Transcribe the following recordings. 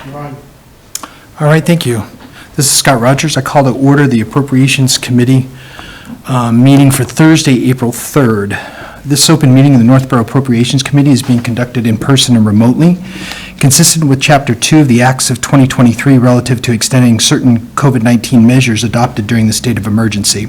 All right, thank you. This is Scott Rogers. I call to order the Appropriations Committee meeting for Thursday, April 3rd. This open meeting of the Northborough Appropriations Committee is being conducted in person and remotely, consistent with Chapter 2 of the Acts of 2023 relative to extending certain COVID-19 measures adopted during the state of emergency.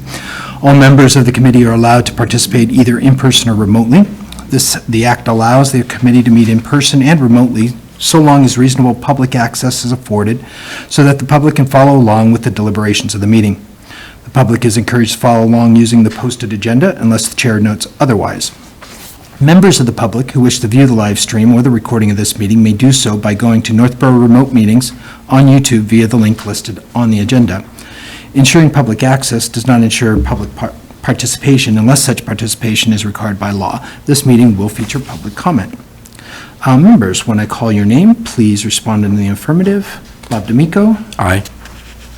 All members of the committee are allowed to participate either in person or remotely. The Act allows the committee to meet in person and remotely so long as reasonable public access is afforded so that the public can follow along with the deliberations of the meeting. The public is encouraged to follow along using the posted agenda unless the chair notes otherwise. Members of the public who wish to view the live stream or the recording of this meeting may do so by going to Northborough Remote Meetings on YouTube via the link listed on the agenda. Ensuring public access does not ensure public participation unless such participation is required by law. This meeting will feature public comment. Members, when I call your name, please respond in the affirmative. Bob D'Amico. Aye.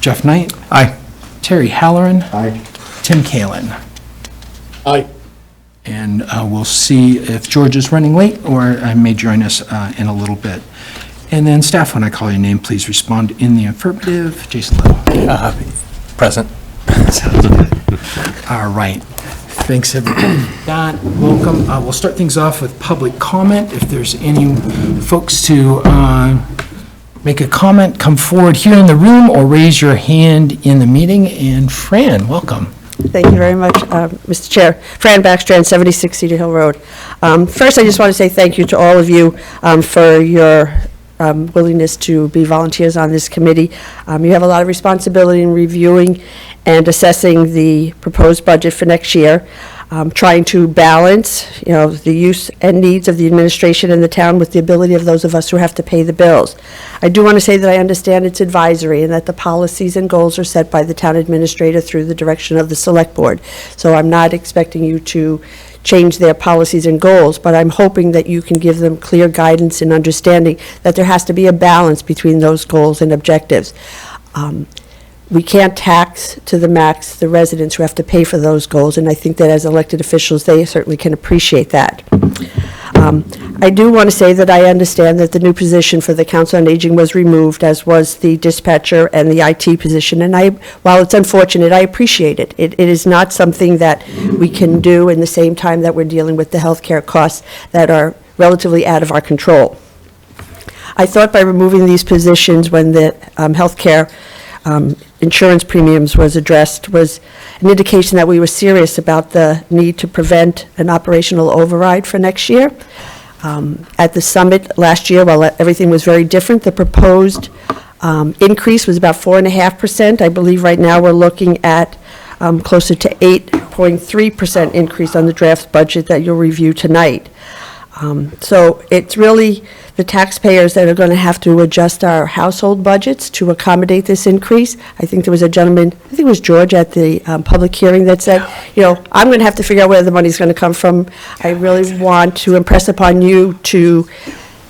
Jeff Knight. Aye. Terry Halloran. Aye. Tim Kalin. Aye. And we'll see if George is running late or may join us in a little bit. And then staff, when I call your name, please respond in the affirmative. Jason Little. Present. Sounds good. All right. Thanks, everybody. That, welcome. We'll start things off with public comment. If there's any folks to make a comment, come forward here in the room or raise your hand in the meeting. And Fran, welcome. Thank you very much, Mr. Chair. Fran Backstrand, 76 Cedar Hill Road. First, I just want to say thank you to all of you for your willingness to be volunteers on this committee. You have a lot of responsibility in reviewing and assessing the proposed budget for next year, trying to balance, the use and needs of the administration and the town with the ability of those of us who have to pay the bills. I do want to say that I understand it's advisory and that the policies and goals are set by the town administrator through the direction of the select board. So I'm not expecting you to change their policies and goals, but I'm hoping that you can give them clear guidance and understanding that there has to be a balance between those goals and objectives. We can't tax to the max the residents who have to pay for those goals, and I think that as elected officials, they certainly can appreciate that. I do want to say that I understand that the new position for the Council on Aging was removed, as was the dispatcher and the IT position, and while it's unfortunate, I appreciate it. It is not something that we can do in the same time that we're dealing with the healthcare costs that are relatively out of our control. I thought by removing these positions when the healthcare insurance premiums was addressed was an indication that we were serious about the need to prevent an operational override for next year. At the summit last year, while everything was very different, the proposed increase was about 4.5%. I believe right now we're looking at closer to 8.3% increase on the draft budget that you'll review tonight. So it's really the taxpayers that are going to have to adjust our household budgets to accommodate this increase. I think there was a gentleman, I think it was George at the public hearing that said, I'm going to have to figure out where the money's going to come from. I really want to impress upon you to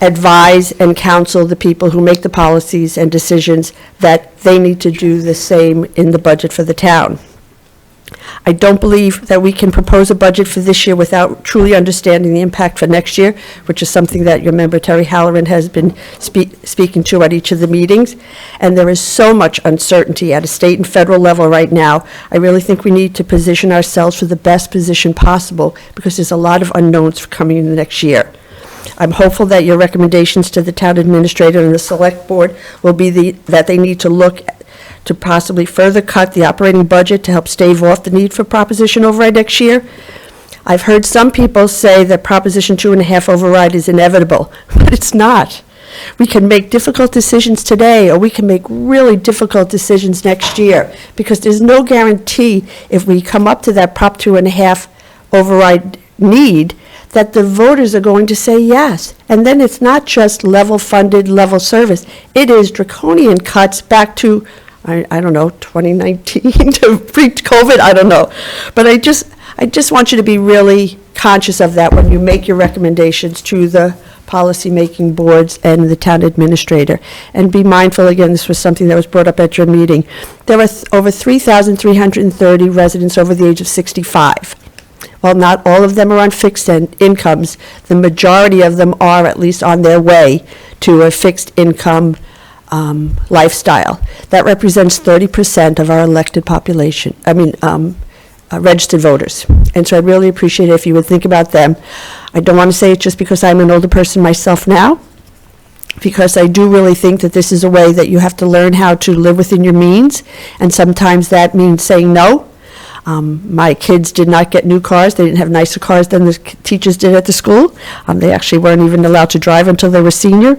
advise and counsel the people who make the policies and decisions that they need to do the same in the budget for the town. I don't believe that we can propose a budget for this year without truly understanding the impact for next year, which is something that your member Terry Halloran has been speaking to at each of the meetings. And there is so much uncertainty at a state and federal level right now. I really think we need to position ourselves for the best position possible because there's a lot of unknowns for coming in the next year. I'm hopeful that your recommendations to the town administrator and the select board will be that they need to look to possibly further cut the operating budget to help stave off the need for Proposition override next year. I've heard some people say that Proposition 2.5 override is inevitable, but it's not. We can make difficult decisions today, or we can make really difficult decisions next year, because there's no guarantee if we come up to that Prop 2.5 override need that the voters are going to say yes. And then it's not just level funded, level service. It is draconian cuts back to I don't know, 2019 to pre-COVID, I don't know. But I just want you to be really conscious of that when you make your recommendations to the policy-making boards and the town administrator. And be mindful, again, this was something that was brought up at your meeting. There are over 3,330 residents over the age of 65. While not all of them are on fixed incomes, the majority of them are at least on their way to a fixed income lifestyle. That represents 30% of our elected population, registered voters. And so I really appreciate it if you would think about them. I don't want to say it just because I'm an older person myself now, because I do really think that this is a way that you have to learn how to live within your means, and sometimes that means saying no. My kids did not get new cars. They didn't have nicer cars than the teachers did at the school. They actually weren't even allowed to drive until they were senior.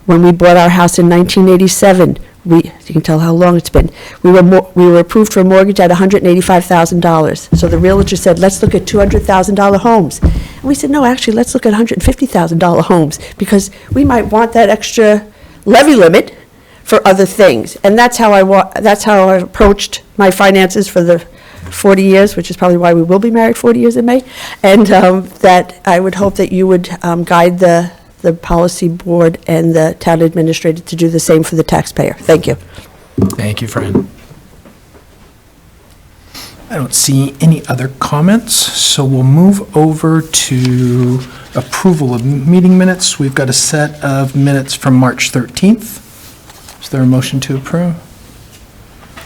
When we bought our house in 1987, you can tell how long it's been, we were approved for a mortgage at $185,000. So the realtor said, let's look at $200,000 homes. And we said, no, actually, let's look at $150,000 homes, because we might want that extra levy limit for other things. And that's how I approached my finances for the 40 years, which is probably why we will be married 40 years in May. And that I would hope that you would guide the policy board and the town administrator to do the same for the taxpayer. Thank you. Thank you, Fran. I don't see any other comments, so we'll move over to approval of meeting minutes. We've got a set of minutes from March 13th. Is there a motion to approve?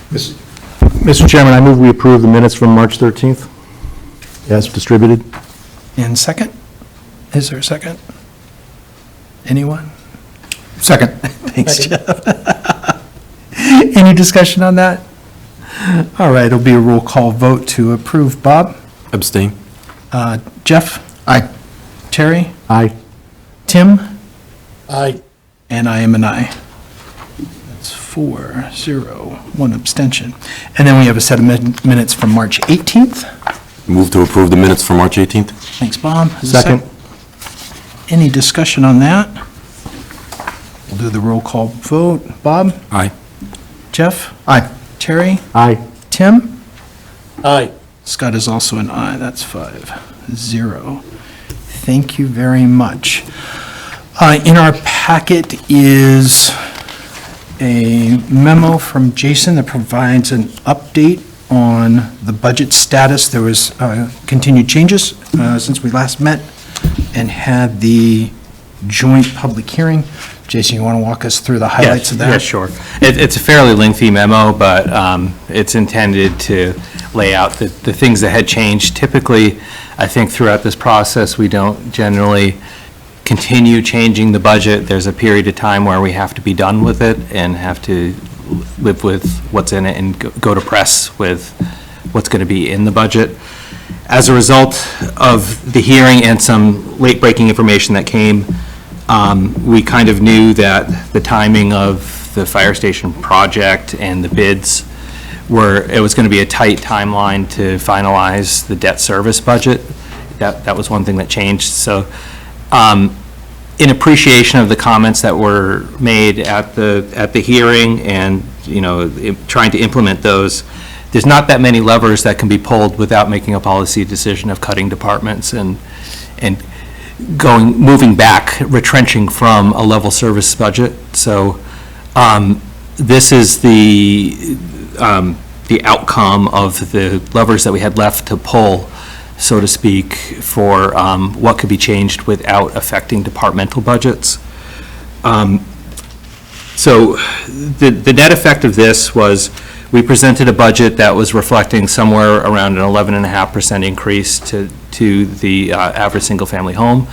Mr. Chairman, I move we approve the minutes from March 13th as distributed. And second? Is there a second? Anyone? Second. Thanks, Jeff. Any discussion on that? All right, it'll be a roll call vote to approve. Bob? Abstain. Jeff? Aye. Terry? Aye. Tim? Aye. And I am an aye. That's 4-0, one abstention. And then we have a set of minutes from March 18th. Move to approve the minutes for March 18th. Thanks, Bob. Is there a Second. Any discussion on that? We'll do the roll call vote. Bob? Aye. Jeff? Aye. Terry? Aye. Tim? Aye. Scott is also an aye. That's 5-0. Thank you very much. In our packet is a memo from Jason that provides an update on the budget status. There was continued changes since we last met and had the joint public hearing. Jason, you want to walk us through the highlights of that? Yeah, sure. It's a fairly lengthy memo, but it's intended to lay out the things that had changed. Typically, I think throughout this process, we don't generally continue changing the budget. There's a period of time where we have to be done with it and have to live with what's in it and go to press with what's going to be in the budget. As a result of the hearing and some late-breaking information that came, we kind of knew that the timing of the fire station project and the bids it was going to be a tight timeline to finalize the debt service budget. That was one thing that changed. So in appreciation of the comments that were made at the hearing and, trying to implement those, there's not that many levers that can be pulled without making a policy decision of cutting departments and moving back, retrenching from a level service budget. So this is the outcome of the levers that we had left to pull, so to speak, for what could be changed without affecting departmental budgets. So the net effect of this was we presented a budget that was reflecting somewhere around an 11.5% increase to the average single-family home.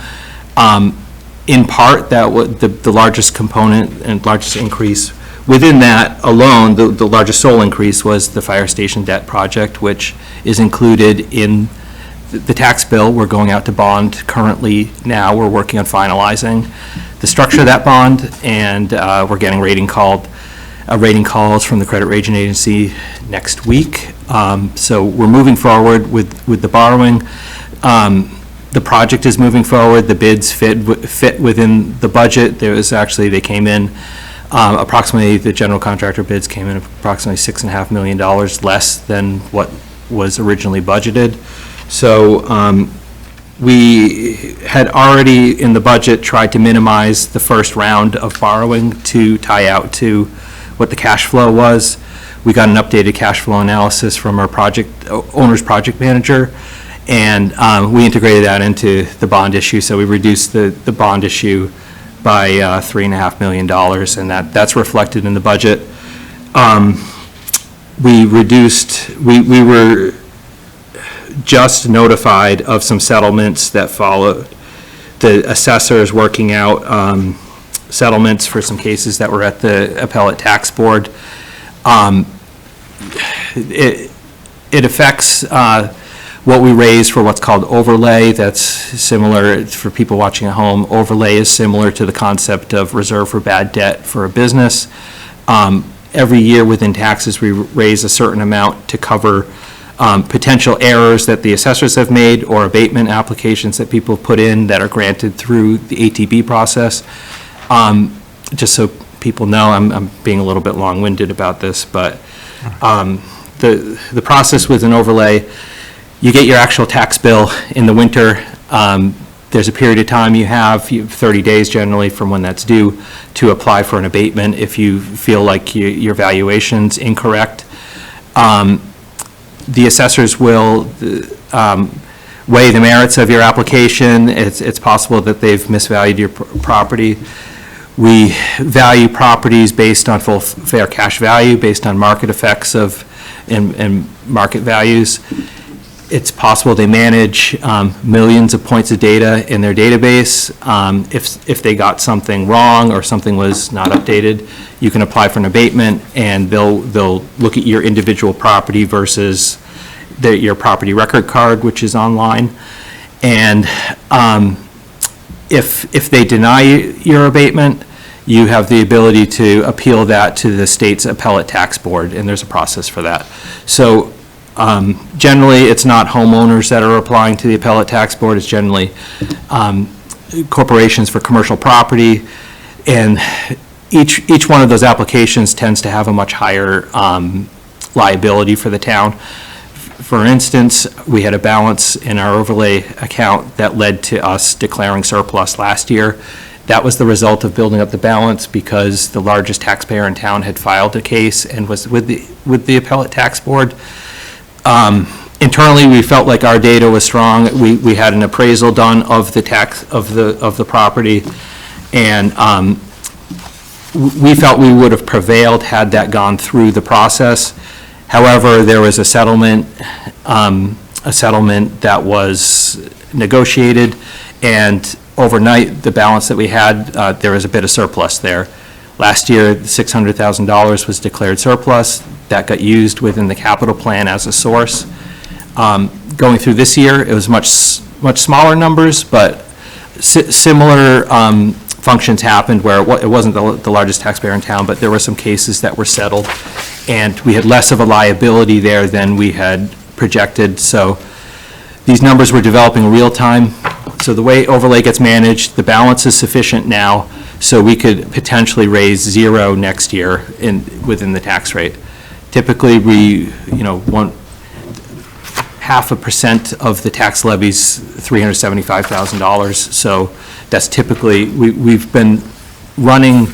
In part, the largest component and largest increase within that alone, the largest sole increase was the fire station debt project, which is included in the tax bill. We're going out to bond currently now. We're working on finalizing the structure of that bond, and we're getting rating calls from the credit rating agency next week. So we're moving forward with the borrowing. The project is moving forward. The bids fit within the budget. They came in approximately, the general contractor bids came in approximately $6.5 million less than what was originally budgeted. So we had already in the budget tried to minimize the first round of borrowing to tie out to what the cash flow was. We got an updated cash flow analysis from our owner's project manager, and we integrated that into the bond issue. So we reduced the bond issue by $3.5 million, and that's reflected in the budget. We were just notified of some settlements that followed. The assessor is working out settlements for some cases that were at the appellate tax board. It affects what we raise for what's called overlay. That's similar, for people watching at home, overlay is similar to the concept of reserve for bad debt for a business. Every year within taxes, we raise a certain amount to cover potential errors that the assessors have made or abatement applications that people put in that are granted through the ATB process. Just so people know, I'm being a little bit long-winded about this, but the process with an overlay, you get your actual tax bill in the winter. There's a period of time you have 30 days generally from when that's due to apply for an abatement if you feel like your valuation's incorrect. The assessors will weigh the merits of your application. It's possible that they've misvalued your property. We value properties based on full fair cash value, based on market effects and market values. It's possible they manage millions of points of data in their database. If they got something wrong or something was not updated, you can apply for an abatement, and they'll look at your individual property versus your property record card, which is online. And if they deny your abatement, you have the ability to appeal that to the state's appellate tax board, and there's a process for that. So generally, it's not homeowners that are applying to the appellate tax board. It's generally corporations for commercial property, and each one of those applications tends to have a much higher liability for the town. For instance, we had a balance in our overlay account that led to us declaring surplus last year. That was the result of building up the balance because the largest taxpayer in town had filed a case and was with the appellate tax board. Internally, we felt like our data was strong. We had an appraisal done of the the property, and we felt we would have prevailed had that gone through the process. However, there was a settlement that was negotiated, and overnight, the balance that we had, there was a bit of surplus there. Last year, $600,000 was declared surplus. That got used within the capital plan as a source. Going through this year, it was much smaller numbers, but similar functions happened where it wasn't the largest taxpayer in town, but there were some cases that were settled, and we had less of a liability there than we had projected. So these numbers were developing real time. So the way overlay gets managed, the balance is sufficient now, so we could potentially raise zero next year within the tax rate. Typically, we, want 0.5% of the tax levies, $375,000. So that's typically, we've been running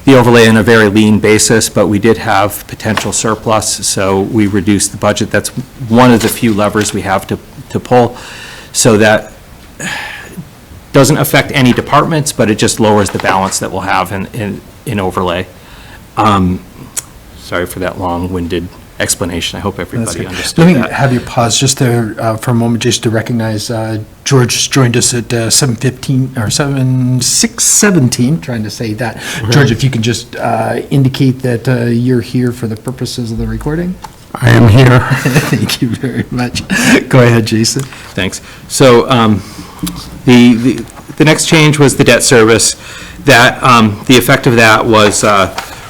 the overlay on a very lean basis, but we did have potential surplus, so we reduced the budget. That's one of the few levers we have to pull. So that doesn't affect any departments, but it just lowers the balance that we'll have in overlay. Sorry for that long-winded explanation. I hope everybody understood that. Let me have you pause just there for a moment, just to recognize George joined us at 7:15 or 6:17. Trying to say that. Mm-hmm. George, if you can just indicate that you're here for the purposes of the recording. I am here. Thank you very much. Go ahead, Jason. Thanks. So the next change was the debt service. That the effect of that was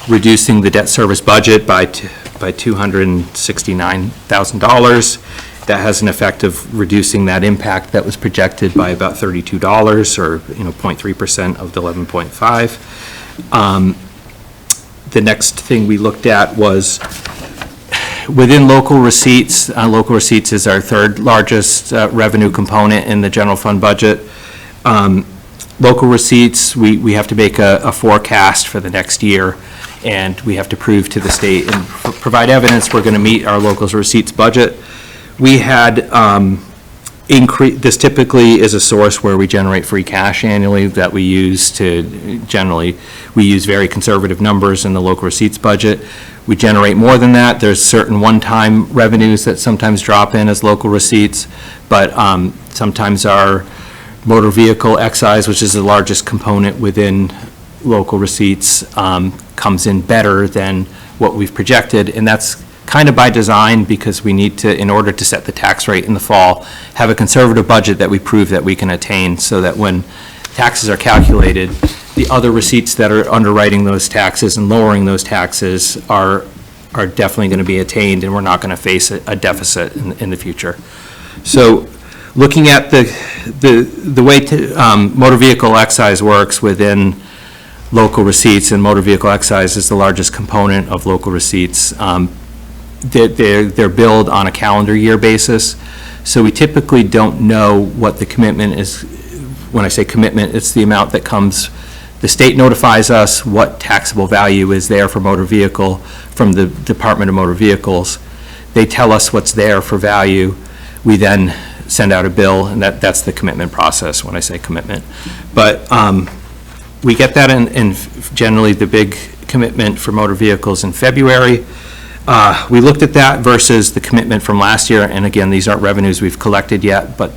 reducing the debt service budget by $269,000. That has an effect of reducing that impact that was projected by about $32, or 0.3% of the 11.5. The next thing we looked at was within local receipts. Local receipts is our third largest revenue component in the general fund budget. Local receipts, we have to make a forecast for the next year, and we have to prove to the state and provide evidence we're going to meet our local receipts budget. We had This typically is a source where we generate free cash annually that we use to, generally, we use very conservative numbers in the local receipts budget. We generate more than that. There's certain one-time revenues that sometimes drop in as local receipts, but sometimes our motor vehicle excise, which is the largest component within local receipts, comes in better than what we've projected, and that's kind of by design, because we need to, in order to set the tax rate in the fall, have a conservative budget that we prove that we can attain, so that when taxes are calculated, the other receipts that are underwriting those taxes and lowering those taxes are definitely going to be attained, and we're not going to face a deficit in the future. So looking at the way motor vehicle excise works within local receipts, and motor vehicle excise is the largest component of local receipts, they're billed on a calendar year basis. So we typically don't know what the commitment is. When I say commitment, it's the amount that comes, the state notifies us what taxable value is there for motor vehicle from the Department of Motor Vehicles. They tell us what's there for value. We then send out a bill, and that's the commitment process when I say commitment. But we get that in generally the big commitment for motor vehicles in February. We looked at that versus the commitment from last year, and again, these aren't revenues we've collected yet, but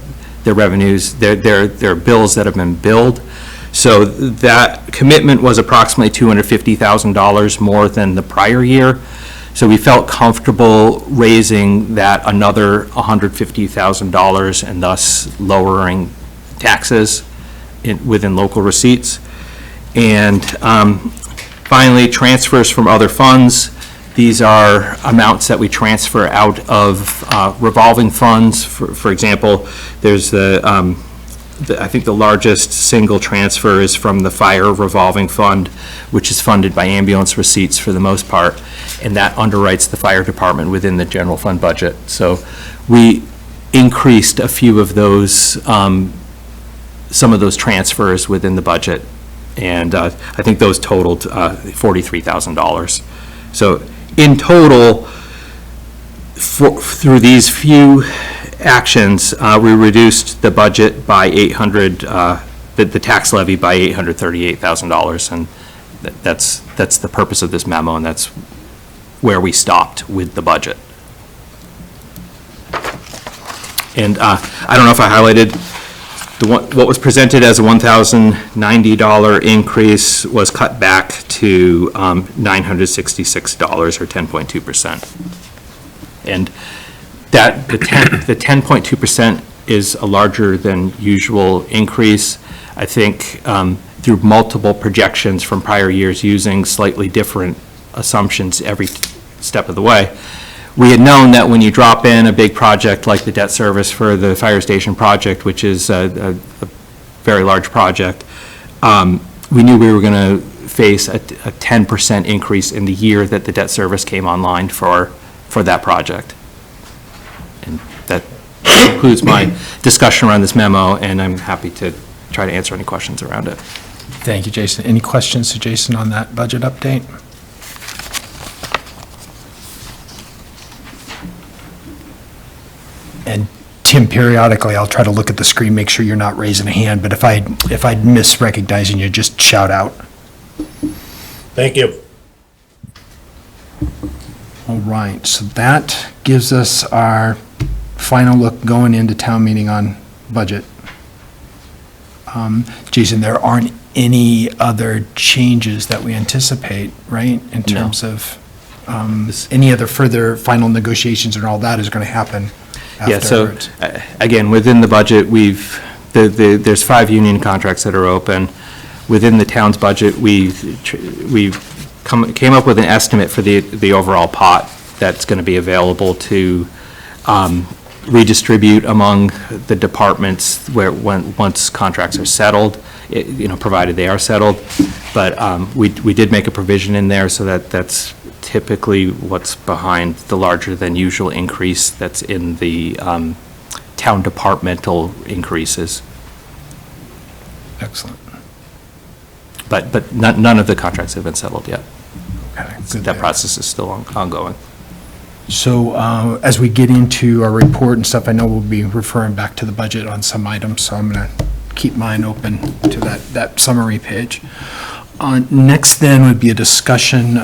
they're revenues, they're bills that have been billed. So that commitment was approximately $250,000 more than the prior year. So we felt comfortable raising that another $150,000 and thus lowering taxes within local receipts. And finally, transfers from other funds. These are amounts that we transfer out of revolving funds. For example, there's I think the largest single transfer is from the fire revolving fund, which is funded by ambulance receipts for the most part, and that underwrites the fire department within the general fund budget. So we increased a few of those, some of those transfers within the budget, and I think those totaled $43,000. So in total, through these few actions, we reduced the budget by the tax levy by $838,000, and that's the purpose of this memo, and that's where we stopped with the budget. And I don't know if I highlighted what was presented as a $1,090 increase was cut back to $966 or 10.2%. And that the 10.2% is a larger than usual increase. I think through multiple projections from prior years using slightly different assumptions every step of the way, we had known that when you drop in a big project like the debt service for the fire station project, which is a very large project, we knew we were going to face a 10% increase in the year that the debt service came online for that project. And that concludes my discussion around this memo, and I'm happy to try to answer any questions around it. Thank you, Jason. Any questions to Jason on that budget update? And Tim, periodically, I'll try to look at the screen, make sure you're not raising a hand, but if I misrecognizing you, just shout out. Thank you. All right, so that gives us our final look going into town meeting on budget. Jason, there aren't any other changes that we anticipate, right? In terms of any other further final negotiations and all that is going to happen afterwards. Yeah, so again, within the budget, there's 5 union contracts that are open. Within the town's budget, we've came up with an estimate for the overall pot that's going to be available to redistribute among the departments once contracts are settled, provided they are settled. But we did make a provision in there so that's typically what's behind the larger than usual increase that's in the town departmental increases. Excellent. But none of the contracts have been settled yet. Okay. So that process is still ongoing. So as we get into our report and stuff, I know we'll be referring back to the budget on some items, so I'm going to keep mine open to that summary page. Next then would be a discussion.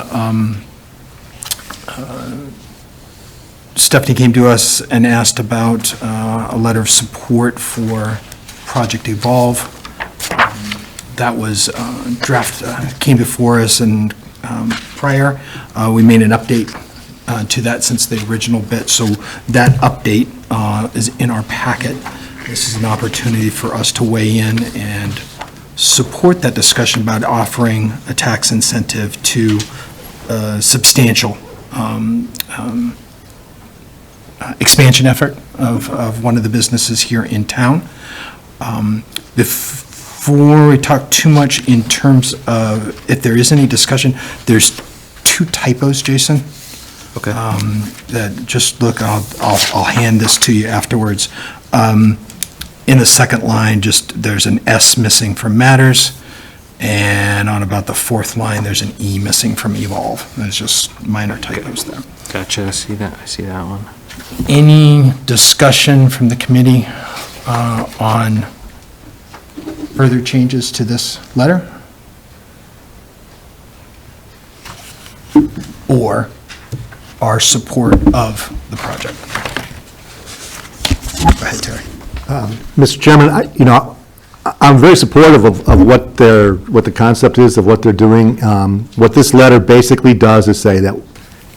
Stephanie came to us and asked about a letter of support for Project Evolve. That was draft, came before us and prior. We made an update to that since the original bit, so that update is in our packet. This is an opportunity for us to weigh in and support that discussion about offering a tax incentive to substantial expansion effort of one of the businesses here in town. Before we talk too much in terms of if there is any discussion, there's 2 typos, Jason. Okay. That just look, I'll hand this to you afterwards. In the second line, just there's an S missing from matters, and on about the 4th line, there's an E missing from evolve. There's just minor typos there. Gotcha, I see that one. Any discussion from the committee on further changes to this letter? Or our support of the project? Go ahead, Terry. Mr. Chairman, I'm very supportive of what the concept is of what they're doing. What this letter basically does is say that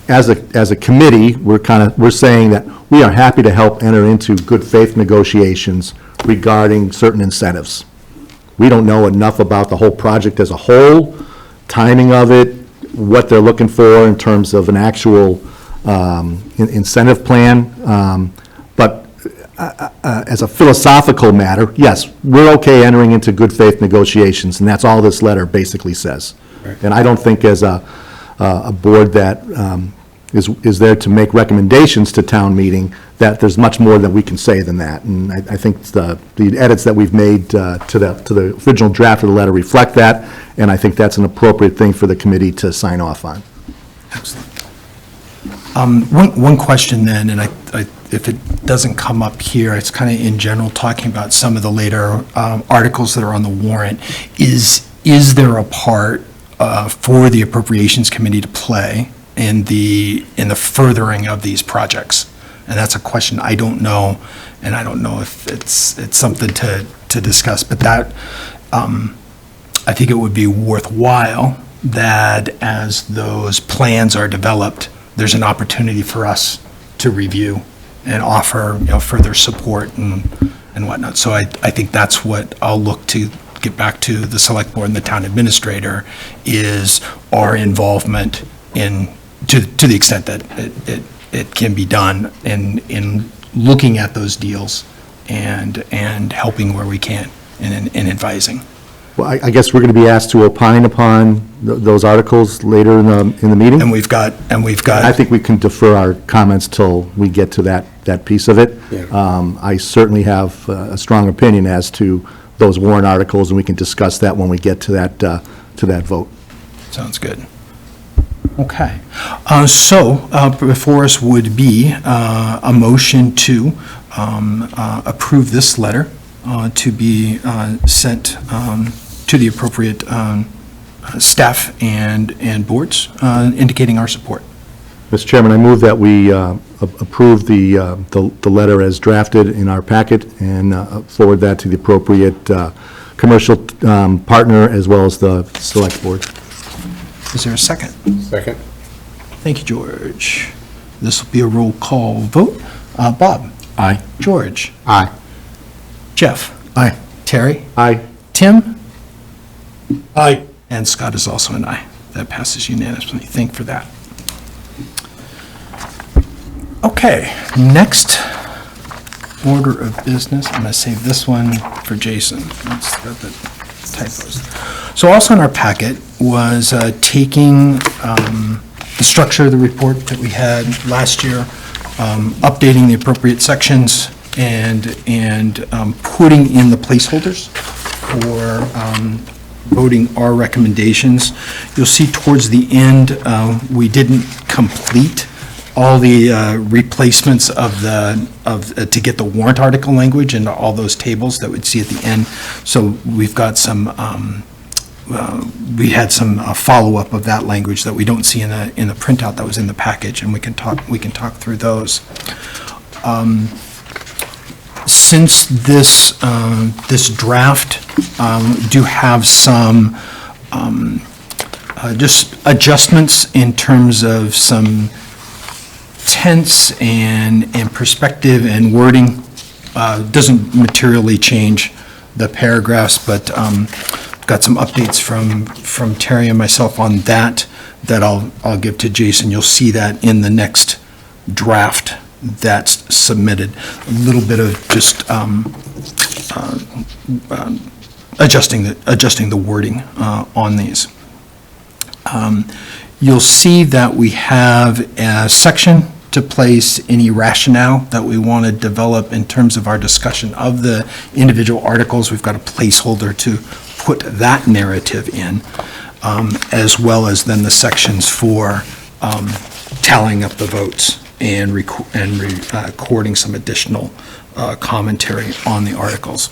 as a committee, we're saying that we are happy to help enter into good faith negotiations regarding certain incentives. We don't know enough about the whole project as a whole, timing of it, what they're looking for in terms of an actual incentive plan. But as a philosophical matter, yes, we're okay entering into good faith negotiations, and that's all this letter basically says. Right. And I don't think as a board that is there to make recommendations to town meeting, that there's much more that we can say than that. And I think the edits that we've made to the original draft of the letter reflect that, and I think that's an appropriate thing for the committee to sign off on. Excellent. One question then, and if it doesn't come up here, it's kind of in general talking about some of the later articles that are on the warrant. Is there a part for the Appropriations Committee to play in the furthering of these projects? And that's a question I don't know, and I don't know if it's something to discuss, but that, I think it would be worthwhile that as those plans are developed, there's an opportunity for us to review and offer, further support and whatnot. So I think that's what I'll look to get back to the select board and the town administrator, is our involvement to the extent that it can be done in looking at those deals and helping where we can and advising. Well, I guess we're going to be asked to opine upon those articles later in the meeting. And we've got. I think we can defer our comments till we get to that piece of it. Yeah. I certainly have a strong opinion as to those warrant articles, and we can discuss that when we get to that vote. Sounds good. Okay. So before us would be a motion to approve this letter to be sent to the appropriate staff and boards, indicating our support. Mr. Chairman, I move that we approve the letter as drafted in our packet and forward that to the appropriate commercial partner as well as the select board. Is there a second? Second. Thank you, George. This will be a roll call vote. Bob? Aye. George? Aye. Jeff? Aye. Terry? Aye. Tim? Aye. And Scott is also an aye. That passes unanimously. Thank you for that. Okay, next order of business. I'm going to save this one for Jason. It's got the typos. So also in our packet was taking the structure of the report that we had last year, updating the appropriate sections, and putting in the placeholders for voting our recommendations. You'll see towards the end, we didn't complete all the replacements to get the warrant article language into all those tables that we'd see at the end. So we've got some, we had some follow-up of that language that we don't see in the printout that was in the package, and we can talk through those. Since this draft do have some just adjustments in terms of some tense and perspective and wording, doesn't materially change the paragraphs, but got some updates from Terry and myself on that I'll give to Jason. You'll see that in the next draft that's submitted. A little bit of just adjusting the wording on these. You'll see that we have a section to place any rationale that we want to develop in terms of our discussion of the individual articles. We've got a placeholder to put that narrative in, as well as then the sections for tallying up the votes and recording some additional commentary on the articles.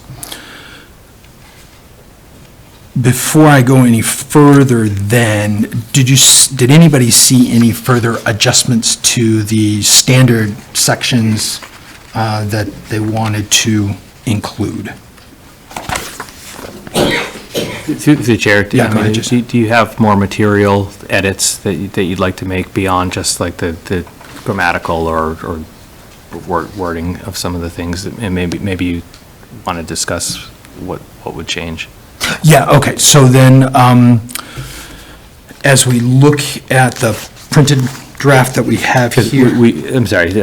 Before I go any further then, did anybody see any further adjustments to the standard sections that they wanted to include? Through the chair, Yeah, go ahead, Jason. do you have more material edits that you'd like to make beyond just like the grammatical or wording of some of the things, and maybe you want to discuss what would change? Yeah, okay, so then, as we look at the printed draft that we have here. I'm sorry,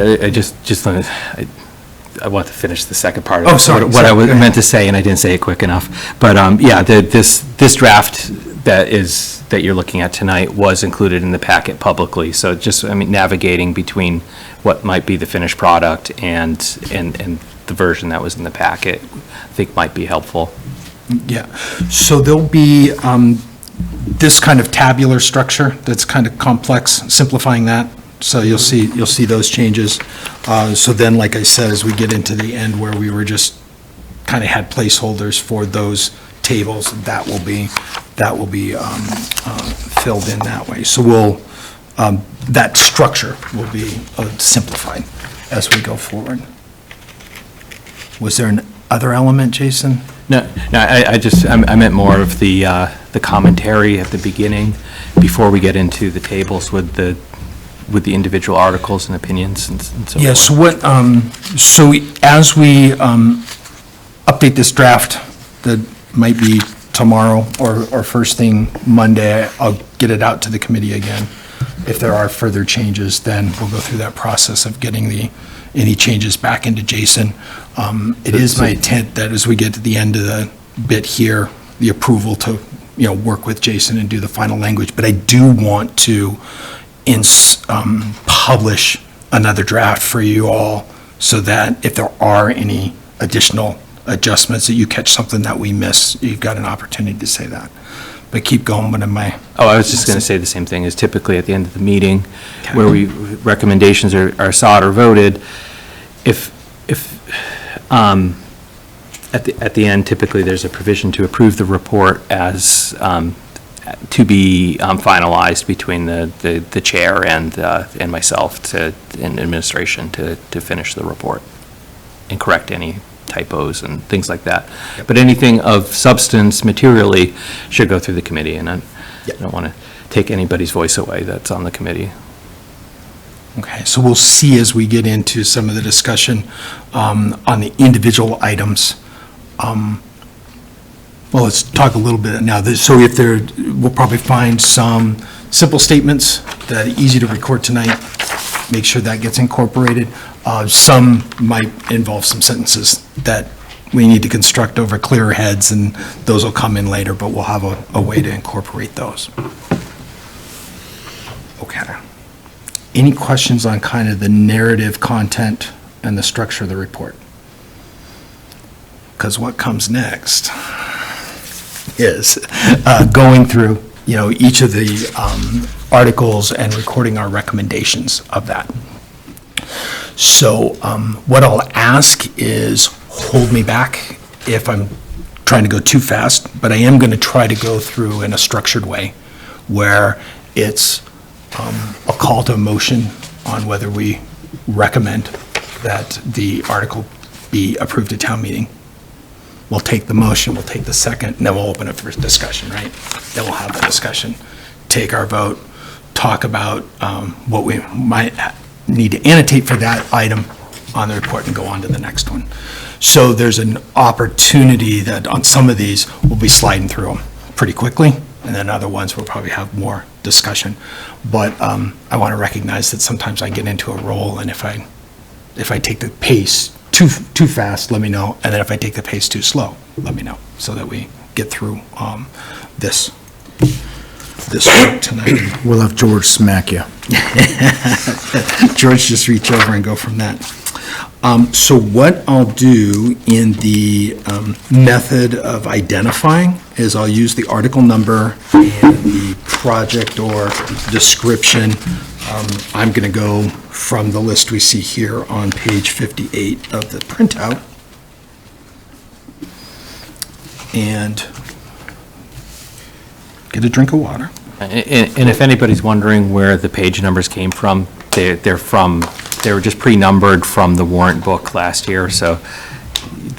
I want to finish the second part of Oh, sorry, what I go ahead. meant to say, and I didn't say it quick enough. But, yeah, this draft that you're looking at tonight was included in the packet publicly, so just, navigating between what might be the finished product and the version that was in the packet, I think might be helpful. Yeah, so there'll be this kind of tabular structure that's kind of complex, simplifying that. So you'll see those changes. So then, like I said, as we get into the end where we were just kind of had placeholders for those tables, that will be filled in that way. So that structure will be simplified as we go forward. Was there an other element, Jason? No, I meant more of the commentary at the beginning, before we get into the tables with the individual articles and opinions and so forth. Yeah, so as we update this draft, that might be tomorrow or first thing Monday, I'll get it out to the committee again. If there are further changes, then we'll go through that process of getting any changes back into Jason. It is my intent that as we get to the end of the bit here, the approval to, work with Jason and do the final language, but I do want to publish another draft for you all, so that if there are any additional adjustments, that you catch something that we miss, you've got an opportunity to say that. But keep going, but Oh, I was just going to say the same thing, as typically at the end of the meeting, where recommendations are sought or voted, if at the end, typically there's a provision to approve the report as to be finalized between the chair and myself and administration to finish the report and correct any typos and things like that. But anything of substance materially should go through the committee, and I don't want to take anybody's voice away that's on the committee. Okay, so we'll see as we get into some of the discussion on the individual items. Well, let's talk a little bit now. So we'll probably find some simple statements that are easy to record tonight. Make sure that gets incorporated. Some might involve some sentences that we need to construct over clearer heads, and those will come in later, but we'll have a way to incorporate those. Okay. Any questions on kind of the narrative content and the structure of the report? Because what comes next is going through each of the articles and recording our recommendations of that. So what I'll ask is hold me back if I'm trying to go too fast, but I am going to try to go through in a structured way where it's a call to a motion on whether we recommend that the article be approved at town meeting. We'll take the motion, we'll take the second, and then we'll open it for discussion, right? Then we'll have the discussion, take our vote, talk about what we might need to annotate for that item on the report and go on to the next one. So there's an opportunity that on some of these, we'll be sliding through them pretty quickly, and then other ones we'll probably have more discussion. But I want to recognize that sometimes I get into a role, and if I take the pace too fast, let me know, and then if I take the pace too slow, let me know, so that we get through this work tonight. We'll have George smack you. George, just reach over and go from that. So what I'll do in the method of identifying is I'll use the article number and the project or description. I'm going to go from the list we see here on page 58 of the printout. And get a drink of water. And if anybody's wondering where the page numbers came from, they were just pre-numbered from the warrant book last year, so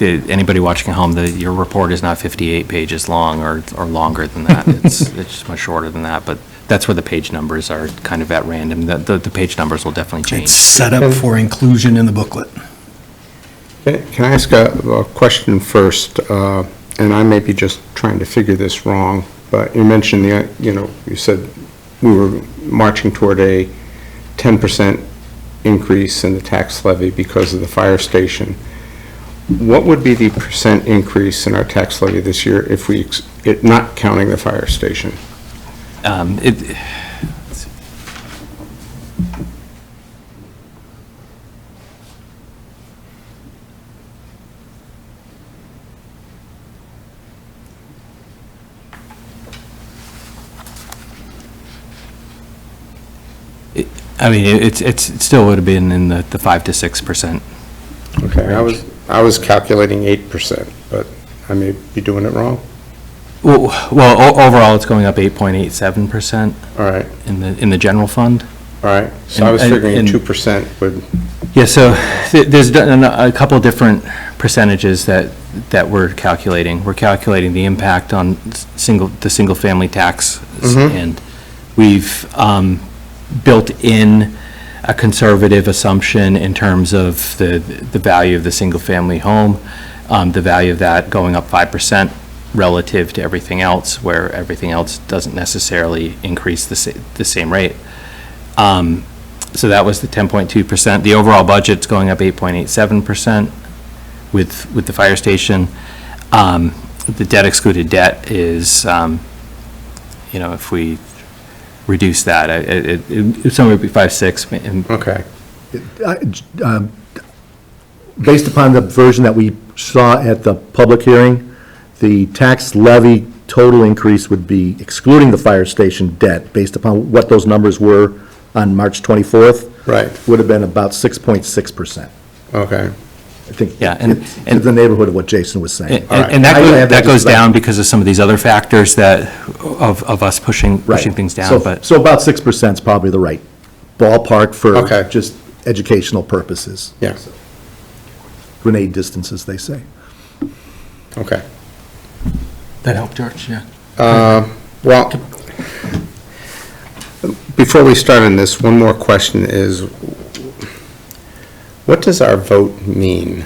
anybody watching at home, your report is not 58 pages long or longer than that. It's just much shorter than that, but that's where the page numbers are kind of at random. The page numbers will definitely change. It's set up for inclusion in the booklet. Can I ask a question first? And I may be just trying to figure this wrong, but you mentioned you said we were marching toward a 10% increase in the tax levy because of the fire station. What would be the percent increase in our tax levy this year if not counting the fire station? It still would have been in the 5 to 6%. Okay, I was calculating 8%, but I may be doing it wrong. Well, overall, it's going up 8.87%. All right, in the general fund. all right. So I was And- figuring and- 2% would, Yeah, so there's a couple of different percentages that we're calculating. We're calculating the impact on the single-family tax, and we've built in a conservative assumption in terms of the value of the single-family home, the value of that going up 5% relative to everything else, where everything else doesn't necessarily increase the same rate. So that was the 10.2%. The overall budget's going up 8.87% with the fire station. The debt excluded debt is, if we reduce that, it somewhere would be 5.6. okay. Based upon the version that we saw at the public hearing, the tax levy total increase would be, excluding the fire station debt, based upon what those numbers were on March 24th. Right. Would have been about 6.6%. Okay. I think. Yeah, and- It's the neighborhood of what Jason was saying. And I have that goes just about- down because of some of these other factors of us pushing Right. things down, So- but. So about 6% is probably the right ballpark for Okay. just educational purposes. Yeah, Grenade distances, they say. okay. That help, George? Yeah. Well, before we start on this, one more question is, what does our vote mean,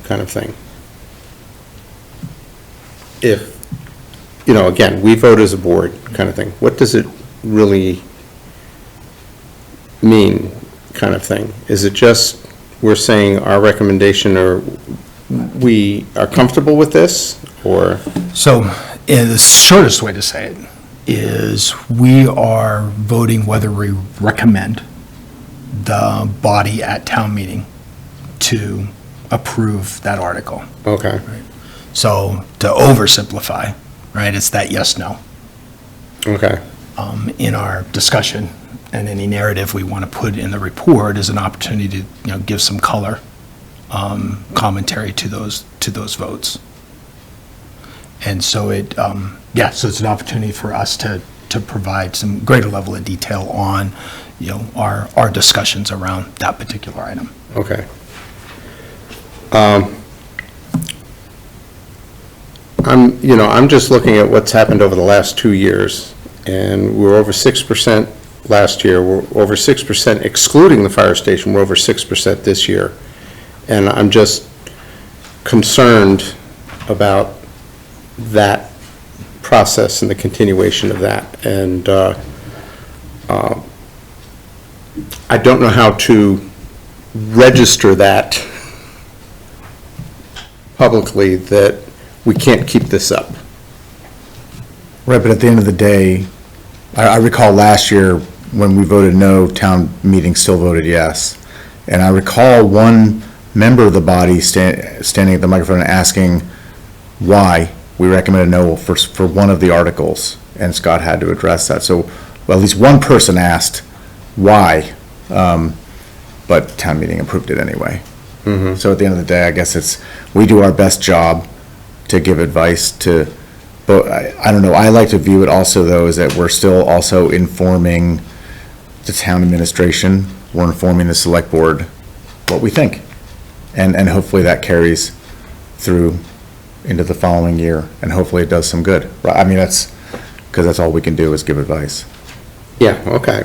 kind of thing? If, again, we vote as a board, kind of thing, what does it really mean, kind of thing? Is it just, we're saying our recommendation, or we are comfortable with this, or? So, the shortest way to say it is we are voting whether we recommend the body at town meeting to approve that article. Okay. So, to oversimplify, right, it's that yes, no. Okay. in our discussion, and any narrative we want to put in the report is an opportunity to, give some color, commentary to those votes. And so so it's an opportunity for us to provide some greater level of detail on, our discussions around that particular item. Okay. I'm just looking at what's happened over the last 2 years, and we're over 6% last year. We're over 6% excluding the fire station. We're over 6% this year. And I'm just concerned about that process and the continuation of that. And I don't know how to register that publicly, that we can't keep this up. Right, but at the end of the day, I recall last year when we voted no, town meeting still voted yes. And I recall one member of the body standing at the microphone and asking why we recommended no for one of the articles, and Scott had to address that. So, well, at least one person asked why, but town meeting approved it anyway. So at the end of the day, I guess we do our best job to give advice to, but I don't know, I like to view it also though, is that we're still also informing the town administration, we're informing the select board what we think. And hopefully that carries through into the following year, and hopefully it does some good. I mean, because that's all we can do is give advice. Yeah, okay.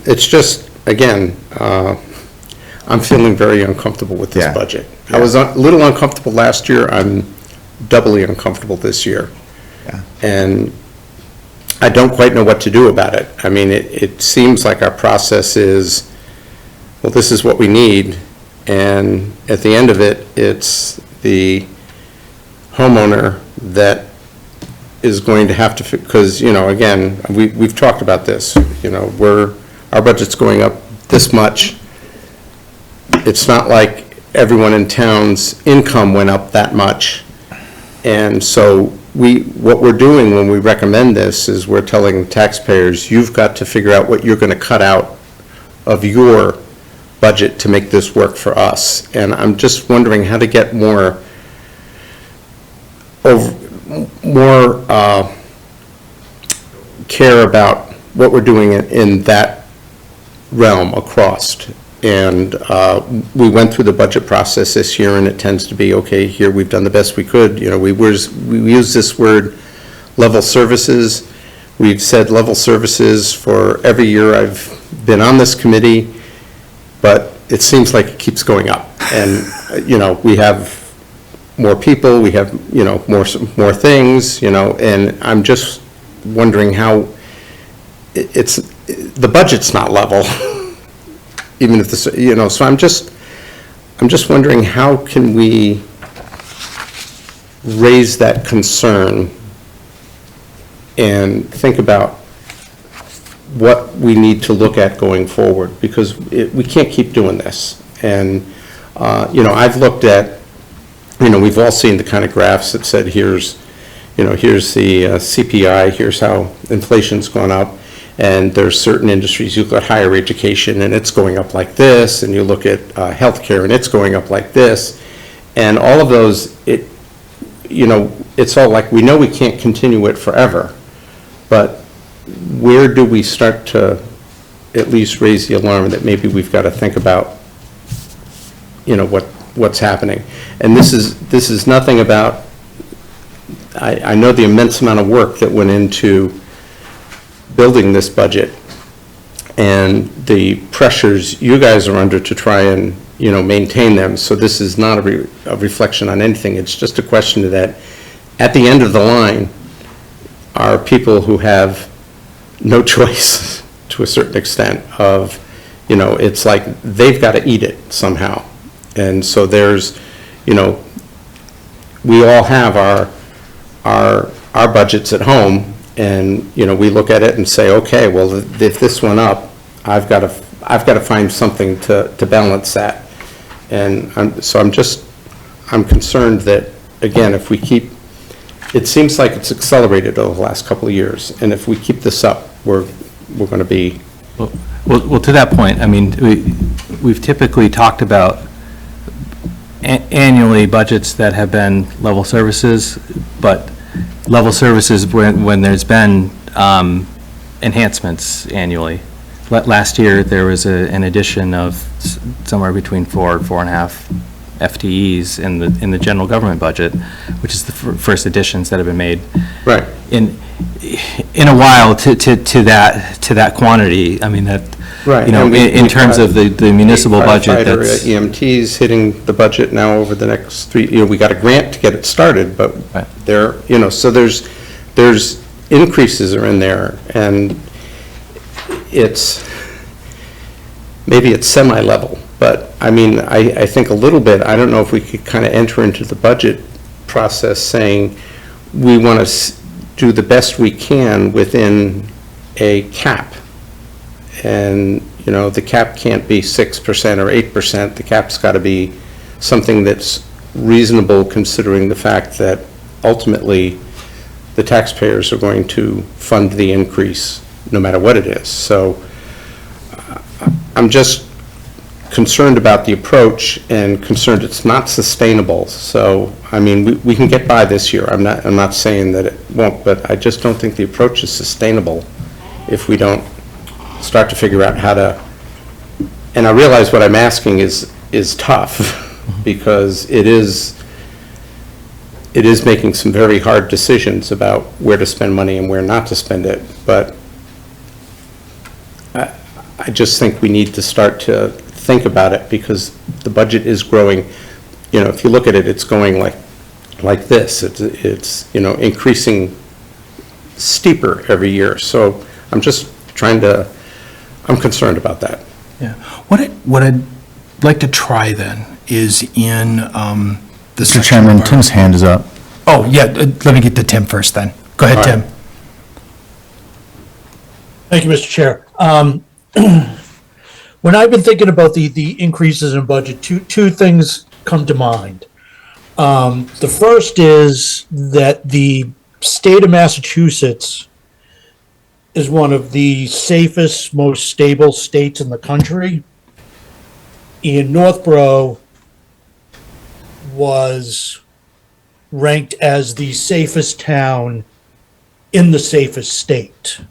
It's just, again, I'm feeling very uncomfortable with this Yeah. budget. I was a little uncomfortable last year. I'm doubly uncomfortable this year. Yeah. And I don't quite know what to do about it. I mean, it seems like our process is, well, this is what we need, and at the end of it, it's the homeowner that is going to have to, because, again, we've talked about this, our budget's going up this much. It's not like everyone in town's income went up that much. And so what we're doing when we recommend this is we're telling taxpayers, you've got to figure out what you're going to cut out of your budget to make this work for us. And I'm just wondering how to get more care about what we're doing in that realm across. And we went through the budget process this year, and it tends to be, okay, here we've done the best we could. We use this word level services. We've said level services for every year I've been on this committee, but it seems like it keeps going up. And, we have more people, we have, more things, and I'm just wondering how the budget's not level. Even if this, so I'm just wondering, how can we raise that concern and think about what we need to look at going forward, because we can't keep doing this. And, I've looked at, we've all seen the kind of graphs that said, here's the CPI, here's how inflation's gone up. And there's certain industries, you look at higher education and it's going up like this, and you look at healthcare and it's going up like this. And all of those, it's all like, we know we can't continue it forever, but where do we start to at least raise the alarm that maybe we've got to think about, what's happening? And this is nothing about, I know the immense amount of work that went into building this budget and the pressures you guys are under to try and, maintain them. So this is not a reflection on anything. It's just a question that at the end of the line are people who have no choice to a certain extent of, it's like they've got to eat it somehow. And so there's, we all have our budgets at home. And, we look at it and say, okay, well, if this went up, I've got to find something to balance that. And I'm concerned that, again, if we keep it seems like it's accelerated over the last couple of years, and if we keep this up, we're going to be, Well, to that point, I mean, we've typically talked about annually budgets that have been level services, but level services when there's been enhancements annually. Last year, there was an addition of somewhere between 4.5 FTEs in the general government budget, which is the first additions that have been made. right. In a while to that quantity. I mean, that, Right. you know, And in we've terms got of the municipal budget, firefighter, that's. EMTs hitting the budget now over the next 3, we got a grant to get it started, but Right. there, so there's increases are in there, and maybe it's semi-level, but, I mean, I think a little bit, I don't know if we could kind of enter into the budget process saying, we want to do the best we can within a cap. And, the cap can't be 6% or 8%, the cap's got to be something that's reasonable considering the fact that ultimately the taxpayers are going to fund the increase no matter what it is. So I'm just concerned about the approach and concerned it's not sustainable. So, I mean, we can get by this year. I'm not saying that it won't, but I just don't think the approach is sustainable if we don't start to figure out how to, and I realize what I'm asking is tough because it is making some very hard decisions about where to spend money and where not to spend it, but I just think we need to start to think about it because the budget is growing. If you look at it, it's going like this. It's increasing steeper every year. So I'm just I'm concerned about that. Yeah. What I'd like to try then is in the Mr. section Chairman, of our- Tim's hand is up. Oh, yeah, let me get to Tim first then. Go ahead, All Tim. right. Thank you, Mr. Chair. When I've been thinking about the increases in budget, two things come to mind. The first is that the state of Massachusetts is one of the safest, most stable states in the country. And Northborough was ranked as the safest town in the safest state.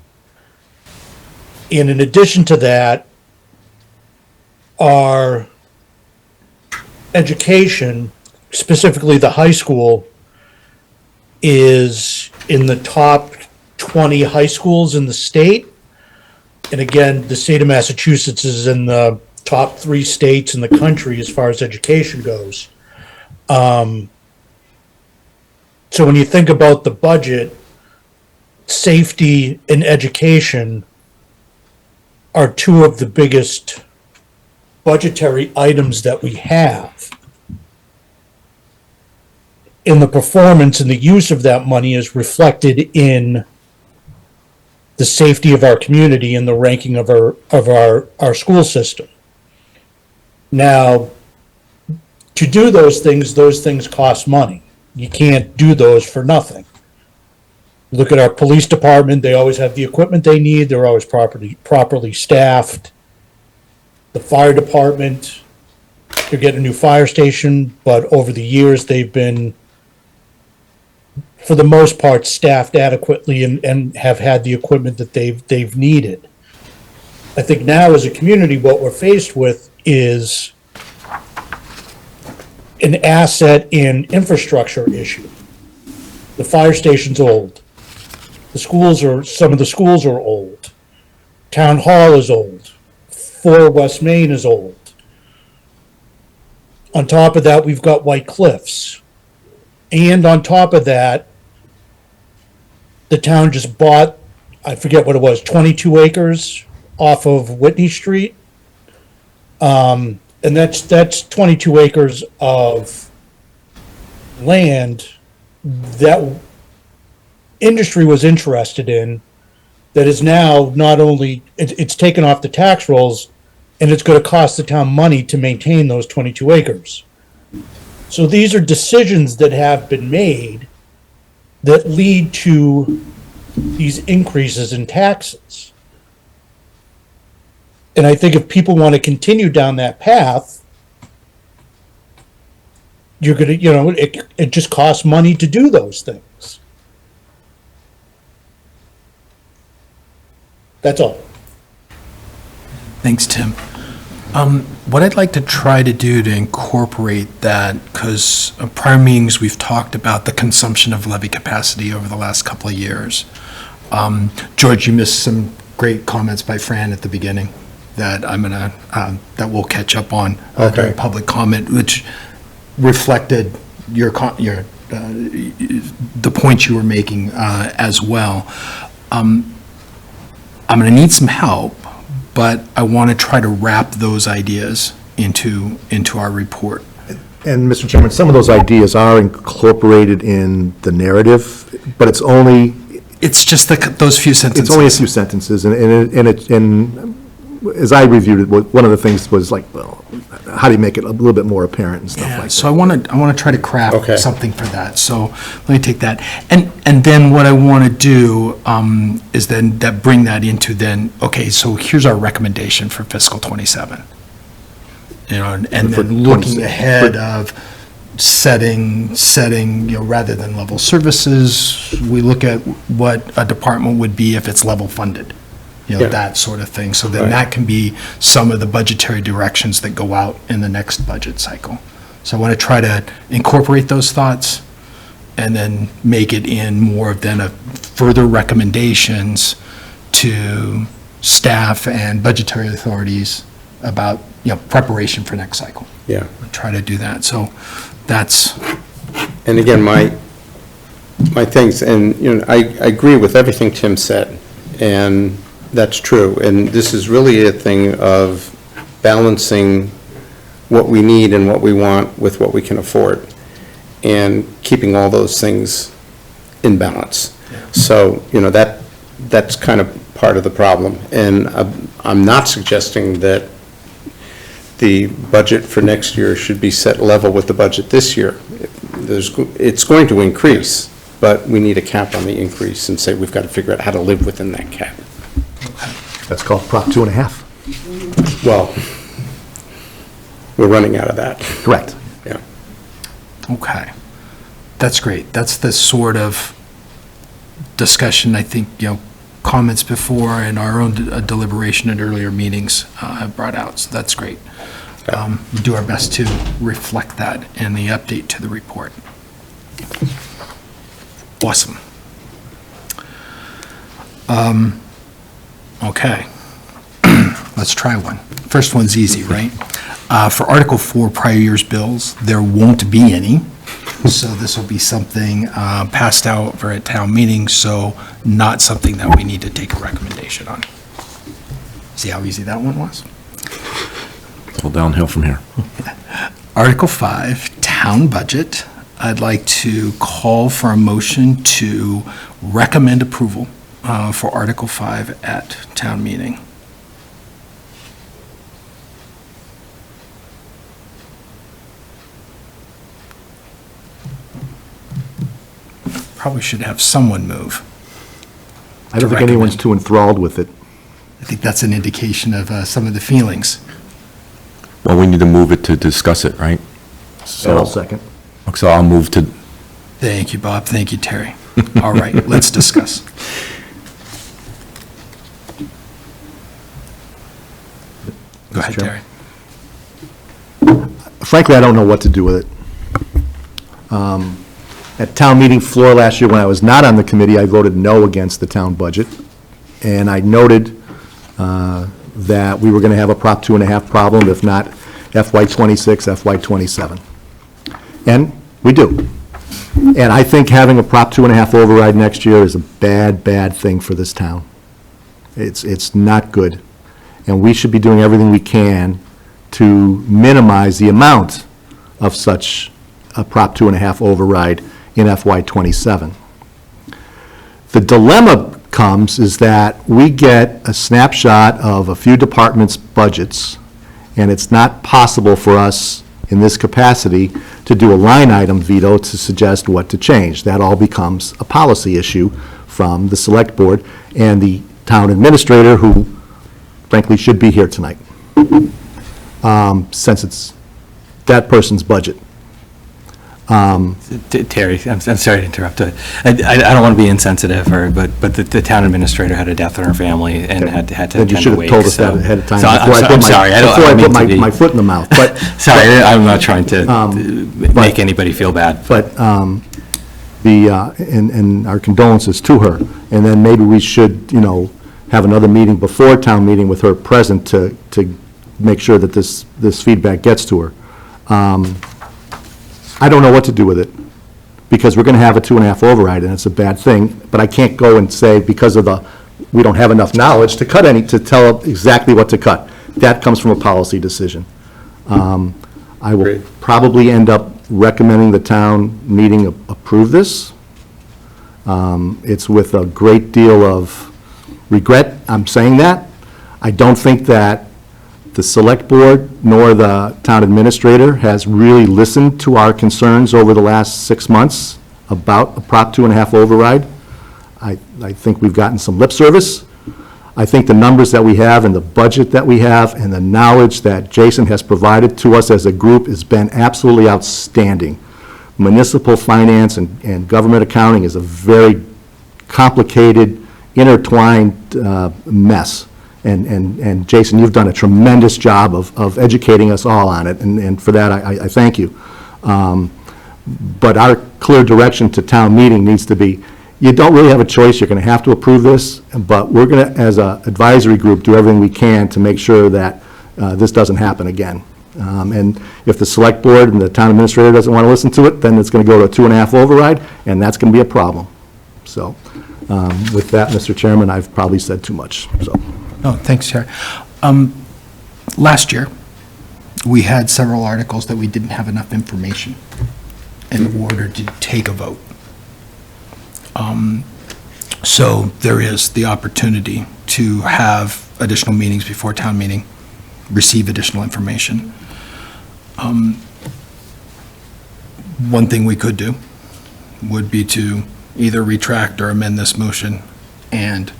And in addition to that, our education, specifically the high school, is in the top 20 high schools in the state. And again, the state of Massachusetts is in the top 3 states in the country as far as education goes. So when you think about the budget, safety and education are 2 of the biggest budgetary items that we have. And the performance and the use of that money is reflected in the safety of our community and the ranking of our school system. Now, to do those things cost money. You can't do those for nothing. Look at our police department, they always have the equipment they need, they're always properly staffed. The fire department, they're getting a new fire station, but over the years, they've been, for the most part, staffed adequately and have had the equipment that they've needed. I think now as a community, what we're faced with is an asset and infrastructure issue. The fire station's old. Some of the schools are old. Town hall is old. 4 West Main is old. On top of that, we've got White Cliffs. And on top of that, the town just bought, I forget what it was, 22 acres off of Whitney Street. And that's 22 acres of land that industry was interested in that is now not only, it's taken off the tax rolls and it's going to cost the town money to maintain those 22 acres. So these are decisions that have been made that lead to these increases in taxes. And I think if people want to continue down that path, you're gonna, it just costs money to do those things. That's all. Thanks, Tim. What I'd like to try to do to incorporate that, because prior meetings, we've talked about the consumption of levy capacity over the last couple of years. George, you missed some great comments by Fran at the beginning that that we'll catch up on during public comment, which reflected the points you were making as well. I'm going to need some help, but I want to try to wrap those ideas into our report. And, Mr. Chairman, some of those ideas are incorporated in the narrative, but it's only, It's just those few sentences. it's only a few sentences, and as I reviewed it, one of the things was like, well, how do you make it a little bit more apparent and stuff Yeah, like so that? I want to try to craft Okay. something for that. So let me take that. And then what I want to do is then bring that into then, okay, so here's our recommendation for fiscal '27. And For then looking 26. ahead of setting, rather than level services, we look at what a department would be if it's level funded. Yeah. That sort of thing. So then Right. that can be some of the budgetary directions that go out in the next budget cycle. So I want to try to incorporate those thoughts and then make it in more of then a further recommendations to staff and budgetary authorities about, preparation for next cycle. Yeah. I'll try to do that. So that's, And again, my things, and, I agree with everything Tim said, and that's true. And this is really a thing of balancing what we need and what we want with what we can afford, and keeping all those things in balance. So, that's kind of part of the problem. And I'm not suggesting that the budget for next year should be set level with the budget this year. It's going to increase, but we need a cap on the increase and say we've got to figure out how to live within that cap. That's called Prop 2.5. Well, we're running out of that. Correct. Yeah. okay. That's great. That's the sort of discussion, I think, comments before and our own deliberation at earlier meetings have brought out. So that's great. We do our best to reflect that in the update to the report. Awesome. Okay. Let's try one. First one's easy, right? For Article 4, prior year's bills, there won't be any. So this will be something passed out for a town meeting, so not something that we need to take a recommendation on. See how easy that one was? All downhill from here. Article 5, town budget. I'd like to call for a motion to recommend approval for Article 5 at town meeting. Probably should have someone move. I don't think anyone's too enthralled with it. I think that's an indication of some of the feelings. Well, we need to move it to discuss it, right? So I'll second. So I'll move to, Thank you, Bob. Thank you, Terry. All right, let's discuss. Go ahead, Mr. Chairman. Terry. Frankly, I don't know what to do with it. At town meeting floor last year, when I was not on the committee, I voted no against the town budget. And I noted that we were going to have a Prop 2.5 problem, if not FY '26, FY '27. And we do. And I think having a Prop 2.5 override next year is a bad, bad thing for this town. It's not good. And we should be doing everything we can to minimize the amount of such a Prop 2.5 override in FY '27. The dilemma comes is that we get a snapshot of a few departments' budgets, and it's not possible for us in this capacity to do a line item veto to suggest what to change. That all becomes a policy issue from the select board and the town administrator, who frankly should be here tonight, since it's that person's budget. Terry, I'm sorry to interrupt. I don't want to be insensitive, but the town administrator had a death in her family and had to Then attend you a should have wake. told us so- that ahead of time. So before I put I'm my- sorry, I before don't mean put to be. my foot in the mouth. But Sorry, I'm not trying to make anybody feel bad. But and our condolences to her. And then maybe we should, have another meeting before town meeting with her present to make sure that this feedback gets to her. I don't know what to do with it, because we're going to have a 2.5 override, and it's a bad thing, but I can't go and say, because of we don't have enough knowledge to to tell exactly what to cut. That comes from a policy decision. I will Great. probably end up recommending the town meeting approve this. It's with a great deal of regret I'm saying that. I don't think that the select board nor the town administrator has really listened to our concerns over the last 6 months about a Prop 2.5 override. I think we've gotten some lip service. I think the numbers that we have and the budget that we have and the knowledge that Jason has provided to us as a group has been absolutely outstanding. Municipal finance and government accounting is a very complicated, intertwined mess. And Jason, you've done a tremendous job of educating us all on it, and for that, I thank you. But our clear direction to town meeting needs to be, you don't really have a choice, you're going to have to approve this, but we're going to, as an advisory group, do everything we can to make sure that this doesn't happen again. And if the select board and the town administrator doesn't want to listen to it, then it's going to go to a 2.5 override, and that's going to be a problem. So with that, Mr. Chairman, I've probably said too much, so. Oh, thanks, Terry. Last year, we had several articles that we didn't have enough information in order to take a vote. So there is the opportunity to have additional meetings before town meeting, receive additional information. One thing we could do would be to either retract or amend this motion and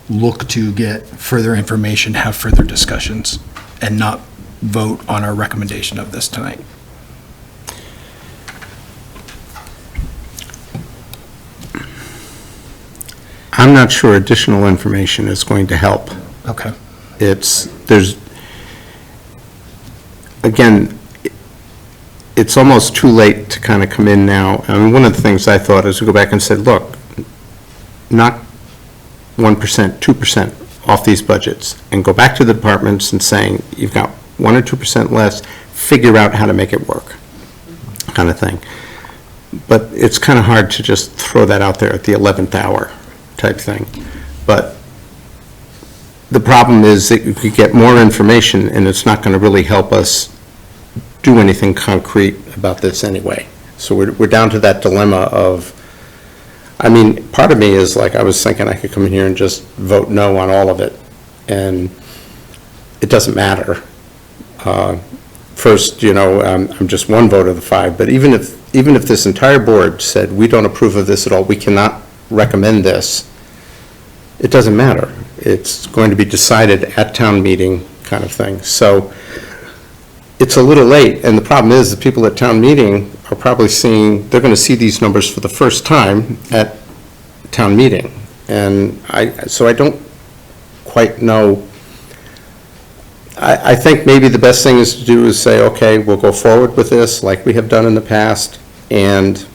look to get further information, have further discussions, and not vote on our recommendation of this tonight. I'm not sure additional information is going to help. Okay. Again, it's almost too late to kind of come in now. I mean, one of the things I thought is we go back and said, look, knock 1%, 2% off these budgets, and go back to the departments and saying, you've got 1 or 2% less, figure out how to make it work, kind of thing. But it's kind of hard to just throw that out there at the 11th hour type thing. But the problem is that you could get more information, and it's not going to really help us do anything concrete about this anyway. So we're down to that dilemma of, I mean, part of me is like, I was thinking I could come in here and just vote no on all of it, and it doesn't matter. First, I'm just one vote of the 5, but even if this entire board said, we don't approve of this at all, we cannot recommend this, it doesn't matter. It's going to be decided at town meeting kind of thing. So it's a little late, and the problem is the people at town meeting are probably they're going to see these numbers for the first time at town meeting. And so I don't quite know. I think maybe the best thing is to do is say, okay, we'll go forward with this like we have done in the past, and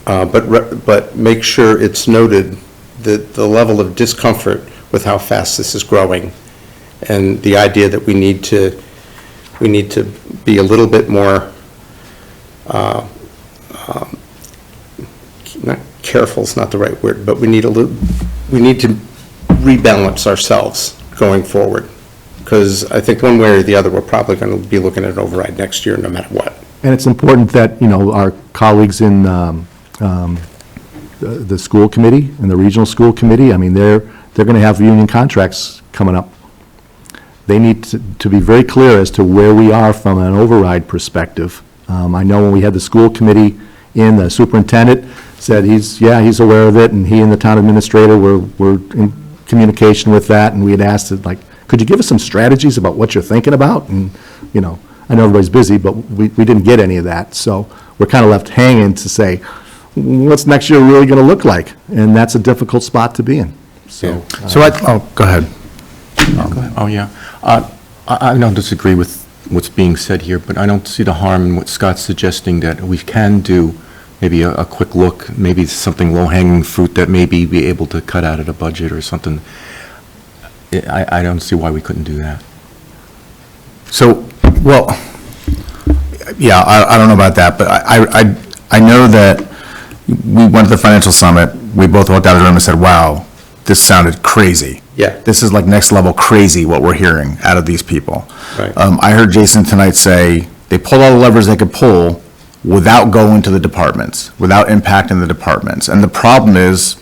but make sure it's noted that the level of discomfort with how fast this is growing, and the idea that we need to be a little bit more, not careful is not the right word, but we need to rebalance ourselves going forward. Because I think one way or the other, we're probably going to be looking at an override next year no matter what. And it's important that, our colleagues in the school committee and the regional school committee, I mean, they're going to have union contracts coming up. they need to be very clear as to where we are from an override perspective. I know when we had the school committee in, the superintendent said he's aware of it, and he and the town administrator were in communication with that, and we had asked, like, could you give us some strategies about what you're thinking about? And, I know everybody's busy, but we didn't get any of that. So we're kind of left hanging to say, what's next year really going to look like? And that's a difficult spot to be in. So, Go ahead. Oh, yeah. I don't disagree with what's being said here, but I don't see the harm in what Scott's suggesting, that we can do maybe a quick look, maybe something low-hanging fruit that maybe be able to cut out of the budget or something. I don't see why we couldn't do that. So, well, yeah, I don't know about that, but I know that we went to the financial summit, we both walked out of the room and said, wow, this sounded crazy. Yeah. This is like next level crazy what we're hearing out of these people. Right. I heard Jason tonight say they pulled all the levers they could pull without going to the departments, without impacting the departments. And the problem is,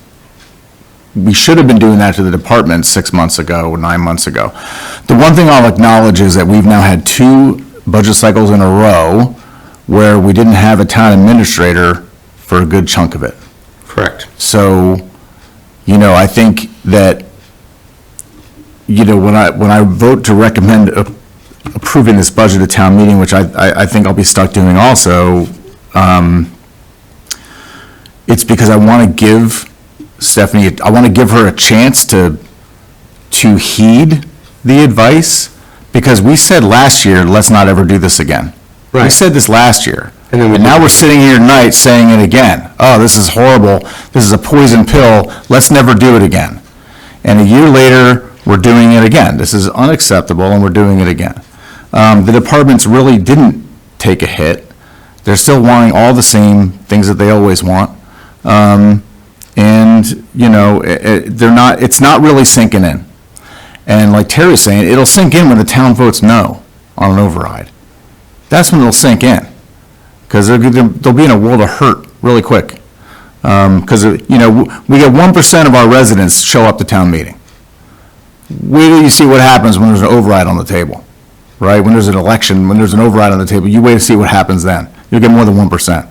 we should have been doing that to the departments 6 months ago, 9 months ago. The one thing I'll acknowledge is that we've now had 2 budget cycles in a row where we didn't have a town administrator for a good chunk of it. Correct. So, I think that, when I vote to recommend approving this budget at town meeting, which I think I'll be stuck doing also, it's because I want to give Stephanie, I want to give her a chance to heed the advice, because we said last year, let's not ever do this again. We Right. said this last year. And then we And now did. we're sitting here tonight saying it again. Oh, this is horrible. This is a poison pill. Let's never do it again. And a year later, we're doing it again. This is unacceptable, and we're doing it again. The departments really didn't take a hit. They're still wanting all the same things that they always want. It's not really sinking in. And like Terry's saying, it'll sink in when the town votes no on an override. That's when it'll sink in. Because they'll be in a world of hurt really quick. Because, we get 1% of our residents show up to town meeting. Wait till you see what happens when there's an override on the table, right? When there's an election, when there's an override on the table, you wait to see what happens then. You'll get more than 1%.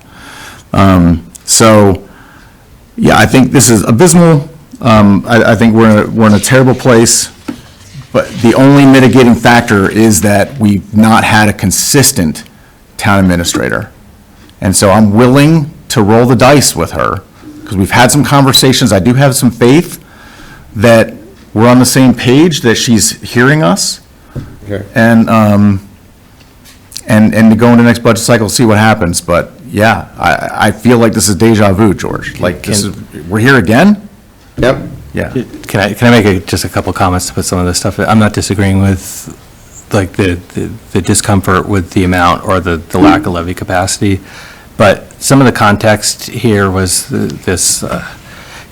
I think this is abysmal. I think we're in a terrible place. But the only mitigating factor is that we've not had a consistent town administrator. And so I'm willing to roll the dice with her, because we've had some conversations. I do have some faith that we're on the same page, that she's hearing us. Okay. And to go into the next budget cycle, see what happens. But yeah, I feel like this is deja vu, George. Like, we're here again? Yep. Yeah. Can I make just a couple comments to put some of this stuff? I'm not disagreeing with, like, the discomfort with the amount or the lack of levy capacity, but some of the context here was this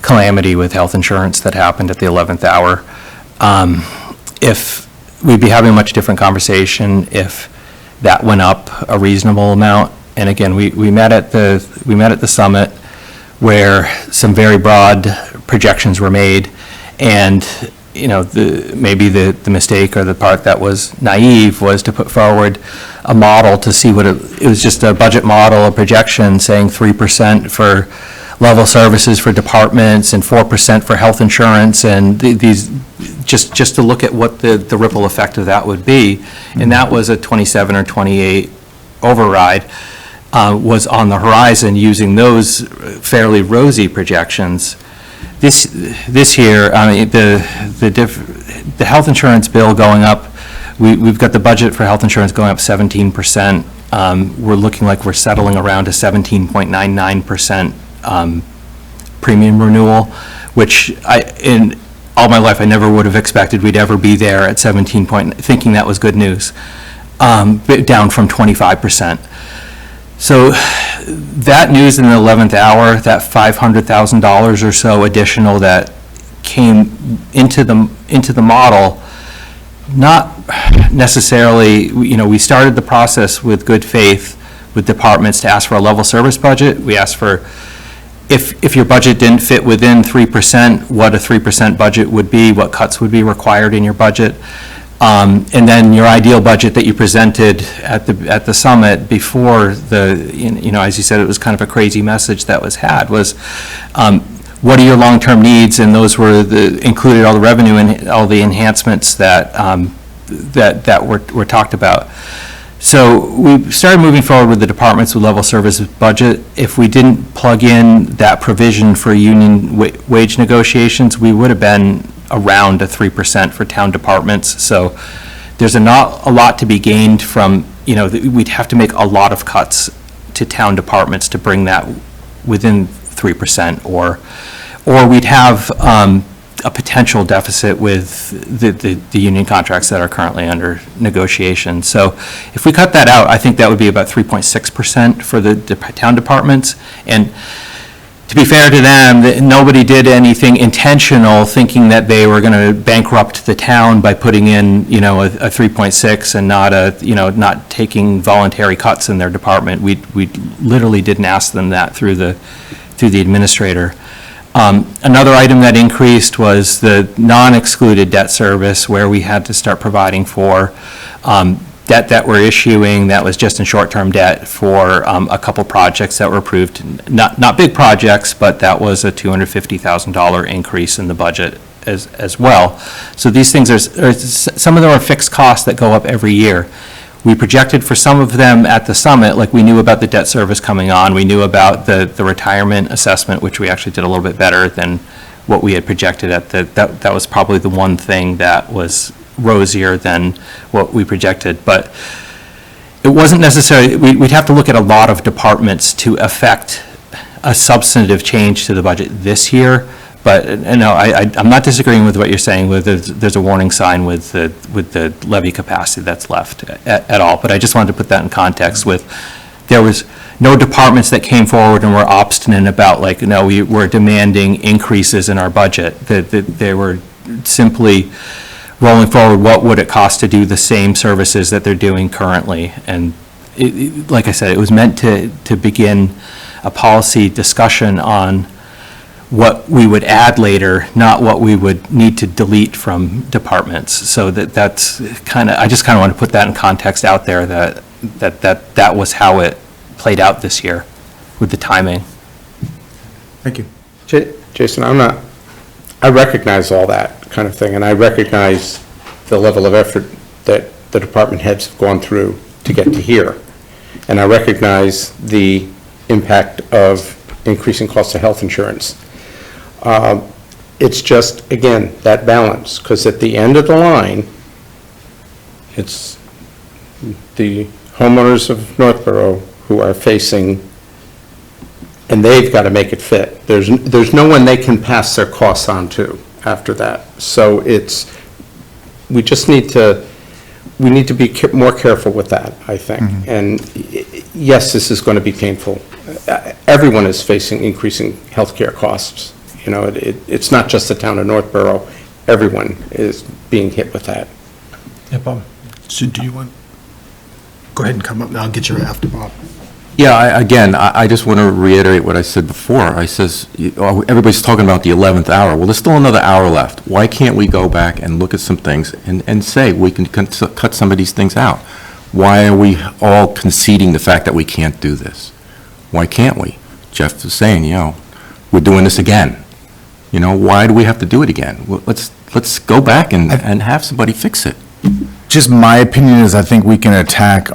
calamity with health insurance that happened at the 11th hour. If we'd be having a much different conversation if that went up a reasonable amount. And again, we met at the summit where some very broad projections were made, and maybe the mistake or the part that was naive was to put forward a model to see what it was, just a budget model, a projection saying 3% for level services for departments and 4% for health insurance, and these, just to look at what the ripple effect of that would be. And that was a 27 or 28 override, was on the horizon using those fairly rosy projections. This year, I mean, the health insurance bill going up, we've got the budget for health insurance going up 17%. We're looking like we're settling around a 17.99% premium renewal, which in all my life, I never would have expected we'd ever be there at 17 thinking that was good news, down from 25%. So that news in the 11th hour, that $500,000 or so additional that came into the model, not necessarily, we started the process with good faith with departments to ask for a level service budget. We asked for, if your budget didn't fit within 3%, what a 3% budget would be, what cuts would be required in your budget. And then your ideal budget that you presented at the summit before as you said, it was kind of a crazy message that was had, was what are your long-term needs? And those were included all the revenue and all the enhancements that were talked about. So we started moving forward with the departments with level service budget. If we didn't plug in that provision for union wage negotiations, we would have been around a 3% for town departments. So there's not a lot to be gained from, we'd have to make a lot of cuts to town departments to bring that within 3%, or we'd have a potential deficit with the union contracts that are currently under negotiation. So if we cut that out, I think that would be about 3.6% for the town departments. And to be fair to them, nobody did anything intentional thinking that they were going to bankrupt the town by putting in, a 3.6 and not taking voluntary cuts in their department. We literally didn't ask them that through the administrator. Another item that increased was the non-excluded debt service, where we had to start providing for debt that we're issuing that was just in short-term debt for a couple projects that were approved. Not big projects, but that was a $250,000 increase in the budget as well. So these things some of them are fixed costs that go up every year. We projected for some of them at the summit, like we knew about the debt service coming on, we knew about the retirement assessment, which we actually did a little bit better than what we had projected that was probably the one thing that was rosier than what we projected. But it wasn't necessarily, we'd have to look at a lot of departments to affect a substantive change to the budget this year. But no, I'm not disagreeing with what you're saying. There's a warning sign with the levy capacity that's left at all. But I just wanted to put that in context with, there was no departments that came forward and were obstinate about we're demanding increases in our budget. That they were simply rolling forward, what would it cost to do the same services that they're doing currently? And like I said, it was meant to begin a policy discussion on what we would add later, not what we would need to delete from departments. So that's I just kind of want to put that in context out there, that was how it played out this year with the timing. Thank you. Jason, I recognize all that kind of thing, and I recognize the level of effort that the department heads have gone through to get to here. And I recognize the impact of increasing costs of health insurance. It's just, again, that balance, because at the end of the line, it's the homeowners of Northborough who are facing, and they've got to make it fit. There's no one they can pass their costs on to after that. So we just need to be more careful with that, I think. Mm-hmm. And yes, this is going to be painful. Everyone is facing increasing healthcare costs. It's not just the town of Northborough. Everyone is being hit with that. Yeah, Bob. So do you want, go ahead and come up, and I'll get you after Bob. Yeah, I just want to reiterate what I said before. I says, everybody's talking about the 11th hour. Well, there's still another hour left. Why can't we go back and look at some things and say we can cut some of these things out? Why are we all conceding the fact that we can't do this? Why can't we? Jeff was saying, we're doing this again. Why do we have to do it again? Well, let's go back and have somebody fix it. Just my opinion is, I think we can attack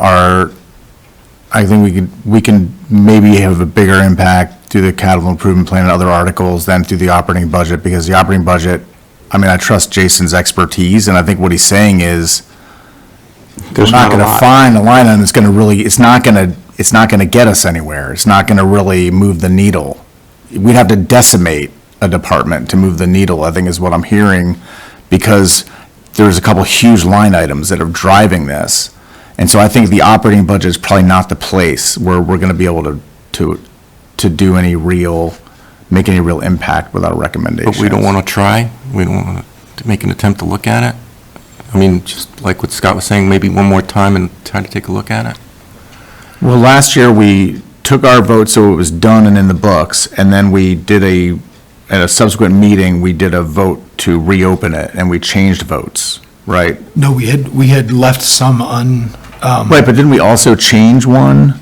I think we can maybe have a bigger impact through the capital improvement plan and other articles than through the operating budget, because the operating budget, I trust Jason's expertise, and I think what he's saying is, we're not going to find a line item that's going to really, it's not going to get us anywhere. It's not going to really move the needle. We'd have to decimate a department to move the needle, I think is what I'm hearing, because there's a couple huge line items that are driving this. And so I think the operating budget is probably not the place where we're going to be able to do make any real impact with our recommendations. But we don't want to try? We don't want to make an attempt to look at it? Just like what Scott was saying, maybe one more time and try to take a look at it? Well, last year we took our vote so it was done and in the books, and then we did at a subsequent meeting, we did a vote to reopen it, and we changed votes. right? No, we had left some Right, but didn't we also change one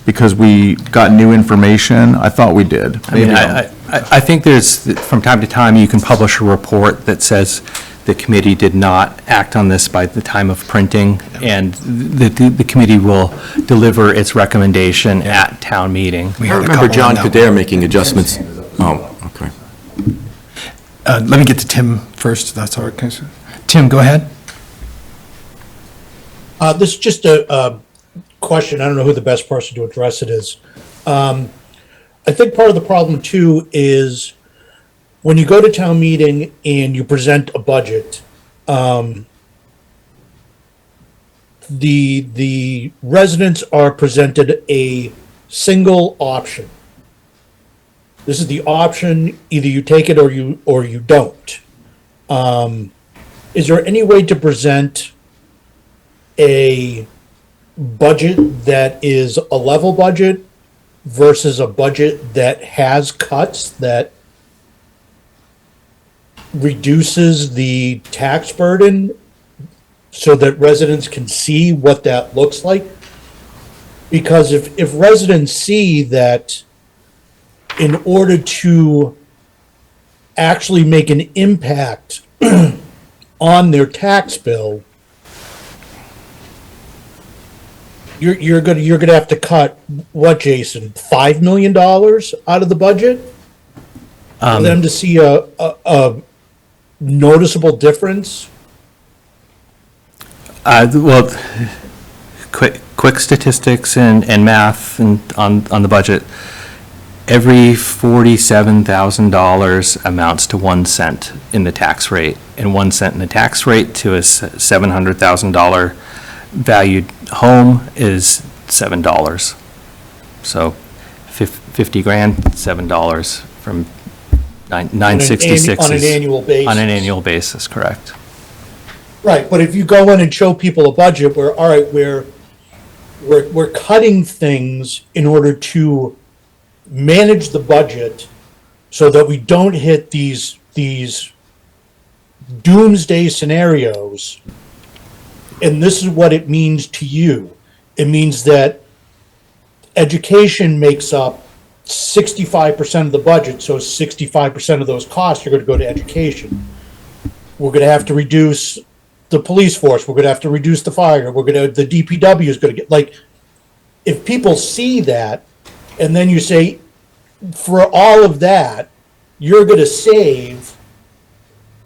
because we got new information? I thought we did. I mean, Maybe I'm- I think there's, from time to time, you can publish a report that says the committee did not act on this by the time of printing, and the committee will deliver its recommendation at town meeting. We I had a remember couple John on that Kader one. making adjustments. Oh, okay. Let me get to Tim first, if that's all right. Okay, Tim, go ahead. This is just a question. I don't know who the best person to address it is. I think part of the problem too is when you go to town meeting and you present a budget, the residents are presented a single option. This is the option, either you take it or you don't. Is there any way to present a budget that is a level budget versus a budget that has cuts that reduces the tax burden so that residents can see what that looks like? Because if residents see that in order to actually make an impact on their tax bill, you're gonna have to cut what, Jason, $5 million out of the budget? For them to see a noticeable difference? Well, quick statistics and math and on the budget. Every $47,000 amounts to 1 cent in the tax rate, and 1 cent in the tax rate to a $700,000 valued home is $7. So 50 grand, $7 from 966. On an annual basis. On an annual basis, correct. Right, but if you go in and show people a budget where, all right, we're cutting things in order to manage the budget so that we don't hit these doomsday scenarios, and this is what it means to you. It means that education makes up 65% of the budget, so 65% of those costs are going to go to education. We're going to have to reduce the police force. We're going to have to reduce the fire. The DPW is going to get, like, if people see that, and then you say, for all of that, you're going to save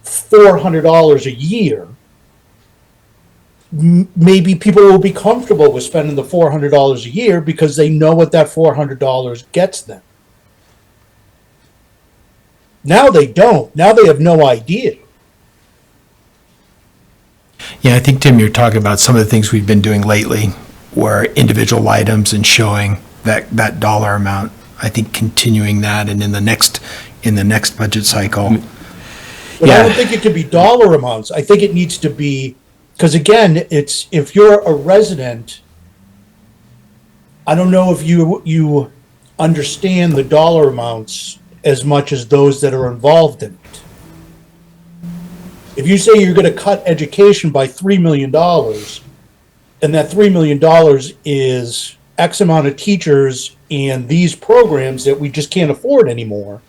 $400 a year, maybe people will be comfortable with spending the $400 a year because they know what that $400 gets them. Now they don't. Now they have no idea. Yeah, I think, Tim, you're talking about some of the things we've been doing lately, where individual items and showing that dollar amount. I think continuing that, and in the next budget cycle. But I Yeah. don't think it could be dollar amounts. I think it needs to be, because again, it's, if you're a resident, I don't know if you understand the dollar amounts as much as those that are involved in it. If you say you're going to cut education by $3 million, and that $3 million is X amount of teachers and these programs that we just can't afford anymore,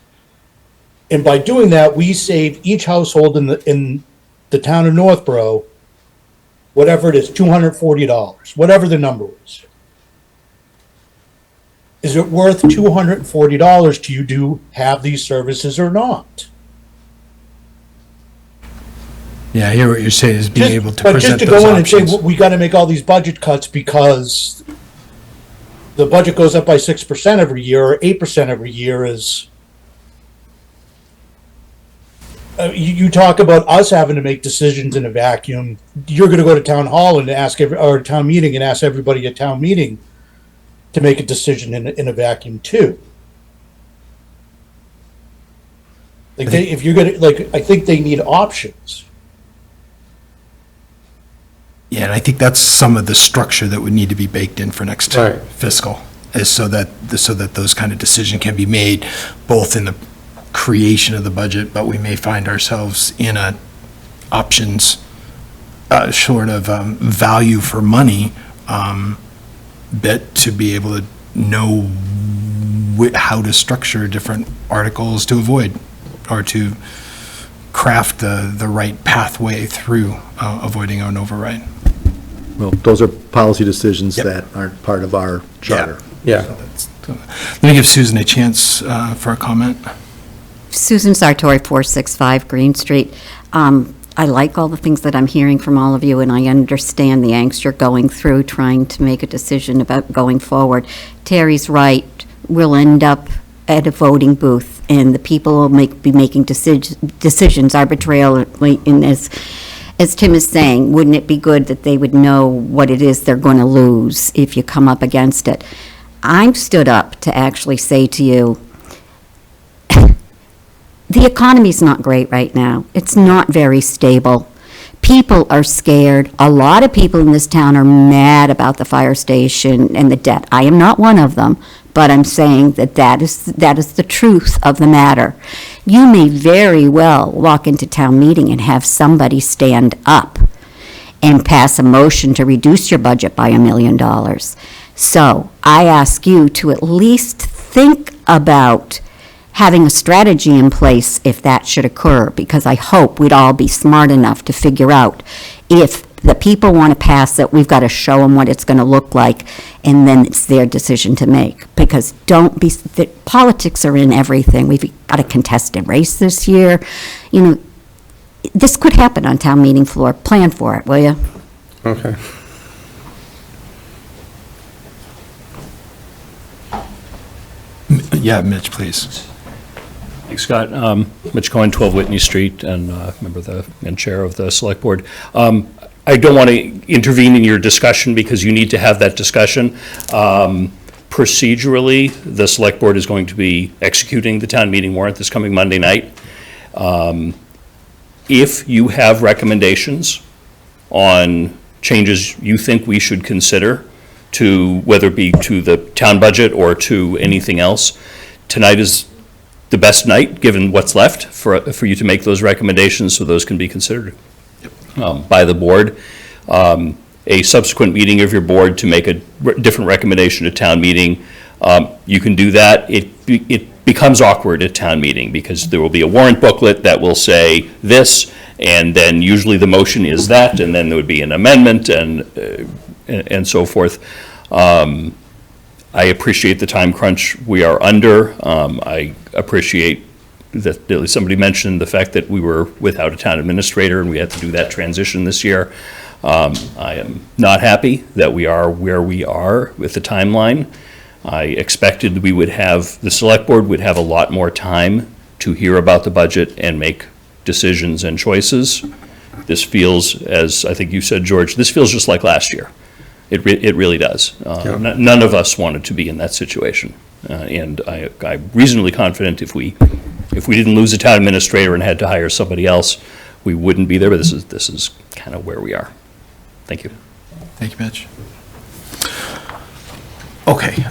and by doing that, we save each household in the town of Northborough, whatever it is, $240, whatever the number is. Is it worth $240 to you to have these services or not? Yeah, I hear what you're saying, is being able to But just present to those go in and say, options. well, we gotta make all these budget cuts because the budget goes up by 6% every year or 8% every year is, you talk about us having to make decisions in a vacuum. You're gonna go to town hall and ask or town meeting and ask everybody at town meeting to make a decision in a vacuum too. Like if you're gonna, like, I think they need options. Yeah, and I think that's some of the structure that would need to be baked in for next Right. fiscal, is so that those kind of decisions can be made, both in the creation of the budget, but we may find ourselves in a options value for money bit to be able to know how to structure different articles to avoid, or to craft the right pathway through avoiding an override. Well, those are policy decisions Yep. that aren't part of our charter. Yeah. Let me give Susan a chance for a comment. Susan Sartori, 465 Green Street. I like all the things that I'm hearing from all of you, and I understand the angst you're going through trying to make a decision about going forward. Terry's right. We'll end up at a voting booth, and the people will be making decisions arbitrarily. And as Tim is saying, wouldn't it be good that they would know what it is they're going to lose if you come up against it? I'm stood up to actually say to you, the economy's not great right now. It's not very stable. People are scared. A lot of people in this town are mad about the fire station and the debt. I am not one of them, but I'm saying that is the truth of the matter. You may very well walk into town meeting and have somebody stand up and pass a motion to reduce your budget by $1 million. So I ask you to at least think about having a strategy in place if that should occur, because I hope we'd all be smart enough to figure out if the people want to pass it, we've got to show them what it's going to look like, and then it's their decision to make. Because politics are in everything. We've got a contested race this year. You know, this could happen on town meeting floor. Plan for it, will you? Okay. Yeah, Mitch, please. Thanks, Scott. Mitch Cohen, 12 Whitney Street, and member and chair of the Select Board. I don't want to intervene in your discussion because you need to have that discussion. Procedurally, the Select Board is going to be executing the town meeting warrant this coming Monday night. If you have recommendations on changes you think we should consider, to whether it be to the town budget or to anything else, tonight is the best night, given what's left, for you to make those recommendations, so those can be considered by the board. A subsequent meeting of your board to make a different recommendation at town meeting, you can do that. It becomes awkward at town meeting because there will be a warrant booklet that will say this, and then usually the motion is that, and then there would be an amendment and so forth. I appreciate the time crunch we are under. I appreciate that somebody mentioned the fact that we were without a town administrator and we had to do that transition this year. I am not happy that we are where we are with the timeline. I expected the select board would have a lot more time to hear about the budget and make decisions and choices. This feels, as I think you said, George, this feels just like last year. It really does. None of us wanted to be in that situation. And I'm reasonably confident if we didn't lose a town administrator and had to hire somebody else, we wouldn't be there, but this is kind of where we are. Thank you. Thank you, Mitch. Okay,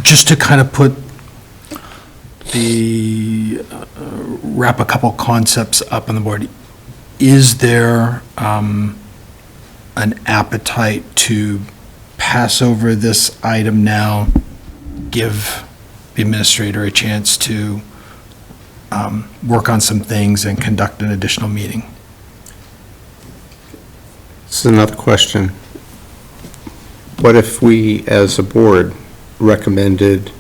just to kind of wrap a couple concepts up on the board, is there an appetite to pass over this item now, give the administrator a chance to work on some things and conduct an additional meeting? This is another question. What if we, as a board, recommended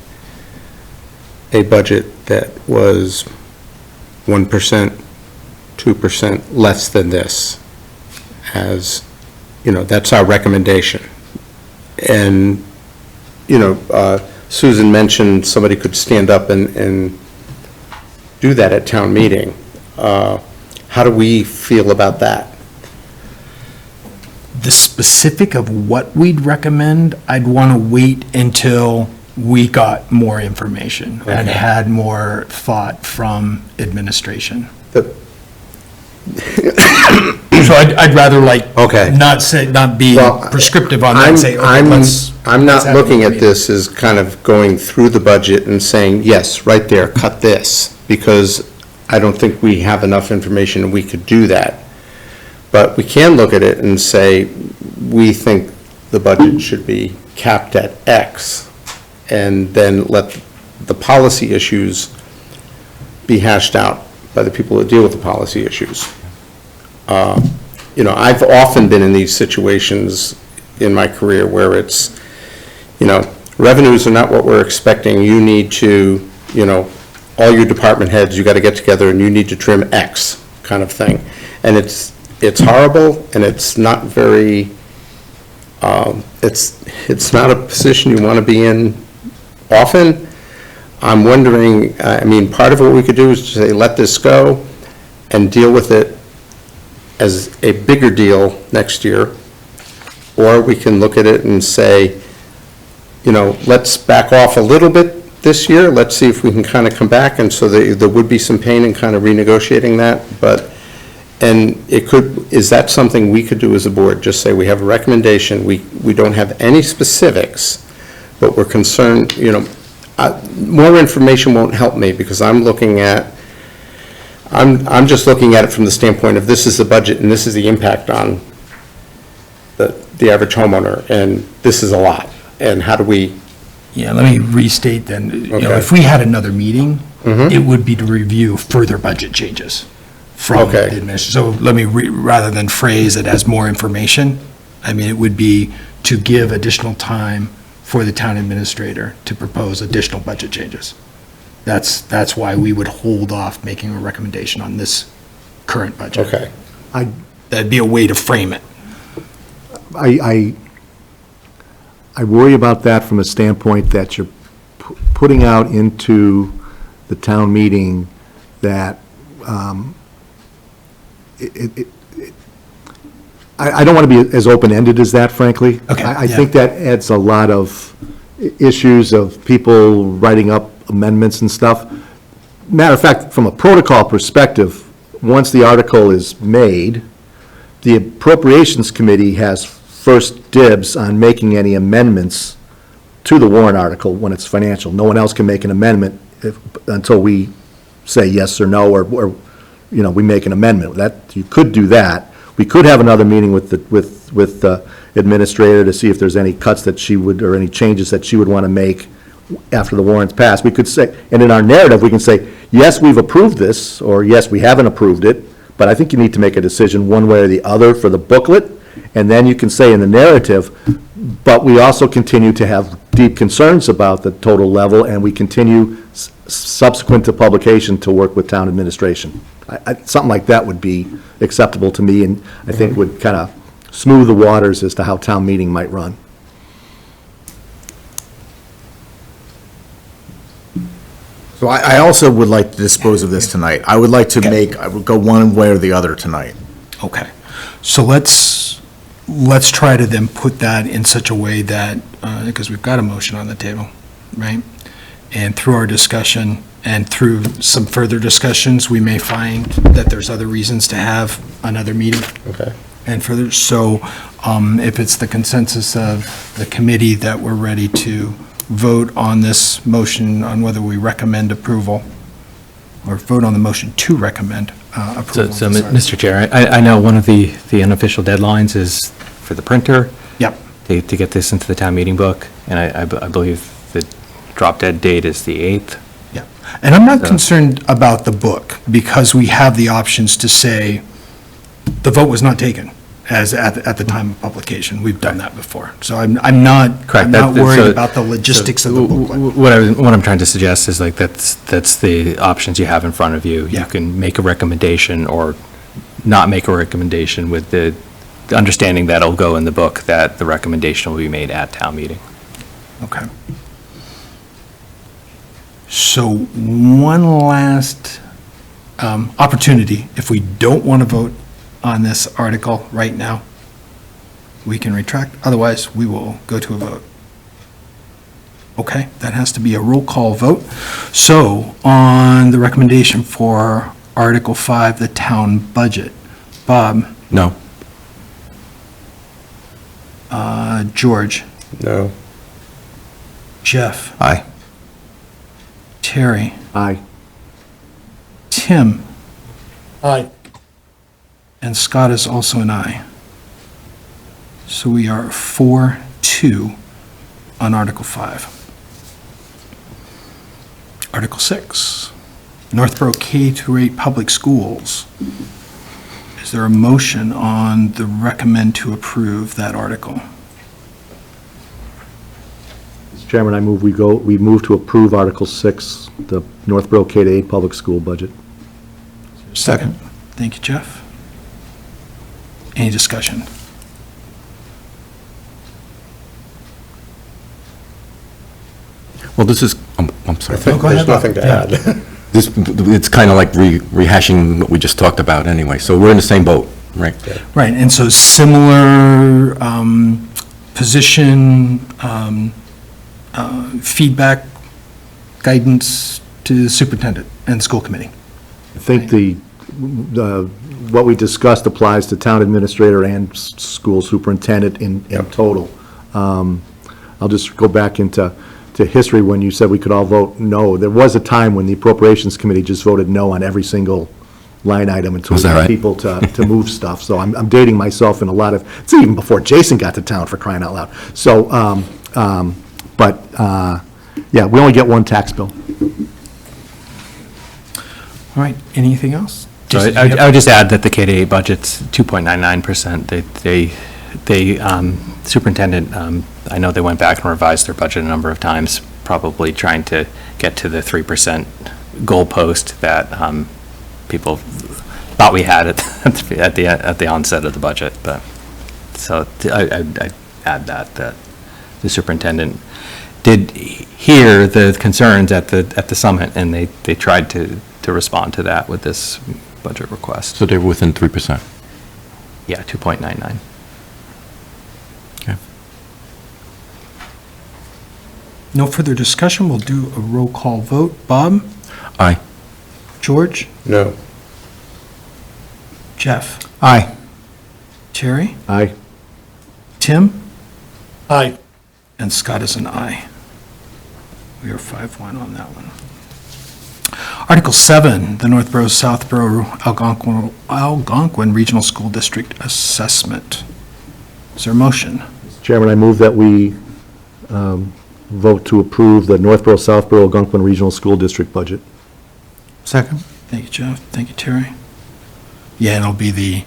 a budget that was 1%, 2% less than this? As, that's our recommendation. And, Susan mentioned somebody could stand up and do that at town meeting. How do we feel about that? The specific of what we'd recommend, I'd want to wait until we got more information and had more thought from administration. So I'd rather not be prescriptive on that and say, okay, I'm not looking at this as kind of going through the budget and saying, yes, right there, cut this, because I don't think we have enough information and we could do that. But we can look at it and say, we think the budget should be capped at X, and then let the policy issues be hashed out by the people that deal with the policy issues. You know, I've often been in these situations in my career where it's, you know, revenues are not what we're expecting. You need to, you know, all your department heads, you got to get together and you need to trim X kind of thing. And it's horrible, and it's not very, it's not a position you want to be in often. I'm wondering, I mean, part of what we could do is to say, let this go and deal with it as a bigger deal next year. Or we can look at it and say, you know, let's back off a little bit this year. Let's see if we can kind of come back, and so there would be some pain in kind of renegotiating that. But, and it could, is that something we could do as a board? Just say we have a recommendation. We don't have any specifics, but we're concerned, you know, more information won't help me, because I'm looking at, I'm just looking at it from the standpoint of this is the budget and this is the impact on the average homeowner, and this is a lot. And how do we? Yeah, let me restate then. You know, Okay. if we had another meeting, it would be to review further budget changes from the Okay. administration. So let me, rather than phrase it as more information, I mean, it would be to give additional time for the town administrator to propose additional budget changes. That's why we would hold off making a recommendation on this current budget. Okay. That'd be a way to frame it. I worry about that from a standpoint that you're putting out into the town meeting that I don't want to be as open-ended as that, frankly. Okay, I yeah. think that adds a lot of issues of people writing up amendments and stuff. Matter of fact, from a protocol perspective, once the article is made, the Appropriations Committee has first dibs on making any amendments to the warrant article when it's financial. No one else can make an amendment until we say yes or no, or, you know, we make an amendment. That, you could do that. We could have another meeting with the administrator to see if there's any cuts that she would, or any changes that she would want to make after the warrant's passed. We could say, and in our narrative, we can say, yes, we've approved this, or yes, we haven't approved it, but I think you need to make a decision one way or the other for the booklet, and then you can say in the narrative, but we also continue to have deep concerns about the total level, and we continue subsequent to publication to work with town administration. Something like that would be acceptable to me, and I think would kind of smooth the waters as to how town meeting might run. So I also would like to dispose of this tonight. I would like to I would go one way or the other tonight. Okay, so let's try to then put that in such a way that, because we've got a motion on the table, right? And through our discussion and through some further discussions, we may find that there's other reasons to have another meeting. Okay. And further, so if it's the consensus of the committee that we're ready to vote on this motion on whether we recommend approval, or vote on the motion to recommend approval. So, Sorry. Mr. Chair, I know one of the unofficial deadlines is for the printer. Yep. To get this into the town meeting book, and I believe the drop dead date is the 8th. Yeah, and I'm not So- concerned about the book, because we have the options to say, the vote was not taken as at the time of publication. We've done that before. So I'm not, Correct. I'm not That- worried so- about the logistics of the booklet. What I'm trying to suggest is like, that's the options you have in front of you. Yeah. You can make a recommendation or not make a recommendation with the understanding that it'll go in the book, that the recommendation will be made at town meeting. Okay. So one last opportunity, if we don't want to vote on this article right now, we can retract, otherwise we will go to a vote. Okay, that has to be a roll call vote. So on the recommendation for Article 5, the town budget, Bob, No. George, No. Jeff, Aye. Terry, Aye. Tim, Aye. and Scott is also an aye. So we are 4-2 on Article 5. Article 6, Northborough K-8 Public Schools. Is there a motion on the recommend to approve that article? Mr. Chairman, I move we move to approve Article 6, the Northborough K-8 public school budget. Second. Thank you, Jeff. Any discussion? Well, this is, I'm sorry. Go ahead, There's nothing to Bob. add. This, it's kind of like rehashing what we just talked about anyway, so we're in the same boat, right? Right, and so similar position, feedback, guidance to the superintendent and school committee. I think what we discussed applies to town administrator and school superintendent in total. I'll just go back into history when you said we could all vote no. There was a time when the Appropriations Committee just voted no on every single line item until Was that we got right? people to move stuff. So I'm dating myself in a lot of, it's even before Jason got to town, for crying out loud. So, yeah, we only get one tax bill. All right, anything else? So Jason, I you have- I would just add that the K-8 budget's 2.99%. They superintendent, I know they went back and revised their budget a number of times, probably trying to get to the 3% goalpost that people thought we had at the onset of the budget. But, so I'd add that the superintendent did hear the concerns at the summit, and they tried to respond to that with this budget request. So they're within 3%. Yeah, 2.99. Okay. No further discussion, we'll do a roll call vote. Bob? Aye. George? No. Jeff? Aye. Terry? Aye. Tim? Aye. And Scott is an aye. We are 5-1 on that one. Article 7, the Northborough Southborough Algonquin Regional School District Assessment. Is there a motion? Chairman, I move that we vote to approve the Northborough Southborough Algonquin Regional School District budget. Second. Thank you, Jeff. Thank you, Terry. Yeah, and it'll be the,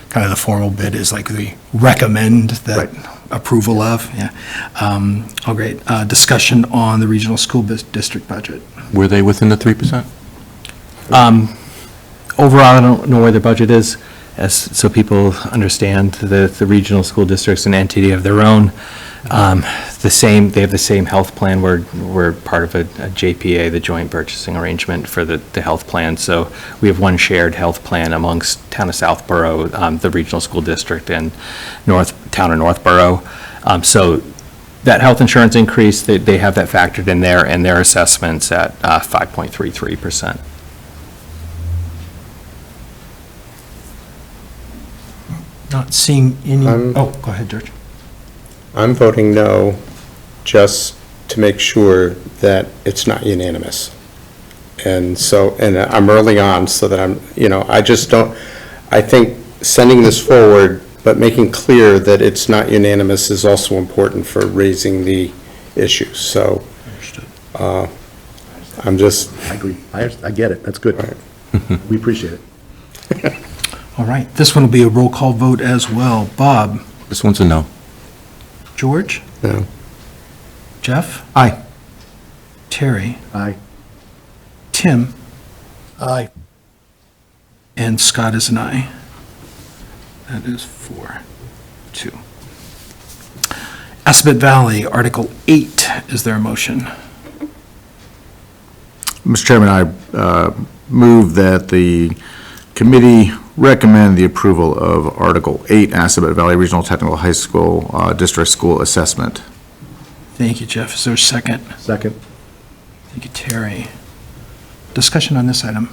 kind of the formal bit is like the recommend that approval of, yeah. Oh, great. Discussion on the regional school district budget. Were they within the 3%? Overall, I don't know where their budget is, so people understand the regional school district's an entity of their own. They have the same health plan. We're part of a JPA, the Joint Purchasing Arrangement for the health plan. So we have one shared health plan amongst Town of Southborough, the regional school district, and Town of Northborough. So that health insurance increase, they have that factored in there, and their assessments at 5.33%. Not seeing any, I'm- oh, go ahead, George. I'm voting no, just to make sure that it's not unanimous. And so, and I'm early on, so that I just don't, I think sending this forward, but making clear that it's not unanimous is also important for raising the issue. So, I'm just, I agree. I get it. That's good. We appreciate it. All right, this one will be a roll call vote as well. Bob? This one's a no. George? no. Jeff? Aye. Terry? Aye. Tim? Aye. And Scott is an aye. That is 4-2. Assabet Valley, Article 8. Is there a motion? Mr. Chairman, I move that the committee recommend the approval of Article 8, Assabet Valley Regional Technical High School District School Assessment. Thank you, Jeff. Is there a second? Second. Thank you, Terry. Discussion on this item?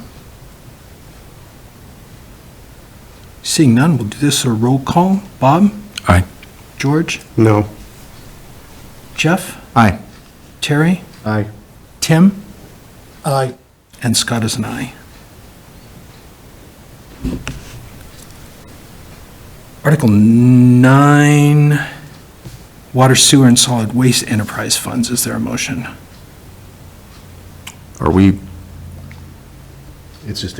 Seeing none, we'll do this a roll call. Bob? Aye. George? No. Jeff? Aye. Terry? Aye. Tim? Aye. And Scott is an aye. Article 9, Water, Sewer, and Solid Waste Enterprise Funds. Is there a motion? Are we, It's just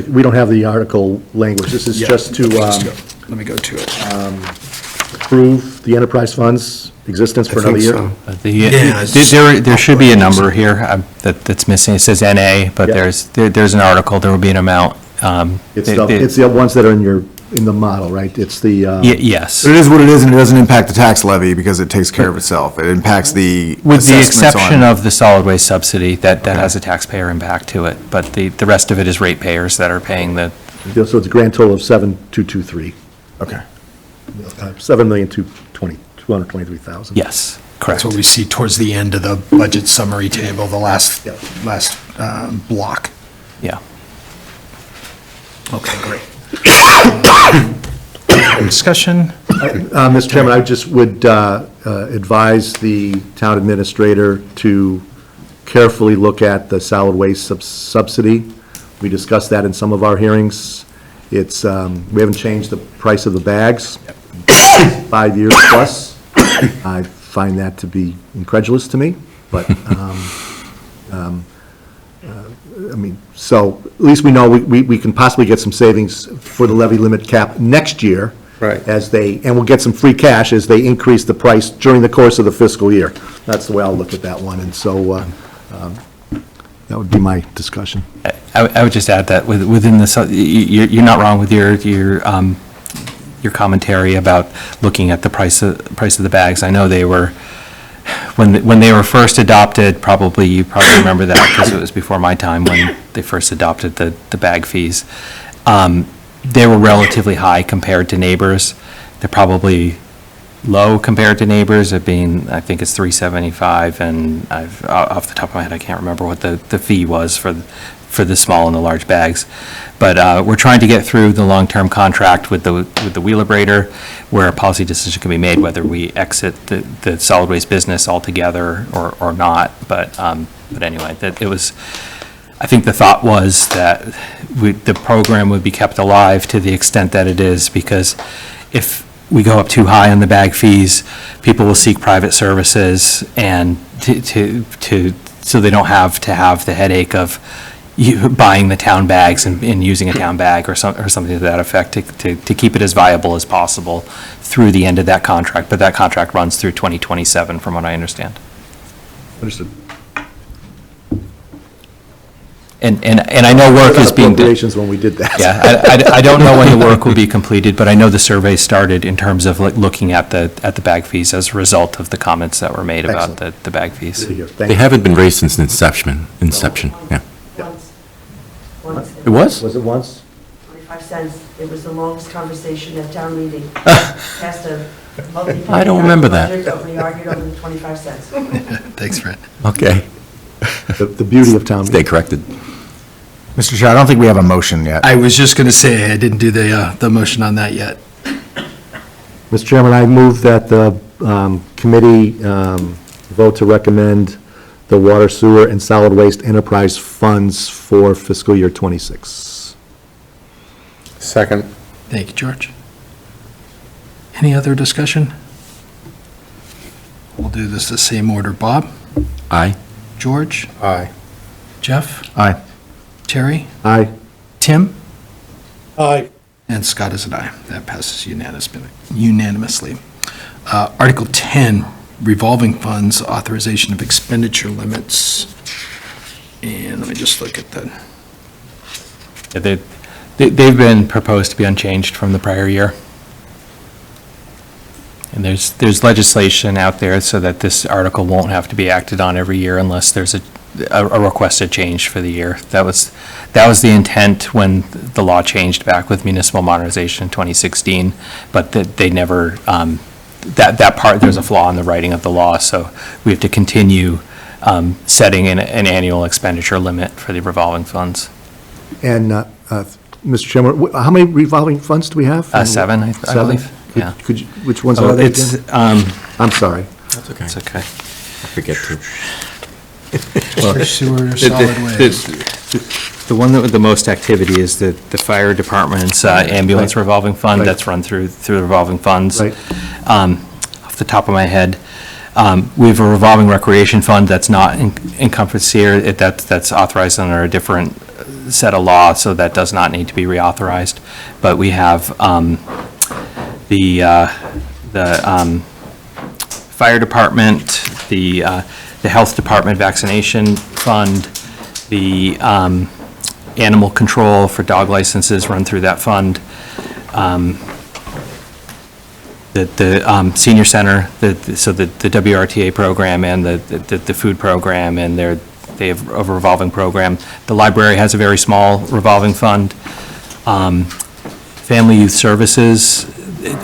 we don't have the article language. This is just to Let me go to it. approve the enterprise funds existence for another year. There should be a number here that's missing. It says NA, but Yeah. there's an article, there will be an amount. It's the ones that are in the model, right? It's the, Yes. But it is what it is, and it doesn't impact the tax levy because it takes care of itself. It impacts the With the assessments exception on- of the solid waste subsidy, that has a taxpayer impact to it. But the rest of it is ratepayers that are paying the, so it's a grand total of 7,223, Okay. 7,223,000. yes, correct. That's what we see towards the end of the budget summary table, the last block. Yeah. Okay, great. Discussion? Mr. Chairman, I just would advise the town administrator to carefully look at the solid waste subsidy. We discussed that in some of our hearings. It's, we haven't changed the price of the bags, 5 years plus. I find that to be incredulous to me, but, I mean, so at least we know we can possibly get some savings for the levy limit cap next year. Right. And we'll get some free cash as they increase the price during the course of the fiscal year. That's the way I'll look at that one, and so that would be my discussion. I would just add that within the, you're not wrong with your commentary about looking at the price of the bags. I know they were, when they were first adopted, you probably remember that because it was before my time when they first adopted the bag fees. They were relatively high compared to neighbors. They're probably low compared to neighbors, it being, I think it's $3.75, and off the top of my head, I can't remember what the fee was for the small and the large bags. But we're trying to get through the long-term contract with the Wheelabrator, where a policy decision can be made whether we exit the solid waste business altogether or not. But anyway, that it was, I think the thought was that the program would be kept alive to the extent that it is, because if we go up too high on the bag fees, people will seek private services, and so they don't have to have the headache of buying the town bags and using a town bag or something to that effect to keep it as viable as possible through the end of that contract. But that contract runs through 2027, from what I understand. Understood. And I know work is being done. Appropriations when we did that. Yeah, I don't know when the work will be completed, but I know the survey started in terms of looking at the bag fees as a result of the comments that were made about Excellent. the bag fees. Good to hear. Thank they you. haven't been raised since inception, yeah. Once. It was? Was it once? 25 cents. It was the longest conversation at town meeting. Passed a multi-page I don't remember that. budget, but we argued over the 25 cents. Thanks, Fred. Okay. The beauty of town Stay meeting. corrected. Mr. Chair, I don't think we have a motion yet. I was just going to say, I didn't do the motion on that yet. Mr. Chairman, I move that the committee vote to recommend the water, sewer, and solid waste enterprise funds for fiscal year '26. Second. Thank you, George. Any other discussion? We'll do this the same order. Bob? Aye. George? Aye. Jeff? Aye. Terry? Aye. Tim? Aye. And Scott is an aye. That passes unanimously. Article 10, revolving funds, authorization of expenditure limits. And let me just look at that. Yeah, they've been proposed to be unchanged from the prior year. And there's legislation out there so that this article won't have to be acted on every year unless there's a requested change for the year. That was the intent when the law changed back with municipal modernization in 2016, but they never, that part, there's a flaw in the writing of the law, so we have to continue setting an annual expenditure limit for the revolving funds. And, Mr. Chairman, how many revolving funds do we have? 7, I Seven? believe. Yeah. Could you, which ones are they It's, again? I'm sorry. That's okay. it's okay. I forget to. Water, sewer, solid waste. The one that with the most activity is the fire department's ambulance revolving fund. Right. That's run through the revolving funds. Right. Off the top of my head, we have a revolving recreation fund that's not encompassed here. That's authorized under a different set of law, so that does not need to be reauthorized. But we have the fire department, the health department vaccination fund, the animal control for dog licenses run through that fund. The senior center, so the WRTA program and the food program, and they have a revolving program. The library has a very small revolving fund. Family Youth Services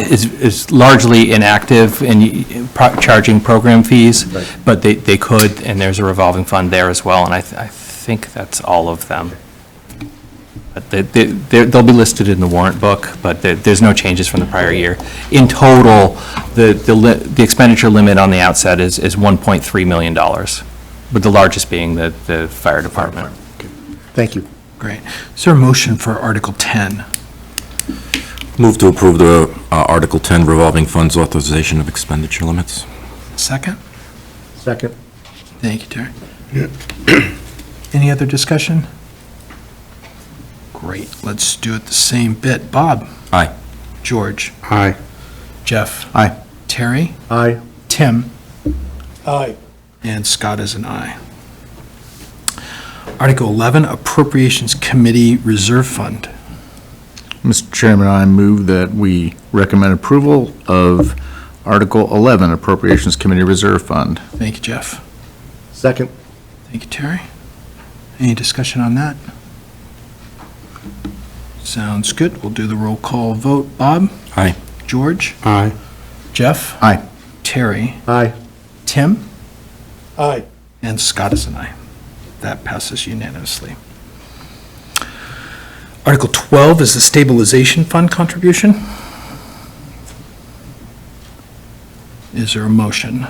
is largely inactive in charging program fees, Right. but they could, and there's a revolving fund there as well, and I think that's all of them. But they'll be listed in the warrant book, but there's no changes from the prior year. In total, the expenditure limit on the outset is $1.3 million, with the largest being the fire department. Thank you. Great. Is there a motion for Article 10? Move to approve the Article 10 revolving funds authorization of expenditure limits. Second? Second. Thank you, Terry. Any other discussion? Great, let's do it the same bit. Bob? Aye. George? Aye. Jeff? Aye. Terry? Aye. Tim? Aye. And Scott is an aye. Article 11, Appropriations Committee Reserve Fund. Mr. Chairman, I move that we recommend approval of Article 11, Appropriations Committee Reserve Fund. Thank you, Jeff. Second. Thank you, Terry. Any discussion on that? Sounds good. We'll do the roll call vote. Bob? Aye. George? Aye. Jeff? Aye. Terry? Aye. Tim? Aye. And Scott is an aye. That passes unanimously. Article 12 is the Stabilization Fund contribution. Is there a motion?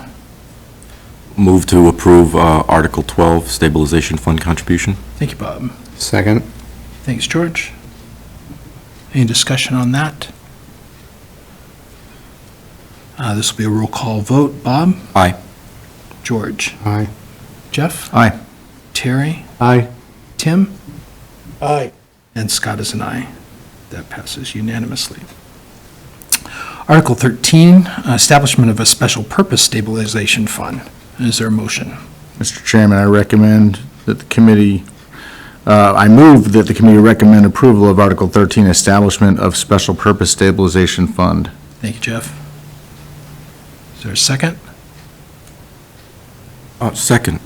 Move to approve Article 12 stabilization fund contribution. Thank you, Bob. Second. Thanks, George. Any discussion on that? This will be a roll call vote. Bob? Aye. George? Aye. Jeff? Aye. Terry? Aye. Tim? Aye. And Scott is an aye. That passes unanimously. Article 13, Establishment of a Special Purpose Stabilization Fund. Is there a motion? Mr. Chairman, I recommend that the committee, I move that the committee recommend approval of Article 13, Establishment of Special Purpose Stabilization Fund. Thank you, Jeff. Is there a second? Second.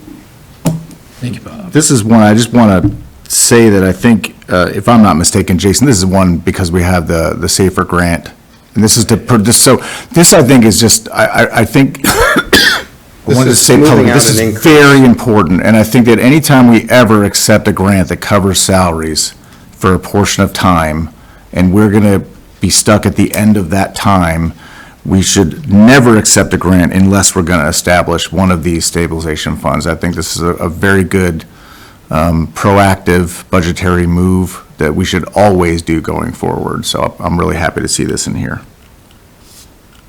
Thank you, Bob. This is one, I just want to say that I think, if I'm not mistaken, Jason, this is one because we have the SAFER grant. And this is to, so this I think is just, I think, I This wanted to is say smoothing publicly, out this is an increase. very important. And I think that anytime we ever accept a grant that covers salaries for a portion of time, and we're going to be stuck at the end of that time, we should never accept a grant unless we're going to establish one of these stabilization funds. I think this is a very good proactive budgetary move that we should always do going forward. So I'm really happy to see this in here.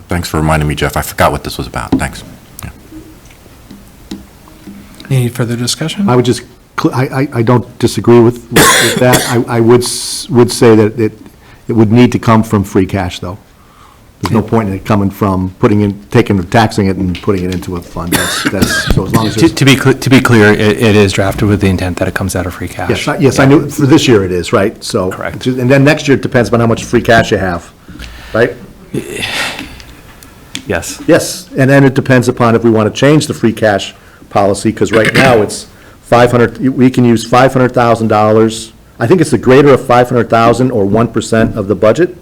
Thanks for reminding me, Jeff. I forgot what this was about. Thanks. Yeah. Any further discussion? I would just, I don't disagree with that. I would say that it would need to come from free cash, though. There's no point in it coming from taxing it and putting it into a fund. That's, so as long as there's. To be clear, it is drafted with the intent that it comes out of free cash. Yes, I knew, for this year it is, right? So. Correct. And then next year, it depends on how much free cash you have, right? Yes. Yes, and then it depends upon if we want to change the free cash policy, because right now it's 500, we can use $500,000. I think it's the greater of 500,000 or 1% of the budget.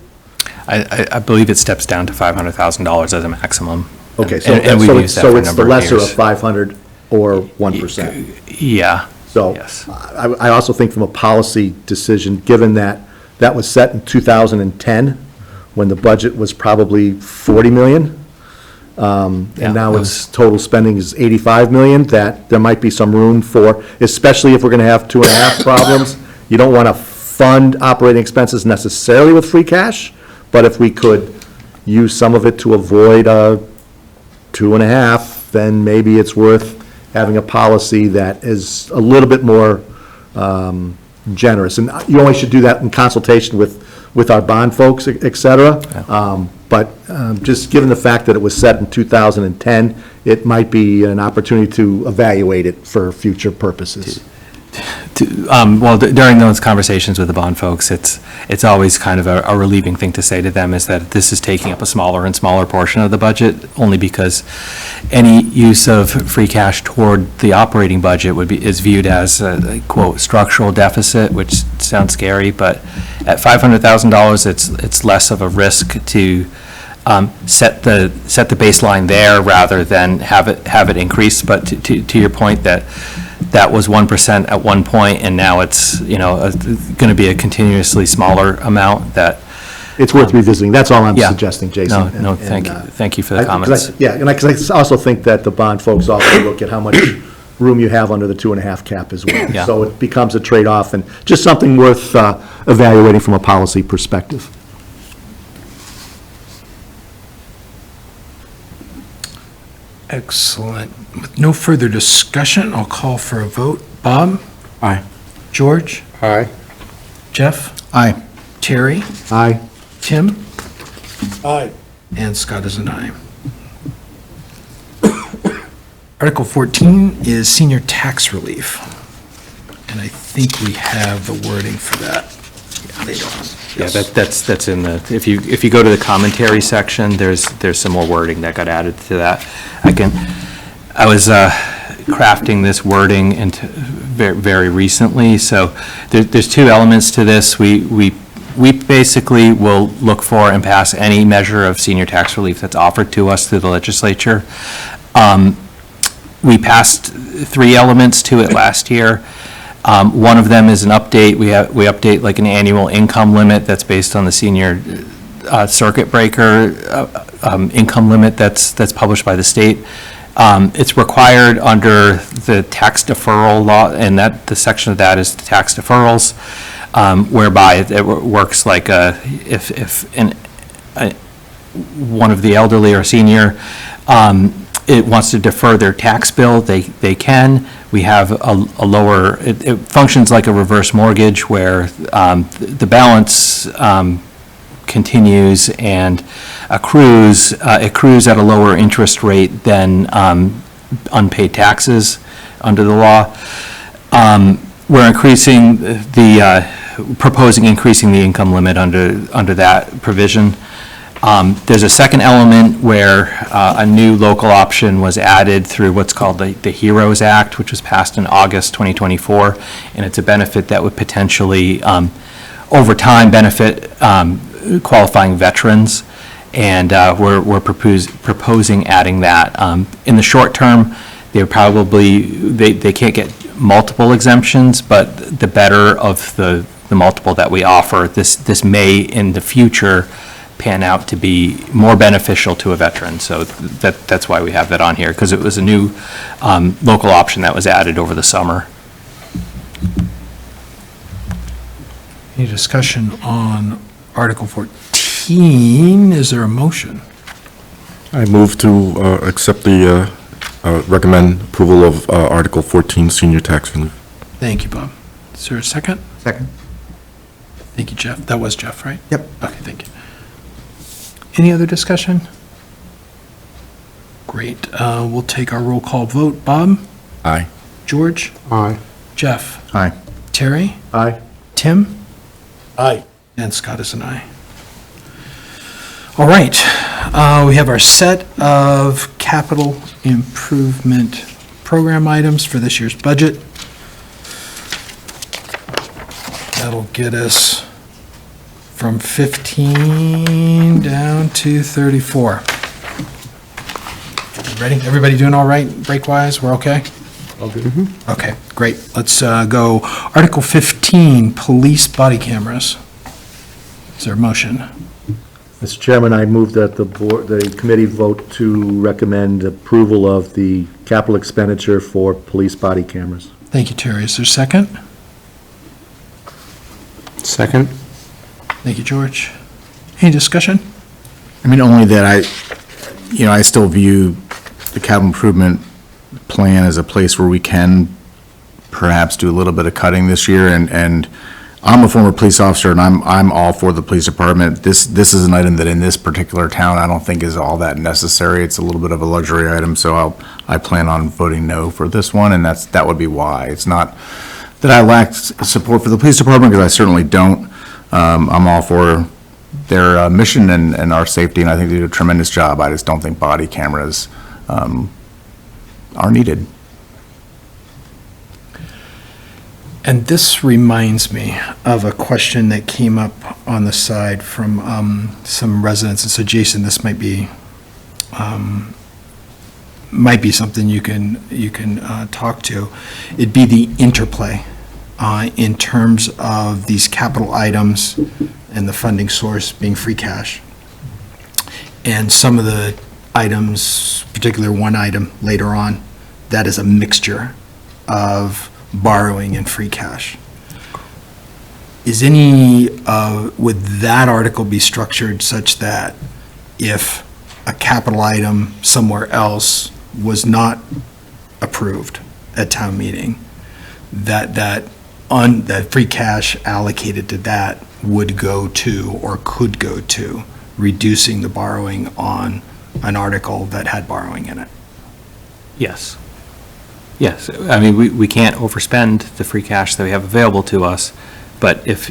I believe it steps down to $500,000 as a maximum. Okay, so And we've used that for a it's the number of lesser of years. 500 or 1%. Yeah. So Yes. I also think from a policy decision, given that that was set in 2010, when the budget was probably 40 million, Yeah, and now that its total spending is 85 million, that there might be some room for, especially if we're going to have 2.5 problems, you don't want to fund operating expenses necessarily with free cash, but if we could use some of it to avoid a 2.5, then maybe it's worth having a policy that is a little bit more generous. And you always should do that in consultation with our bond folks, et cetera. But just given the fact that it was set in 2010, it might be an opportunity to evaluate it for future purposes. Well, during those conversations with the bond folks, it's always kind of a relieving thing to say to them is that this is taking up a smaller and smaller portion of the budget, only because any use of free cash toward the operating budget is viewed as a quote structural deficit, which sounds scary, but at $500,000, it's less of a risk to set the baseline there rather than have it increase. But to your point that was 1% at one point, and now it's, going to be a continuously smaller amount that. It's worth revisiting. That's all I'm Yeah. suggesting, Jason. No, thank you. Thank you for the comments. Because I also think that the bond folks also look at how much room you have under the 2.5 cap as well. Yeah. So it becomes a trade-off and just something worth evaluating from a policy perspective. Excellent. With no further discussion, I'll call for a vote. Bob? Aye. George? Aye. Jeff? Aye. Terry? Aye. Tim? Aye. And Scott is an aye. Article 14 is senior tax relief. And I think we have the wording for that later on. Yeah, that's in the, if you go to the commentary section, there's some more wording that got added to that. I was crafting this wording into very recently, so there's two elements to this. We basically will look for and pass any measure of senior tax relief that's offered to us through the legislature. We passed 3 elements to it last year. One of them is an update. We update like an annual income limit that's based on the senior circuit breaker income limit that's published by the state. It's required under the tax deferral law, and that the section of that is the tax deferrals, whereby it works like if one of the elderly or senior it wants to defer their tax bill, they can. We have a lower, it functions like a reverse mortgage where the balance continues and accrues at a lower interest rate than unpaid taxes under the law. We're proposing increasing the income limit under that provision. There's a second element where a new local option was added through what's called the HEROES Act, which was passed in August 2024, and it's a benefit that would potentially, over time, benefit qualifying veterans, and we're proposing adding that. In the short term, they can't get multiple exemptions, but the better of the multiple that we offer, this may in the future pan out to be more beneficial to a veteran. So that's why we have that on here, because it was a new local option that was added over the summer. Any discussion on Article 14? Is there a motion? I move to accept the, recommend approval of Article 14, senior tax relief. Thank you, Bob. Is there a second? Second. Thank you, Jeff. That was Jeff, right? Yep. Okay, thank you. Any other discussion? Great. We'll take our roll call vote. Bob? Aye. George? Aye. Jeff? Aye. Terry? Aye. Tim? Aye. And Scott is an aye. All right. We have our set of capital improvement program items for this year's budget. That'll get us from 15 down to 34. Ready? Everybody doing all right break-wise? We're okay? All good. Okay, great. Let's go. Article 15, police body cameras. Is there a motion? Mr. Chairman, I move that the committee vote to recommend approval of the capital expenditure for police body cameras. Thank you, Terry. Is there a second? Second? Thank you, George. Any discussion? I mean, only that I still view the capital improvement plan as a place where we can perhaps do a little bit of cutting this year, and I'm a former police officer, and I'm all for the police department. This is an item that in this particular town, I don't think is all that necessary. It's a little bit of a luxury item, so I plan on voting no for this one, and that would be why. It's not that I lack support for the police department, because I certainly don't. I'm all for their mission and our safety, and I think they do a tremendous job. I just don't think body cameras are needed. And this reminds me of a question that came up on the side from some residents. And so, Jason, this might be something you can talk to. It'd be the interplay in terms of these capital items and the funding source being free cash. And some of the items, particularly one item later on, that is a mixture of borrowing and free cash. Would that article be structured such that if a capital item somewhere else was not approved at town meeting, that free cash allocated to that would go to, or could go to, reducing the borrowing on an article that had borrowing in it? Yes. Yes, I mean, we can't overspend the free cash that we have available to us, but if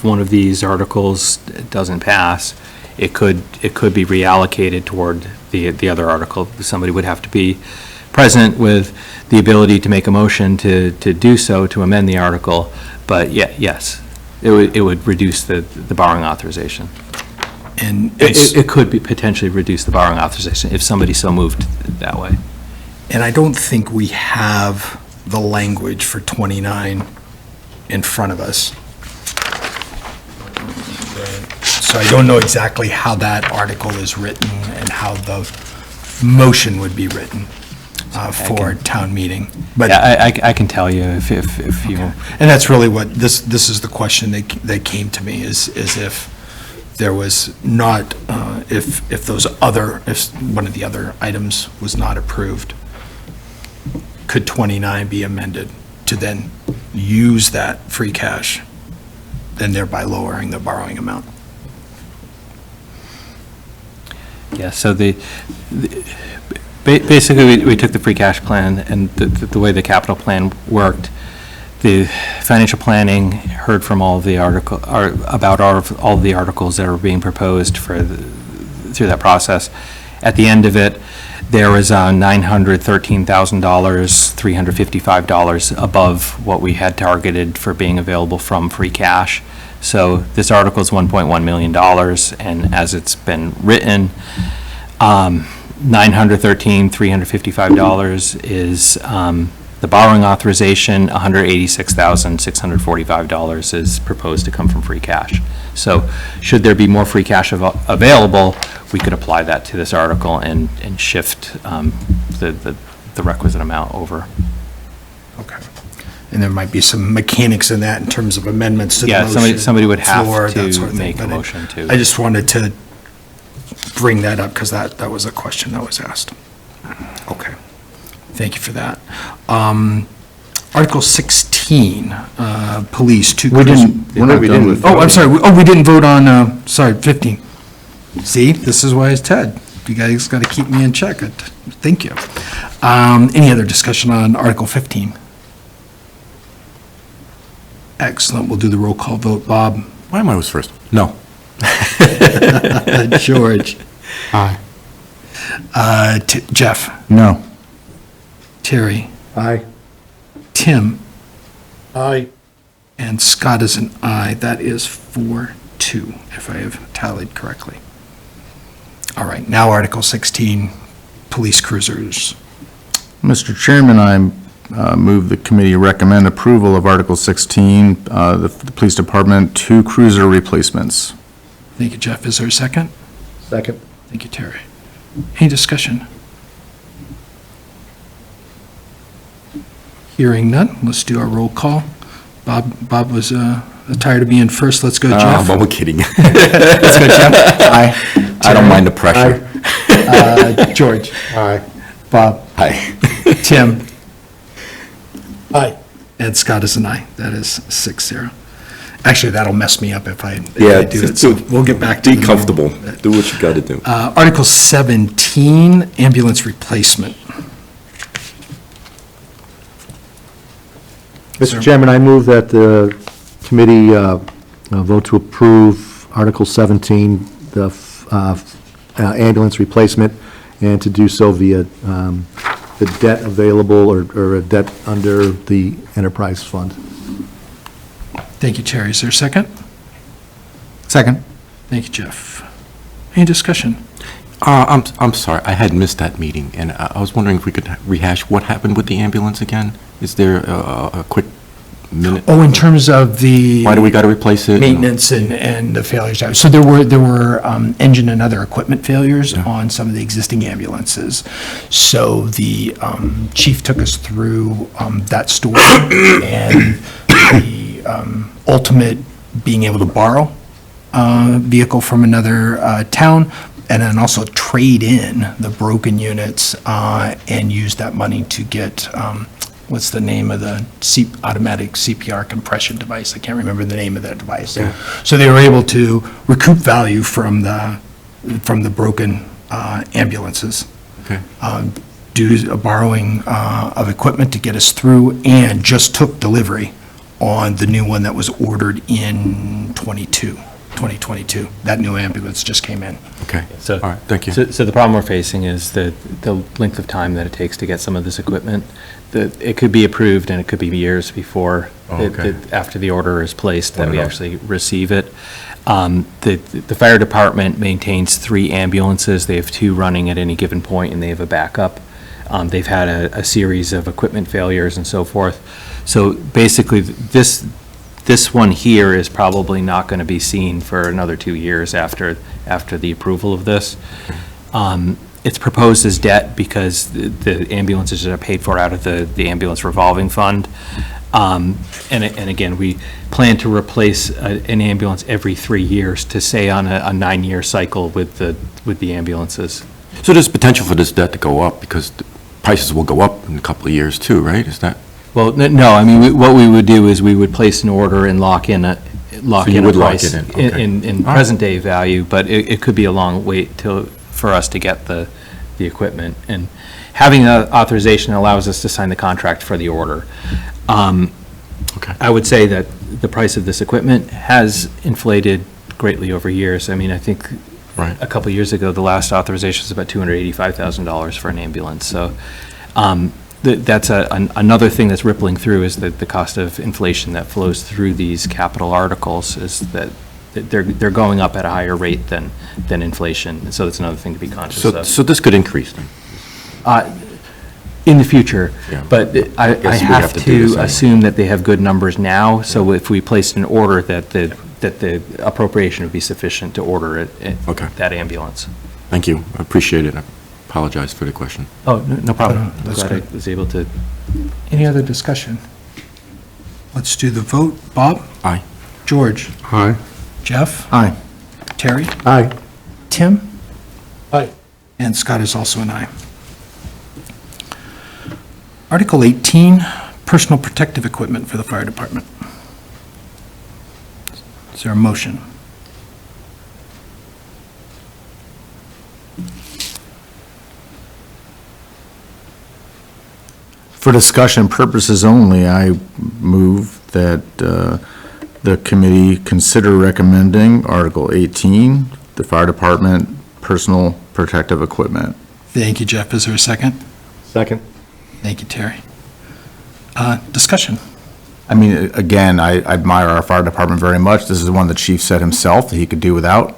one of these articles doesn't pass, it could be reallocated toward the other article. Somebody would have to be present with the ability to make a motion to do so, to amend the article, but yes, it would reduce the borrowing authorization. And It could be potentially reduce the borrowing authorization if somebody so moved that way. And I don't think we have the language for 29 in front of us. So I don't know exactly how that article is written and how the motion would be written for town meeting. But Yeah, I can tell you if you. And that's really what, this is the question that came to me, is if there was not, if one of the other items was not approved, could 29 be amended to then use that free cash and thereby lowering the borrowing amount? Yeah, so basically, we took the free cash plan and the way the capital plan worked. The financial planning heard from all of the about all of the articles that are being proposed through that process. At the end of it, there was $913,000, $355 above what we had targeted for being available from free cash. So this article is $1.1 million, and as it's been written, $913,355 is the borrowing authorization. $186,645 is proposed to come from free cash. So should there be more free cash available, we could apply that to this article and shift the requisite amount over. Okay. And there might be some mechanics in that in terms of amendments to the Yeah, motion. somebody would have floor, that to sort of thing. make a But motion to. I just wanted to bring that up because that was a question that was asked. Okay. Thank you for that. Article 16, police, two. We're not we done didn't. with. Oh, I'm sorry. We didn't vote on, 15. See, this is why it's Ted. You guys got to keep me in check. Thank you. Any other discussion on Article 15? Excellent. We'll do the roll call vote. Bob? Why am I was first? No. George? Aye. Jeff? No. Terry? Aye. Tim? Aye. And Scott is an aye. That is 4-2, if I have tallied correctly. All right, now Article 16, police cruisers. Mr. Chairman, I move the committee recommend approval of Article 16, the police department, 2 cruiser replacements. Thank you, Jeff. Is there a second? Second. Thank you, Terry. Any discussion? Hearing none, let's do our roll call. Bob was Tired of being first, let's go Oh, Jeff. but we're kidding. Let's go Jeff. Aye. I don't mind the pressure. George. Aye. Bob. Hi. Tim. Aye. And Scott is an aye. That is 6-0. Actually, that'll mess me up if I Yeah, do it, so we'll get back to Be the comfortable. normal. Do what you gotta do. Article 17, ambulance replacement. Mr. Chairman, I move that the committee vote to approve Article 17, the ambulance replacement, and to do so via the debt available or a debt under the enterprise fund. Thank you, Terry. Is there a second? Second. Thank you, Jeff. Any discussion? I'm sorry, I had missed that meeting, and I was wondering if we could rehash what happened with the ambulance again? Is there a quick minute? Oh, in terms of the Why do we gotta replace it? maintenance and the failures. So there were engine and other equipment failures on some of the existing ambulances. So the chief took us through that story and the ultimate being able to borrow a vehicle from another town, and then also trade in the broken units and use that money to get, what's the name of the automatic CPR compression device? I can't remember the name of that device. So they were able to recoup value from the broken ambulances. Okay. Do a borrowing of equipment to get us through, and just took delivery on the new one that was ordered in 2022. That new ambulance just came in. Okay, So, all right, thank you. So the problem we're facing is the length of time that it takes to get some of this equipment. It could be approved and it could be years before, okay. after the order is placed, that we Wonderful. actually receive it. The fire department maintains 3 ambulances. They have 2 running at any given point, and they have a backup. They've had a series of equipment failures and so forth. So basically, this one here is probably not going to be seen for another 2 years after the approval of this. It's proposed as debt because the ambulances are paid for out of the ambulance revolving fund. And again, we plan to replace an ambulance every 3 years to stay on a 9-year cycle with the ambulances. So there's potential for this debt to go up, because the prices will go up in a couple of years too, right? Is that? Well, no, I mean, what we would do is we would place an order and lock in a would lock price it in, okay. in present day value, but it could be a long wait for us to get the equipment. And having the authorization allows us to sign the contract for the order. Okay. I would say that the price of this equipment has inflated greatly over years. I mean, I think Right. a couple of years ago, the last authorization was about $285,000 for an ambulance. So that's another thing that's rippling through, is that the cost of inflation that flows through these capital articles is that they're going up at a higher rate than inflation. And so that's another thing to be conscious of. So this could increase then? In the future, Yeah. but I guess we have have to do this to anyway. assume that they have good numbers now, so if we placed an order, that the appropriation would be sufficient to order Okay. that ambulance. Thank you, I appreciate it. I apologize for the question. Oh, no problem. That's Glad I good. was able to. Any other discussion? Let's do the vote. Bob? Aye. George? Aye. Jeff? Aye. Terry? Aye. Tim? Aye. And Scott is also an aye. Article 18, personal protective equipment for the fire department. Is there a motion? For discussion purposes only, I move that the committee consider recommending Article 18, the fire department personal protective equipment. Thank you, Jeff. Is there a second? Second. Thank you, Terry. Discussion. I mean, again, I admire our fire department very much. This is one the chief said himself that he could do without.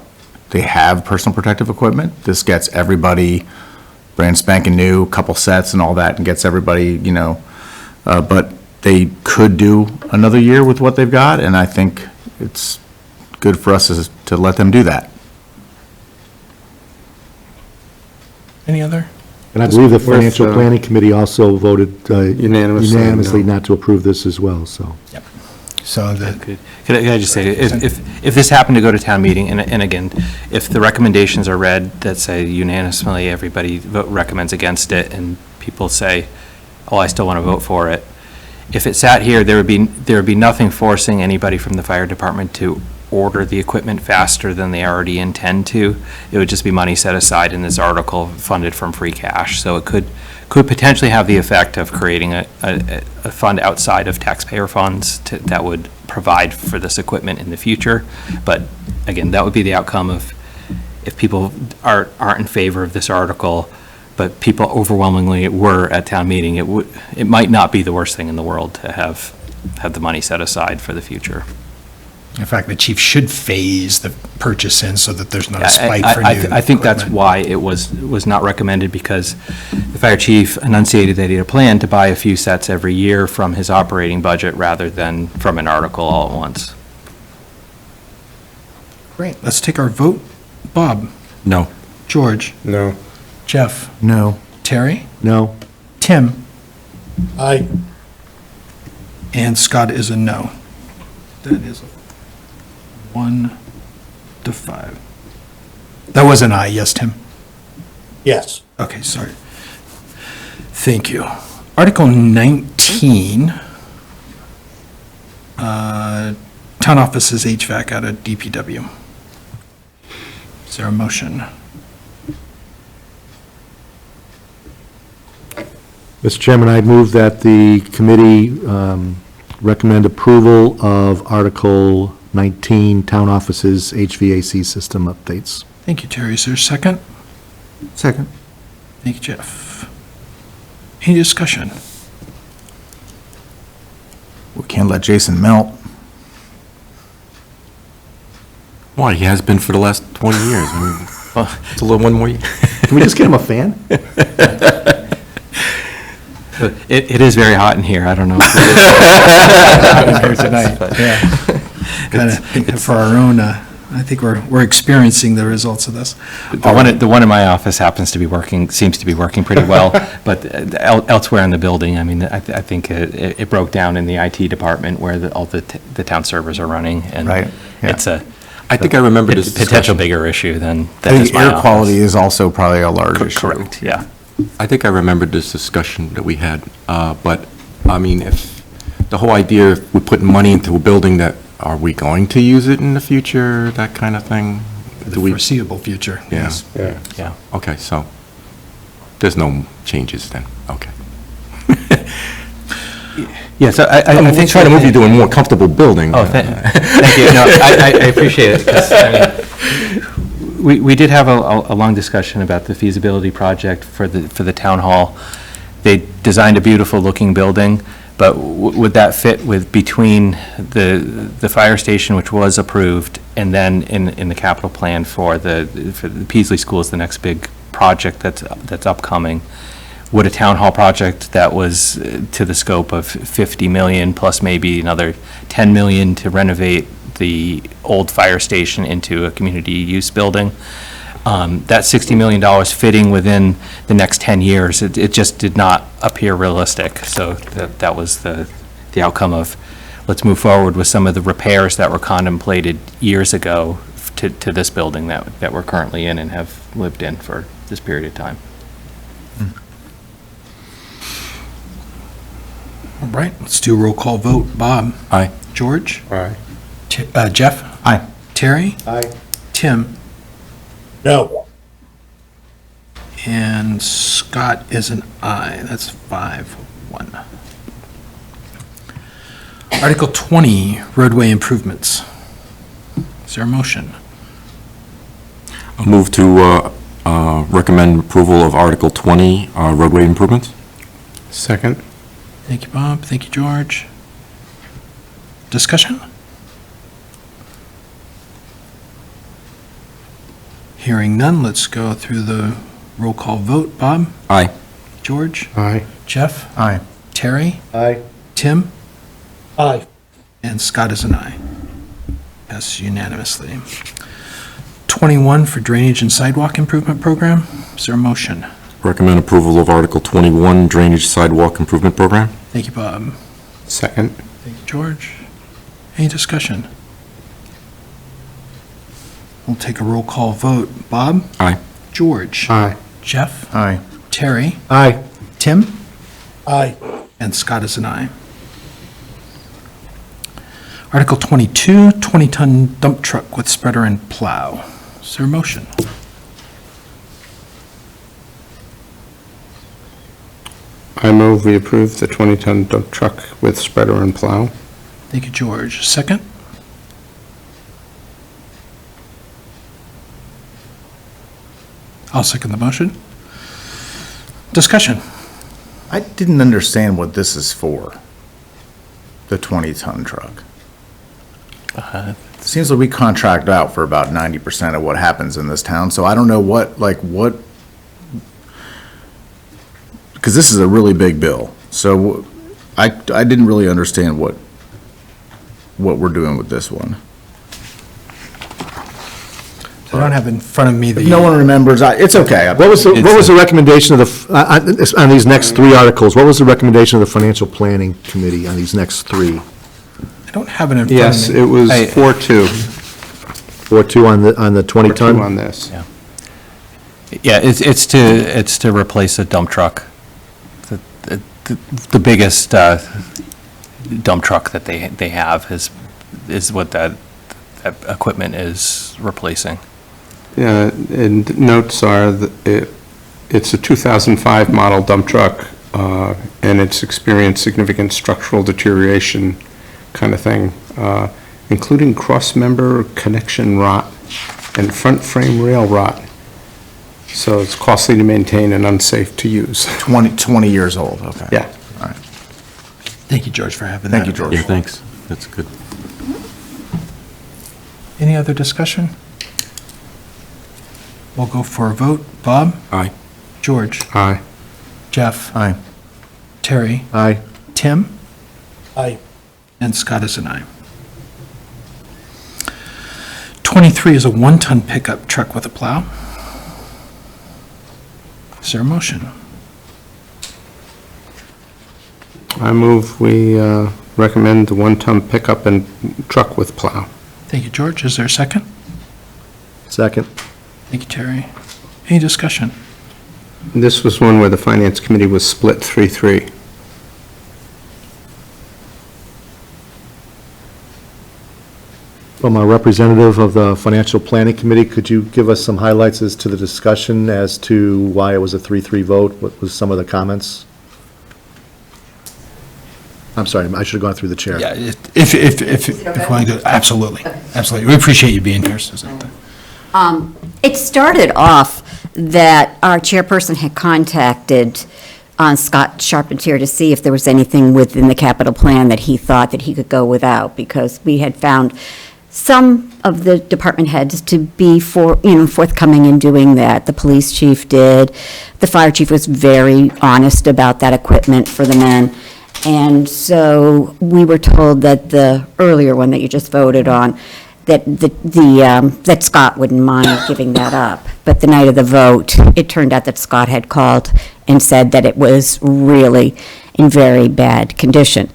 They have personal protective equipment. This gets everybody brand spanking new, couple sets and all that, and gets everybody, but they could do another year with what they've got, and I think it's good for us to let them do that. Any other? And I believe the With, Financial Planning Committee also voted Unanimously, unanimously no. not to approve this as well, so. So the, Could I just say, if this happened to go to town meeting, and again, if the recommendations are read that say unanimously, everybody recommends against it, and people say, oh, I still want to vote for it, if it sat here, there would be nothing forcing anybody from the fire department to order the equipment faster than they already intend to. It would just be money set aside in this article funded from free cash. So it could potentially have the effect of creating a fund outside of taxpayer funds that would provide for this equipment in the future. But again, that would be the outcome of, if people aren't in favor of this article, but people overwhelmingly were at town meeting, it might not be the worst thing in the world to have the money set aside for the future. in fact, the chief should phase the purchase in so that there's not Yeah, a spike for new I think that's equipment. why it was not recommended, because the fire chief enunciated that he had a plan to buy a few sets every year from his operating budget rather than from an article all at once. Great, let's take our vote. Bob? No. George? No. Jeff? No. Terry? No? Tim? Aye. And Scott is a no. That is a 1 to 5. That was an aye, yes, Tim? Yes. Okay, sorry. Thank you. Article 19, town offices HVAC out of DPW. Is there a motion? Mr. Chairman, I move that the committee recommend approval of Article 19, Town Offices HVAC System Updates. Thank you, Terry. Is there a second? Second. Thank you, Jeff. Any discussion? We can't let Jason melt. Why, he has been for the last 20 years. I mean, it's a little one more year. Can we just get him a fan? It is very hot in here, I don't know. Here tonight, yeah. Kind of, for our own, I think we're experiencing the results of this. The one in my office seems to be working pretty well, but elsewhere in the building, I mean, I think it broke down in the IT department where all the town servers are running, and Right, yeah. it's a I think I remember this potential discussion. bigger issue than I just think my air office. quality is also probably a large issue. Correct, yeah. I think I remembered this discussion that we had, but, I mean, if, the whole idea, if we're putting money into a building that, are we going to use it in the future, that kind of thing? The Do we? foreseeable future, Yeah. yes. Yeah. Yeah. Okay, so, there's no changes then, okay. Yeah, so I I'm think. trying to move you to a more comfortable building. Oh, thank you. No, I appreciate it, 'cause, I mean, we did have a long discussion about the feasibility project for the town hall. They designed a beautiful-looking building, but would that fit between the fire station, which was approved, and then in the capital plan for the Peasley Schools, the next big project that's upcoming? Would a town hall project that was to the scope of 50 million plus maybe another 10 million to renovate the old fire station into a community use building, that $60 million fitting within the next 10 years, it just did not appear realistic. So that was the outcome of, let's move forward with some of the repairs that were contemplated years ago to this building that we're currently in and have lived in for this period of time. All right, let's do a roll call vote. Bob? Aye. George? Aye. Jeff? Aye. Terry? Aye. Tim? No. And Scott is an aye. That's 5-1. Article 20, roadway improvements. Is there a motion? I'll move to recommend approval of Article 20, roadway improvements. Second? Thank you, Bob. Thank you, George. Discussion? Hearing none, let's go through the roll call vote. Bob? Aye. George? Aye. Jeff? Aye. Terry? Aye. Tim? Aye. And Scott is an aye. Passes unanimously. 21 for drainage and sidewalk improvement program. Is there a motion? Recommend approval of Article 21, Drainage Sidewalk Improvement Program. Thank you, Bob. Second? Thank you, George. Any discussion? We'll take a roll call vote. Bob? Aye. George? Aye. Jeff? Aye. Terry? Aye. Tim? Aye. And Scott is an aye. Article 22, 20-ton dump truck with spreader and plow. Is there a motion? I move we approve the 20-ton dump truck with spreader and plow. Thank you, George. Second? I'll second the motion. Discussion. I didn't understand what this is for, the 20-ton truck. Seems like we contract out for about 90% of what happens in this town, so I don't know what, because this is a really big bill, so I didn't really understand what we're doing with this one. I don't have in front of me the. If no one remembers, it's okay. What was the recommendation of on these next three articles, what was the recommendation of the Financial Planning Committee on these next three? I don't have it in front of me. Yes, it was 4-2. 4-2 on the 20-ton? 4-2 on this. Yeah, it's to replace a dump truck. The biggest dump truck that they have is what that equipment is replacing. Yeah, and notes are that it's a 2005 model dump truck, and it's experienced significant structural deterioration kind of thing, including cross-member connection rot and front frame rail rot. So it's costly to maintain and unsafe to use. 20 years old, okay. Yeah. All right. Thank you, George, for having that. Thank you, George. Yeah, thanks. That's good. Any other discussion? We'll go for a vote. Bob? Aye. George? Aye. Jeff? Aye. Terry? Aye. Tim? Aye. And Scott is an aye. 23 is a 1-ton pickup truck with a plow. Is there a motion? I move we recommend the 1-ton pickup and truck with plow. Thank you, George. Is there a second? Second. Thank you, Terry. Any discussion? This was one where the Finance Committee was split 3-3. From a representative of the Financial Planning Committee, could you give us some highlights as to the discussion as to why it was a 3-3 vote? What was some of the comments? I'm sorry, I should have gone through the chair. Yeah, if you want to go, absolutely, absolutely. We appreciate you being here, Susan. It started off that our chairperson had contacted Scott Charpentier to see if there was anything within the capital plan that he thought that he could go without, because we had found some of the department heads to be forthcoming in doing that. The police chief did. The fire chief was very honest about that equipment for the men. And so we were told that the earlier one that you just voted on, that Scott wouldn't mind giving that up. But the night of the vote, it turned out that Scott had called and said that it was really in very bad condition.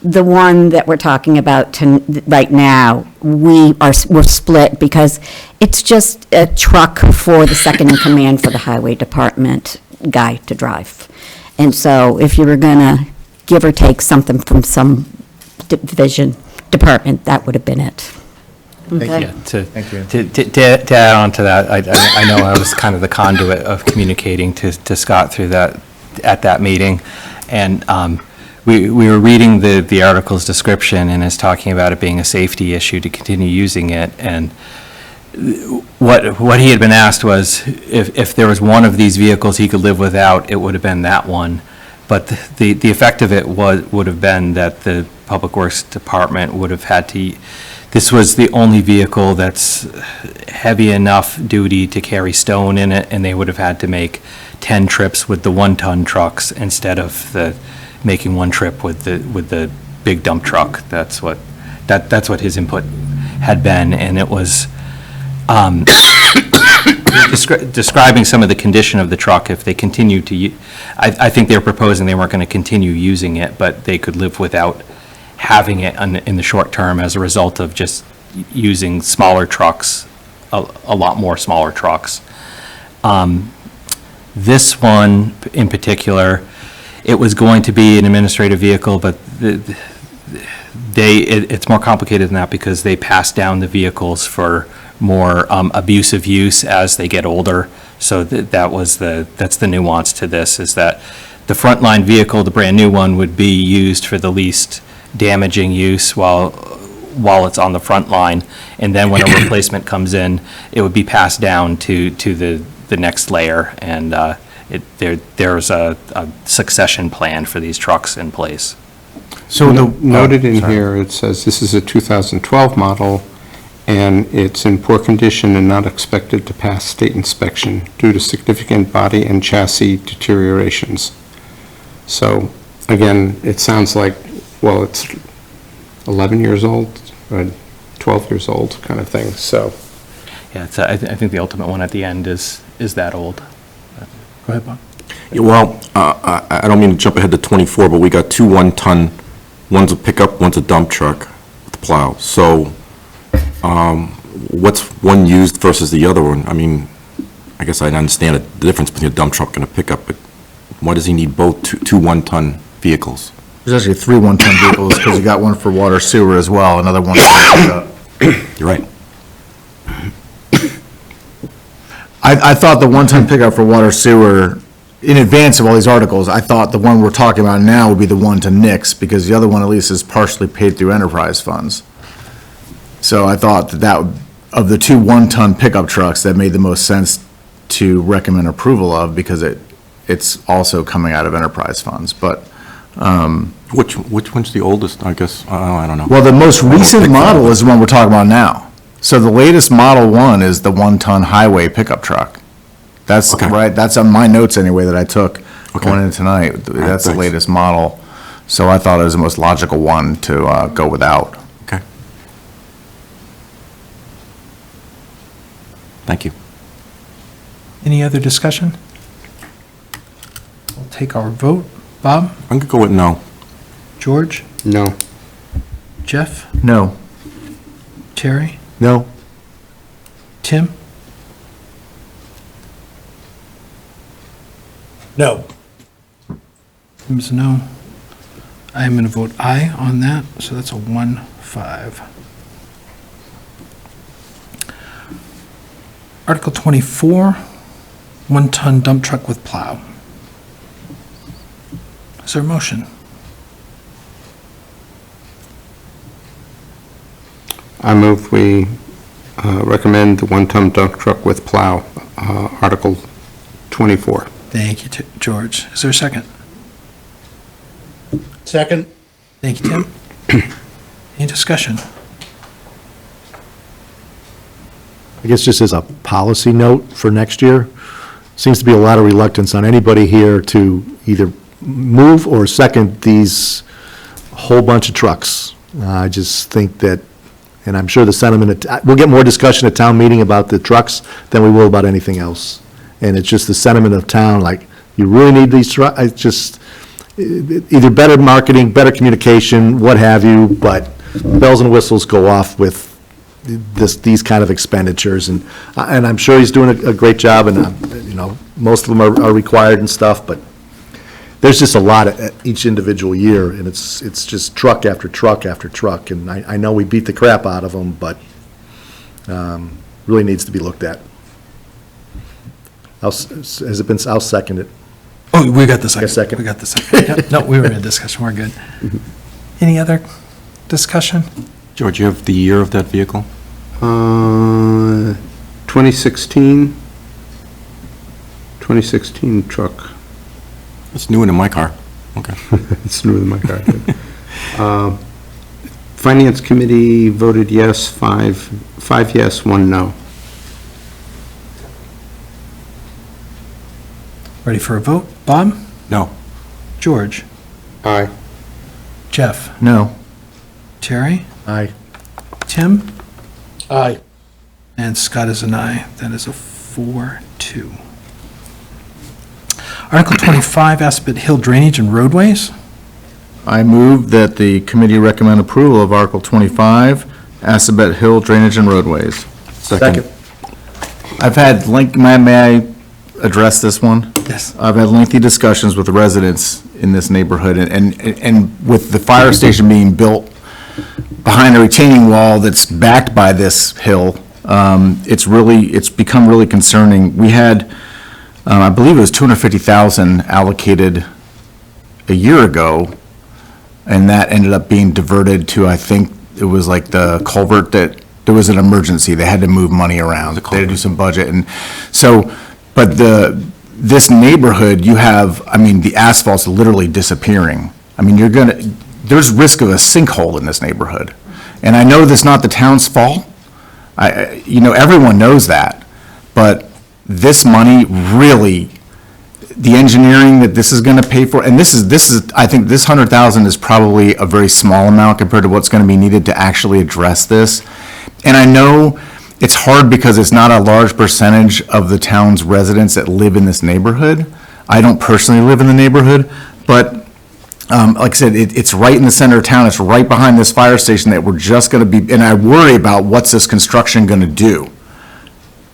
The one that we're talking about right now, we're split because it's just a truck for the second in command for the highway department guy to drive. And so if you were gonna give or take something from some department, that would have been it. Okay. Yeah, to Thank you. to add on to that, I know I was kind of the conduit of communicating to Scott through that, at that meeting. And we were reading the article's description, and it's talking about it being a safety issue to continue using it. And what he had been asked was, if there was one of these vehicles he could live without, it would have been that one. But the effect of it would have been that the Public Works Department would have had to, this was the only vehicle that's heavy enough duty to carry stone in it, and they would have had to make 10 trips with the 1-ton trucks instead of making one trip with the big dump truck. That's what his input had been, and it was describing some of the condition of the truck. If they continue to I think they were proposing they weren't going to continue using it, but they could live without having it in the short term as a result of just using smaller trucks, a lot more smaller trucks. This one in particular, it was going to be an administrative vehicle, but it's more complicated than that because they pass down the vehicles for more abusive use as they get older. So that's the nuance to this, is that the frontline vehicle, the brand-new one, would be used for the least damaging use while it's on the front line, and then when a replacement comes in, it would be passed down to the next layer, and there's a succession plan for these trucks in place. So Noted in here, it says this is a 2012 model, and it's in poor condition and not expected to pass state inspection due to significant body and chassis deteriorations. So, again, it sounds like, well, it's 11 years old, or 12 years old kind of thing, so. Yeah, I think the ultimate one at the end is that old. Go ahead, Bob. Yeah, well, I don't mean to jump ahead to 24, but we got two one-ton, one's a pickup, one's a dump truck with a plow. So what's one used versus the other one? I mean, I guess I understand the difference between a dump truck and a pickup, but why does he need both two one-ton vehicles? There's actually 3 one-ton vehicles, because you got one for water sewer as well, another one. You're right. I thought the one-ton pickup for water sewer, in advance of all these articles, I thought the one we're talking about now would be the one to nix, because the other one at least is partially paid through enterprise funds. So I thought that of the 2 one-ton pickup trucks, that made the most sense to recommend approval of, because it's also coming out of enterprise funds, but, Which one's the oldest, I guess? I don't know. well, the most recent model is the one we're talking about now. So the latest Model 1 is the one-ton highway pickup truck. That's Okay. right, that's on my notes anyway that I took Okay. going in tonight. That's the thanks. latest model. So I thought it was the most logical one to go without. Okay. Thank you. Any other discussion? We'll take our vote. Bob? I'm gonna go with no. George? No. Jeff? No. Terry? No? Tim? No. Tim's a no. I am going to vote aye on that, so that's a 1-5. Article 24, one-ton dump truck with plow. Is there a motion? I move we recommend the one-ton dump truck with plow, Article 24. Thank you, George. Is there a second? Second? Thank you, Tim. Any discussion? I guess just as a policy note for next year, seems to be a lot of reluctance on anybody here to either move or second these whole bunch of trucks. I just think that, and I'm sure the sentiment, we'll get more discussion at town meeting about the trucks than we will about anything else. And it's just the sentiment of town, like, you really need these trucks, it's just, either better marketing, better communication, what have you, but bells and whistles go off with these kind of expenditures, and I'm sure he's doing a great job, and, most of them are required and stuff, but there's just a lot each individual year, and it's just truck after truck after truck, and I know we beat the crap out of them, but really needs to be looked at. I'll second it. Oh, we got the second. second. We got the second. Yep. No, we were in discussion. We're good. Any other discussion? George, you have the year of that vehicle? 2016 truck. It's newer than my car. Okay. It's newer than my car. Finance Committee voted yes, five yes, 1 no. Ready for a vote? Bob? No. George? Aye. Jeff? No. Terry? Aye. Tim? Aye. And Scott is an aye. That is a 4-2. Article 25, Aspet Hill Drainage and Roadways. I move that the committee recommend approval of Article 25, Assabet Hill Drainage and Roadways. Second. I've had, may I address this one? Yes. I've had lengthy discussions with the residents in this neighborhood, and with the fire station being built behind a retaining wall that's backed by this hill, it's become really concerning. We had, I believe it was 250,000 allocated a year ago, and that ended up being diverted to, I think, it was like the culvert that, there was an emergency, they had to move money around, they had to do some budget, and so, but this neighborhood, you have, I mean, the asphalt's literally disappearing. I mean, there's risk of a sinkhole in this neighborhood. And I know that's not the town's fault, everyone knows that, but this money really, the engineering that this is gonna pay for, and this is, I think this 100,000 is probably a very small amount compared to what's gonna be needed to actually address this. And I know it's hard because it's not a large percentage of the town's residents that live in this neighborhood. I don't personally live in the neighborhood, but like I said, it's right in the center of town. It's right behind this fire station that we're just gonna be, and I worry about what's this construction gonna do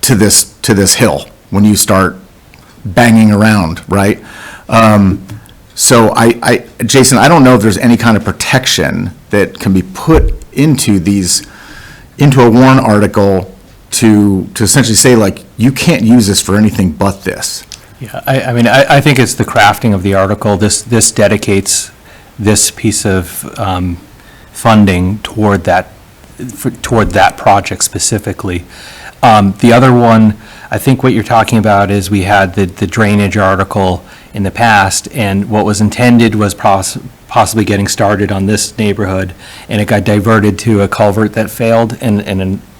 to this hill when you start banging around, right? So Jason, I don't know if there's any kind of protection that can be put into a warrant article to essentially say, like, you can't use this for anything but this. Yeah, I mean, I think it's the crafting of the article. This dedicates this piece of funding toward that project specifically. The other one, I think what you're talking about is we had the drainage article in the past, and what was intended was possibly getting started on this neighborhood, and it got diverted to a culvert that failed in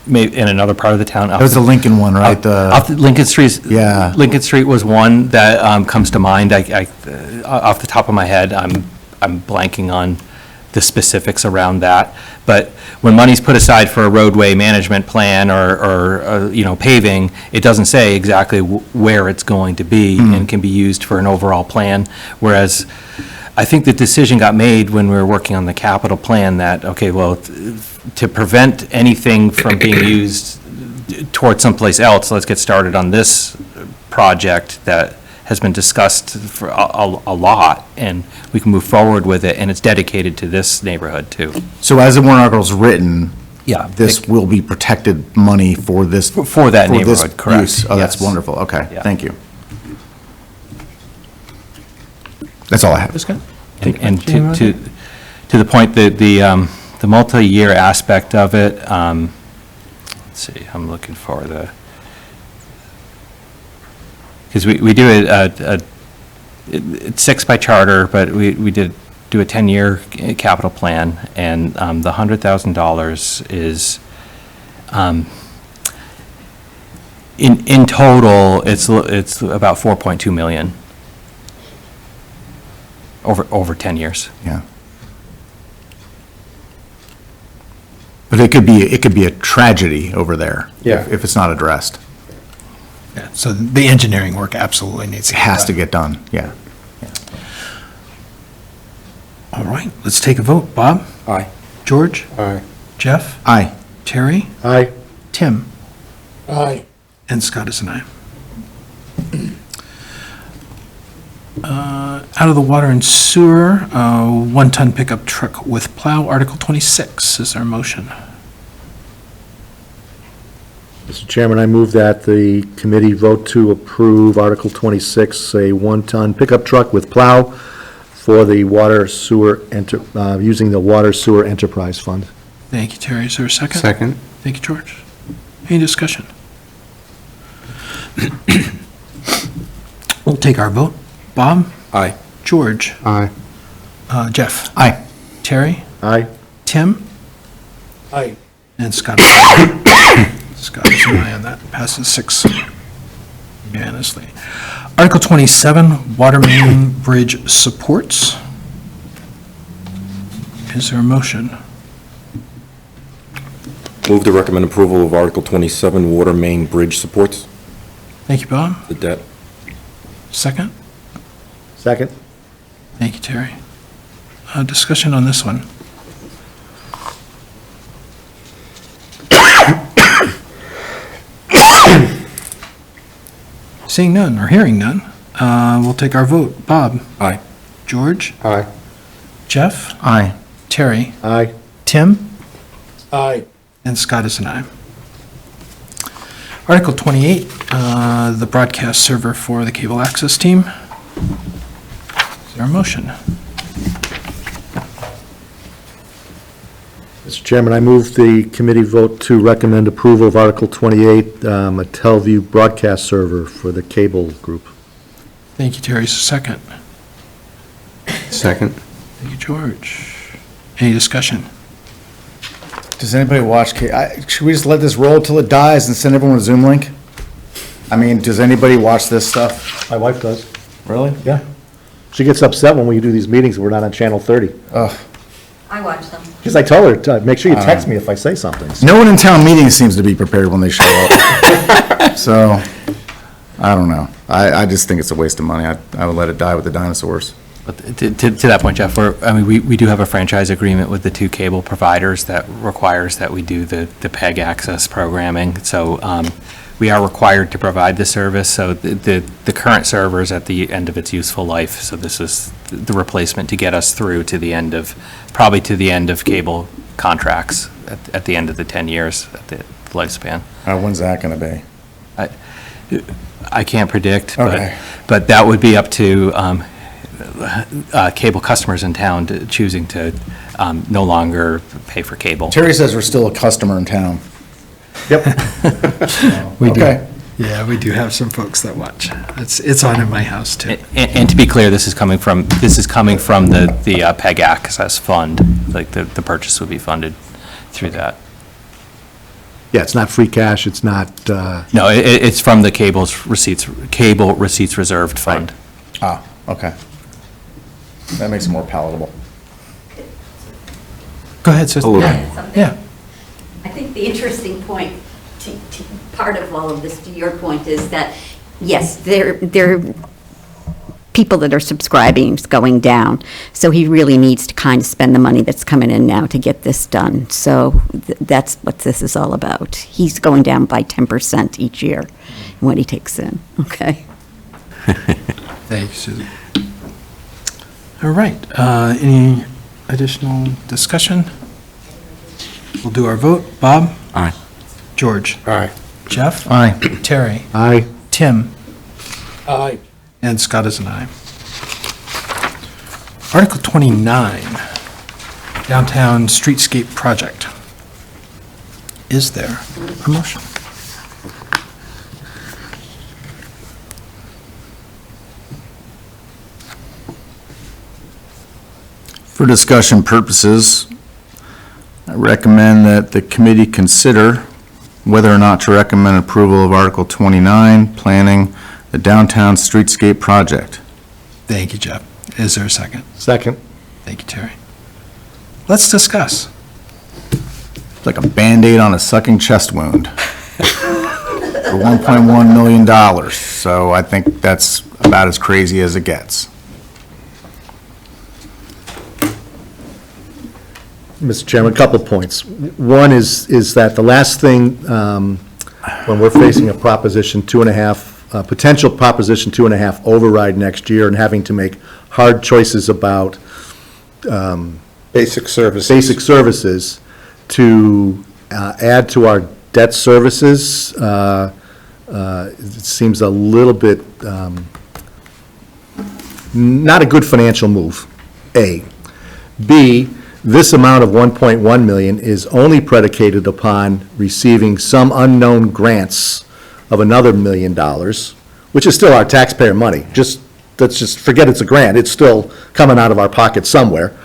another part of the town. That was the Lincoln one, right? Lincoln Street. Yeah. Lincoln Street was one that comes to mind. I off the top of my head, I'm blanking on the specifics around that. But when money's put aside for a roadway management plan or paving, it doesn't say exactly where it's going to be and can be used for an overall plan. Whereas I think the decision got made when we were working on the capital plan that, okay, well, to prevent anything from being used towards someplace else, let's get started on this project that has been discussed for a lot, and we can move forward with it, and it's dedicated to this neighborhood too. So as the warrant article is written, Yeah. this will be protected money for this. For that this neighborhood, correct. use. Oh, that's Yes. wonderful, okay, Yeah. thank you. That's all I have. That's good. And to the point that the multi-year aspect of it, let's see, I'm looking for because we do it's 6 by charter, but we did do a 10-year capital plan, and the $100,000 is, in total, it's about 4.2 million over 10 years. Yeah. But it could be a tragedy over there. Yeah. If it's not addressed. Yeah, so the engineering work absolutely needs It to get has to done. get done, yeah. All right, let's take a vote. Bob? Aye. George? Aye. Jeff? Aye. Terry? Aye. Tim? Aye. And Scott is an aye. Out of the water and sewer, 1-ton pickup truck with plow, Article 26 is our motion. Mr. Chairman, I move that the committee vote to approve Article 26, a 1-ton pickup truck with plow for the water sewer, using the Water Sewer Enterprise Fund. Thank you, Terry. Is there a second? Second. Thank you, George. Any discussion? We'll take our vote. Bob? Aye. George? Aye. Jeff? Aye. Terry? Aye. Tim? Aye. And Scott. Scott is an aye on that. Passes 6 unanimously. Article 27, water main bridge supports. Is there a motion? Move to recommend approval of Article 27, water main bridge supports, Thank you, Bob. the debt. Second? Second. Thank you, Terry. Discussion on this one. Seeing none, or hearing none, we'll take our vote. Bob? Aye. George? Aye. Jeff? Aye. Terry? Aye. Tim? Aye. And Scott is an aye. Article 28, the broadcast server for the cable access team. Is there a motion? Mr. Chairman, I move the committee vote to recommend approval of Article 28, a Telview broadcast server for the cable group. Thank you, Terry. Second. Second. Thank you, George. Any discussion? Does anybody watch, should we just let this roll till it dies and send everyone a Zoom link? I mean, does anybody watch this stuff? My wife does. Really? Yeah. She gets upset when we do these meetings and we're not on Channel 30. Ugh. I watch them. Because I told her, to make sure you text me if I say something. No one in town meetings seems to be prepared when they show up. So, I don't know. I just think it's a waste of money. I would let it die with the dinosaurs. But to that point, Jeff, we do have a franchise agreement with the two cable providers that requires that we do the PEG access programming. So we are required to provide the service. So the current server is at the end of its useful life. So this is the replacement to get us through to the end of, probably to the end of cable contracts at the end of the 10 years at the lifespan. When's that gonna be? I can't predict, Okay. but that would be up to cable customers in town choosing to no longer pay for cable. Terry says we're still a customer in town. Yep. We do. Okay. Yeah, we do have some folks that watch. It's on in my house, too. And to be clear, this is coming from the PEG access fund, like the purchase would be funded through that. Yeah, it's not free cash, it's not, No, it's from the cable receipts reserved fund. Ah, okay. That makes it more palatable. Go ahead, sister. Yeah. I think the interesting point, part of all of this, to your point, is that, Yes, there people that are subscribing is going down. So he really needs to kind of spend the money that's coming in now to get this done. So that's what this is all about. He's going down by 10% each year in what he takes in, okay? Thanks, Susan. All right, any additional discussion? We'll do our vote. Bob? Aye. George? Aye. Jeff? Aye. Terry? aye. Tim? Aye. And Scott is an aye. Article 29, Downtown Streetscape Project. Is there a motion? For discussion purposes, I recommend that the committee consider whether or not to recommend approval of Article 29, planning the downtown streetscape project. Thank you, Jeff. Is there a second? Second. Thank you, Terry. Let's discuss. It's like a Band-Aid on a sucking chest wound. For $1.1 million, so I think that's about as crazy as it gets. Mr. Chairman, a couple of points. One is that the last thing, when we're facing a Proposition 2.5, potential Proposition 2.5 override next year and having to make hard choices about Basic services. basic services, to add to our debt services, it seems a little bit, not a good financial move, A. B, this amount of 1.1 million is only predicated upon receiving some unknown grants of another $1 million, which is still our taxpayer money. Let's just forget it's a grant, it's still coming out of our pocket somewhere.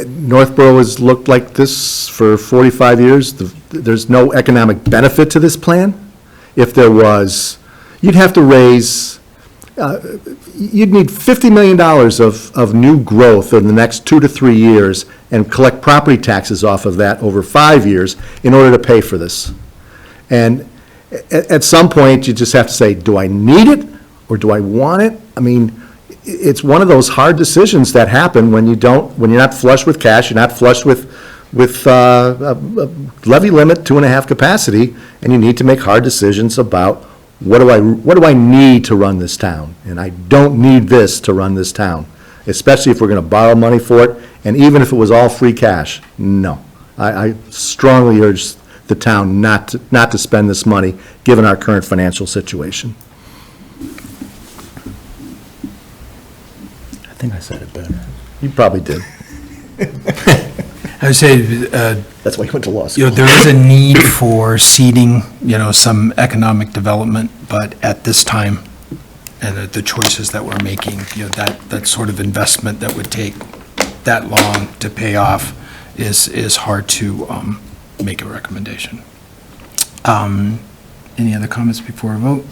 Northborough has looked like this for 45 years. There's no economic benefit to this plan. If there was, you'd have to raise, you'd need $50 million of new growth in the next 2 to 3 years and collect property taxes off of that over 5 years in order to pay for this. And at some point, you just have to say, do I need it or do I want it? I mean, it's one of those hard decisions that happen when when you're not flush with cash, you're not flush with levy limit, 2.5 capacity, and you need to make hard decisions about what do I need to run this town? And I don't need this to run this town, especially if we're going to borrow money for it, and even if it was all free cash, no. I strongly urge the town not to spend this money, given our current financial situation. I think I said it better. You probably did. I would say, That's why you went to law school. there is a need for seeding, some economic development, but at this time, and the choices that we're making, that sort of investment that would take that long to pay off is hard to make a recommendation. Any other comments before a vote?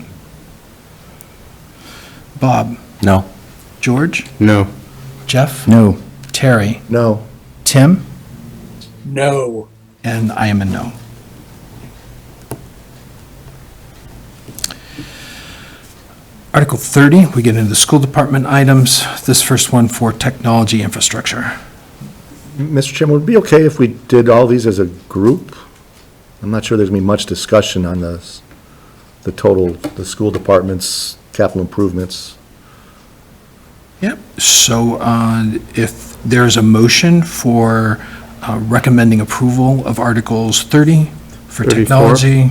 Bob? No. George? No. Jeff? No. Terry? No. Tim? No. And I am a no. Article 30, we get into the school department items. This first one for technology infrastructure. Mr. Chairman, would it be okay if we did all these as a group? I'm not sure there's going to be much discussion on the total, the school department's capital improvements. Yep. So if there's a motion for recommending approval of Articles 30 for 34. technology,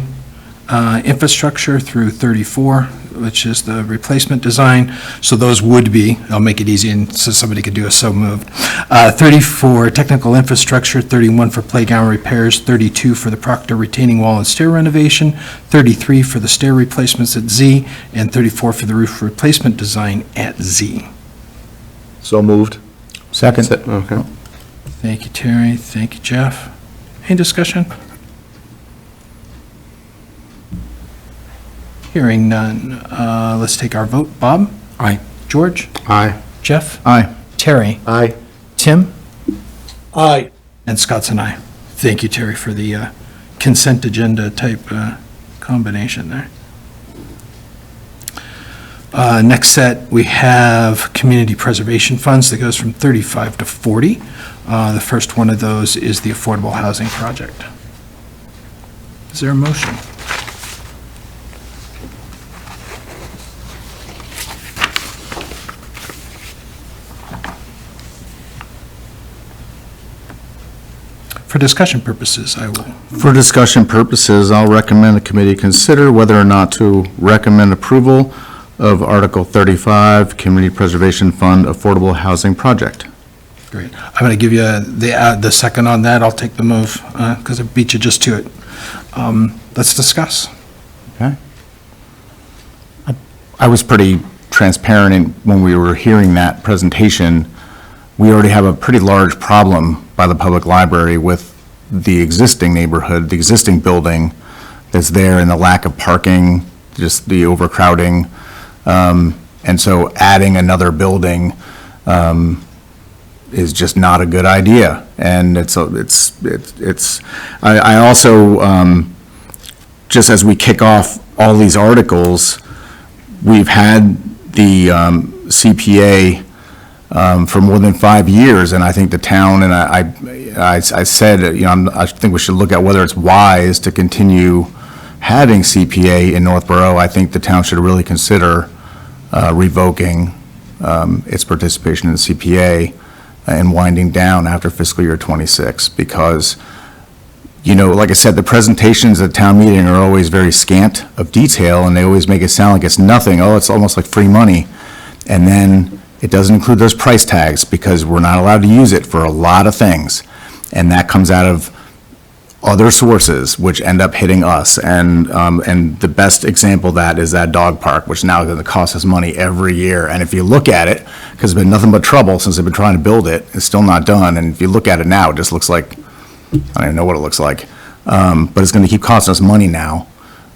infrastructure through 34, which is the replacement design. So those would be, I'll make it easy and so somebody could do a so moved. 30 for technical infrastructure, 31 for playground repairs, 32 for the Proctor retaining wall and stair renovation, 33 for the stair replacements at Z, and 34 for the roof replacement design at Z. So moved. Second. Okay. Thank you, Terry. Thank you, Jeff. Any discussion? Hearing none. Let's take our vote. Bob? Aye. George? Aye. Jeff? Aye. Terry? Aye. Tim? Aye. And Scott's and I. Thank you, Terry, for the consent agenda type combination there. Next set, we have community preservation funds that goes from 35 to 40. The first one of those is the affordable housing project. Is there a motion? For discussion purposes, I will. For discussion purposes, I'll recommend the committee consider whether or not to recommend approval of Article 35, Community Preservation Fund Affordable Housing Project. Great. I'm going to give you the second on that. I'll take the move because I beat you just to it. Let's discuss. Okay. I was pretty transparent when we were hearing that presentation. We already have a pretty large problem by the public library with the existing neighborhood, the existing building that's there, and the lack of parking, just the overcrowding. And so adding another building is just not a good idea. And I also, just as we kick off all these articles, we've had the CPA for more than 5 years, and I think the town, and I said, I think we should look at whether it's wise to continue having CPA in Northborough. I think the town should really consider revoking its participation in the CPA and winding down after fiscal year '26, because, like I said, the presentations at town meeting are always very scant of detail, and they always make it sound like it's nothing. Oh, it's almost like free money. And then it doesn't include those price tags because we're not allowed to use it for a lot of things. And that comes out of other sources, which end up hitting us. And the best example of that is that dog park, which now is going to cost us money every year. And if you look at it, because it's been nothing but trouble since they've been trying to build it, it's still not done. And if you look at it now, it just looks like, I don't even know what it looks like. But it's going to keep costing us money now.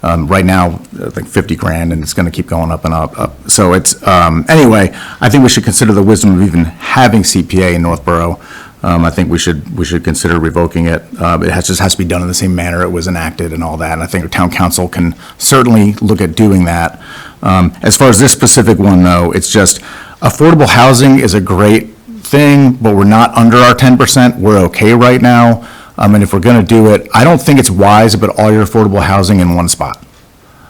Right now, I think 50 grand, and it's going to keep going up and up. So it's, anyway, I think we should consider the wisdom of even having CPA in Northborough. I think we should consider revoking it. It just has to be done in the same manner it was enacted and all that. And I think the town council can certainly look at doing that. As far as this specific one, though, it's just, affordable housing is a great thing, but we're not under our 10%. We're okay right now. And if we're going to do it, I don't think it's wise to put all your affordable housing in one spot.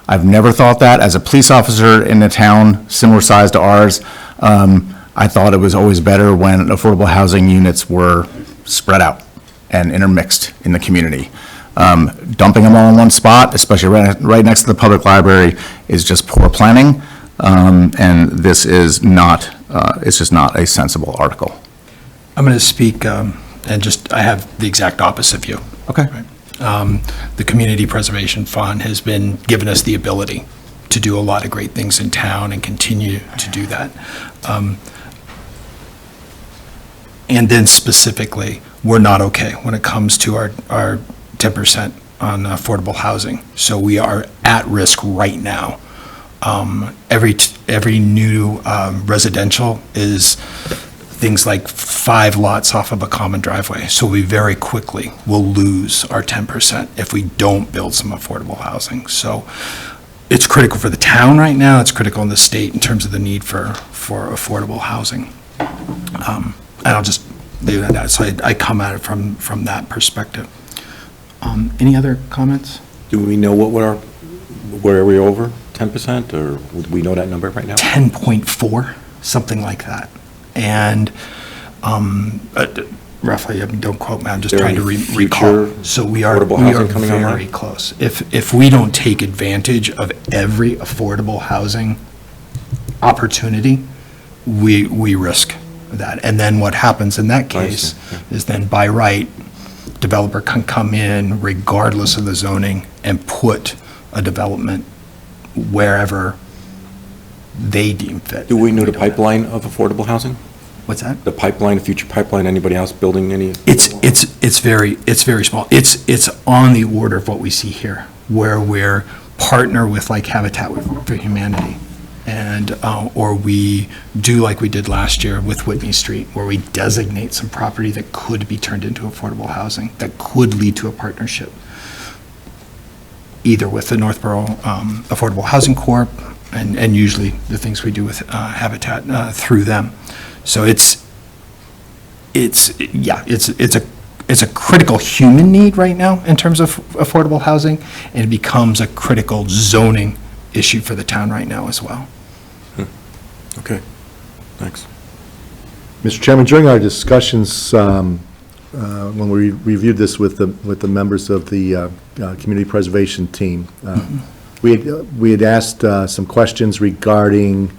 I've never thought that. As a police officer in a town similar size to ours, I thought it was always better when affordable housing units were spread out and intermixed in the community. Dumping them all in one spot, especially right next to the public library, is just poor planning. And this is not, it's just not a sensible article. I'm going to speak, and I have the exact opposite view. Okay. The Community Preservation Fund has been given us the ability to do a lot of great things in town and continue to do that. And then specifically, we're not okay when it comes to our 10% on affordable housing. So we are at risk right now. Every new residential is things like 5 lots off of a common driveway. So we very quickly will lose our 10% if we don't build some affordable housing. So it's critical for the town right now. It's critical in the state in terms of the need for affordable housing. And I'll just leave it at that. So I come at it from that perspective. Any other comments? Do we know where are we over, 10%, or would we know that number right now? 10.4, something like that. And roughly, don't quote me, I'm just trying to recall. So we are very close. If we don't take advantage of every affordable housing opportunity, we risk that. And then what happens in that case is then by right, developer can come in regardless of the zoning and put a development wherever they deem fit. Do we know the pipeline of affordable housing? What's that? The pipeline, future pipeline, anybody else building any? It's very small. It's on the order of what we see here, where we're partner with like Habitat for Humanity, and or we do like we did last year with Whitney Street, where we designate some property that could be turned into affordable housing, that could lead to a partnership, either with the Northborough Affordable Housing Corp, and usually the things we do with Habitat through them. So it's a critical human need right now in terms of affordable housing, and it becomes a critical zoning issue for the town right now as well. Okay, thanks. Mr. Chairman, during our discussions, when we reviewed this with the members of the Community Preservation Team, we had asked some questions regarding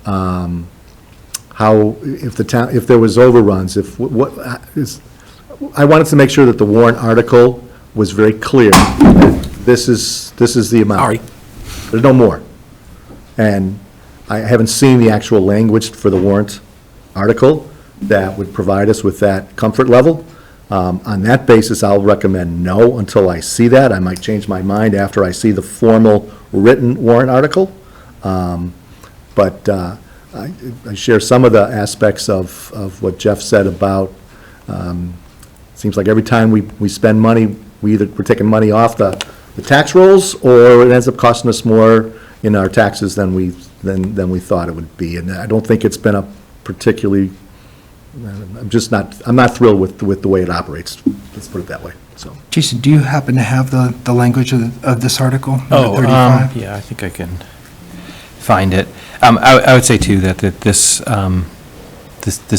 how, if there was overruns, I wanted to make sure that the warrant article was very clear. This is the amount. Sorry. There's no more. And I haven't seen the actual language for the warrant article that would provide us with that comfort level. On that basis, I'll recommend no until I see that. I might change my mind after I see the formal written warrant article. But I share some of the aspects of what Jeff said about, seems like every time we spend money, we're taking money off the tax rolls, or it ends up costing us more in our taxes than we thought it would be. And I don't think it's been a particularly, I'm not thrilled with the way it operates. Let's put it that way, so. Jason, do you happen to have the language of this article? Oh, 35? yeah, I think I can find it. I would say too that this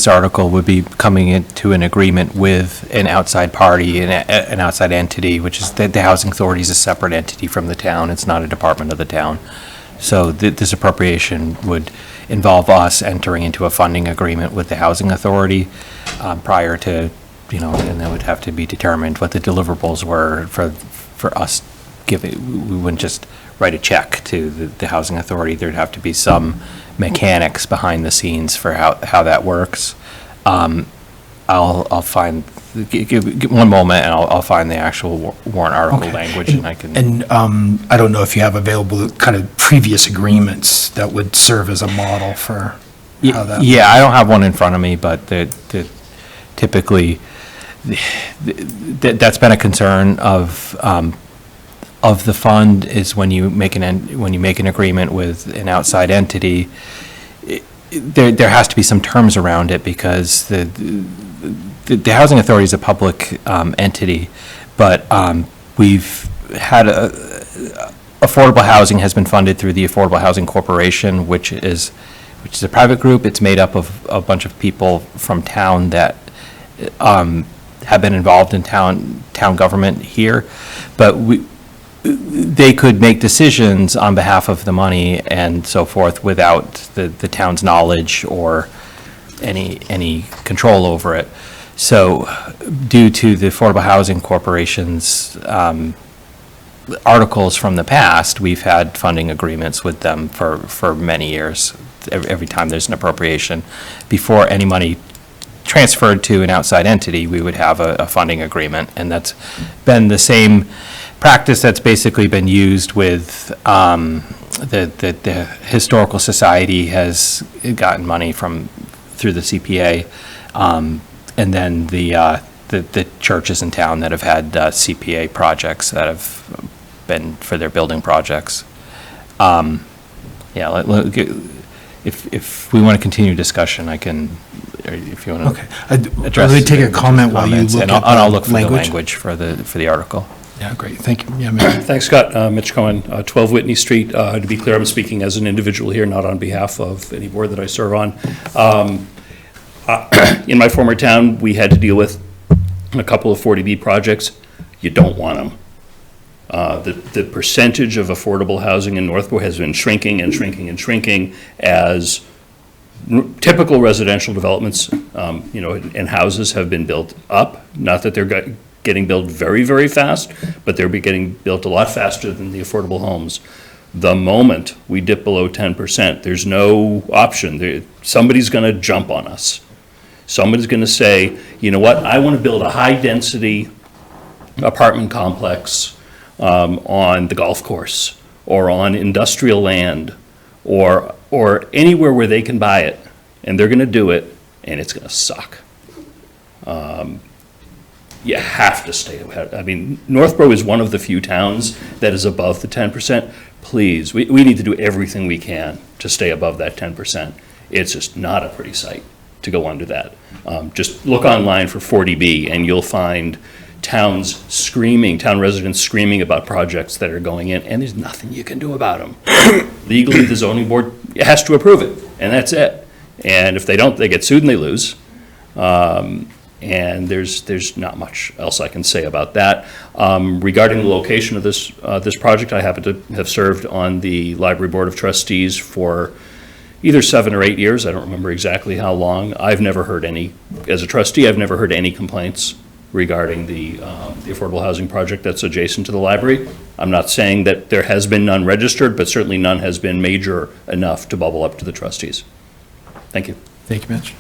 article would be coming into an agreement with an outside party, an outside entity, which is the Housing Authority is a separate entity from the town. It's not a department of the town. So this appropriation would involve us entering into a funding agreement with the Housing Authority prior to, and that would have to be determined what the deliverables were for us. We wouldn't just write a check to the Housing Authority. There'd have to be some mechanics behind the scenes for how that works. I'll find, give one moment, and I'll find the actual warrant article language, and I can. And I don't know if you have available kind of previous agreements that would serve as a model for how that. Yeah, I don't have one in front of me, but typically, that's been a concern of the fund, is when you make an agreement with an outside entity, there has to be some terms around it, because the Housing Authority is a public entity, but we've had affordable housing has been funded through the Affordable Housing Corporation, which is a private group. It's made up of a bunch of people from town that have been involved in town government here, but they could make decisions on behalf of the money and so forth without the town's knowledge or any control over it. So due to the Affordable Housing Corporation's articles from the past, we've had funding agreements with them for many years. Every time there's an appropriation, before any money transferred to an outside entity, we would have a funding agreement, and that's been the same practice that's basically been used with the Historical Society has gotten money through the CPA, and then the churches in town that have had CPA projects that have been for their building projects. If we want to continue discussion, I can, or if you want to. Okay. I'd really take a comment while you look at and I'll look the for the language. language for the article. Yeah, great. Thank you. Yeah, Mitch. Thanks, Scott. Mitch Cohen, 12 Whitney Street. To be clear, I'm speaking as an individual here, not on behalf of any board that I serve on. In my former town, we had to deal with a couple of 40B projects. You don't want them. The percentage of affordable housing in Northborough has been shrinking and shrinking and shrinking as typical residential developments, and houses have been built up. Not that they're getting built very, very fast, but they're getting built a lot faster than the affordable homes. The moment we dip below 10%, there's no option. Somebody's going to jump on us. Somebody's going to say, you know what, I want to build a high-density apartment complex on the golf course or on industrial land or anywhere where they can buy it, and they're going to do it, and it's going to suck. You have to stay ahead. I mean, Northborough is one of the few towns that is above the 10%. Please, we need to do everything we can to stay above that 10%. It's just not a pretty sight to go under that. Just look online for 40B, and you'll find town residents screaming about projects that are going in, and there's nothing you can do about them. Legally, the zoning board has to approve it, and that's it. And if they don't, they get sued and they lose. And there's not much else I can say about that. Regarding the location of this project, I happen to have served on the Library Board of Trustees for either 7 or 8 years. I don't remember exactly how long. As a trustee, I've never heard any complaints regarding the affordable housing project that's adjacent to the library. I'm not saying that there has been none registered, but certainly none has been major enough to bubble up to the trustees. Thank you. Thank you, Mitch.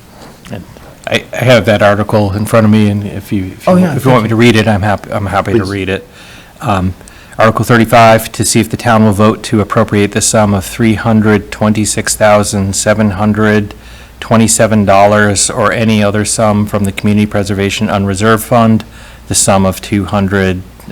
And I have that article in front of me, and if you want me to read it, I'm happy to read it. Article 35, to see if the town will vote to appropriate the sum of $326,727 or any other sum from the Community Preservation Unreserved Fund, the sum of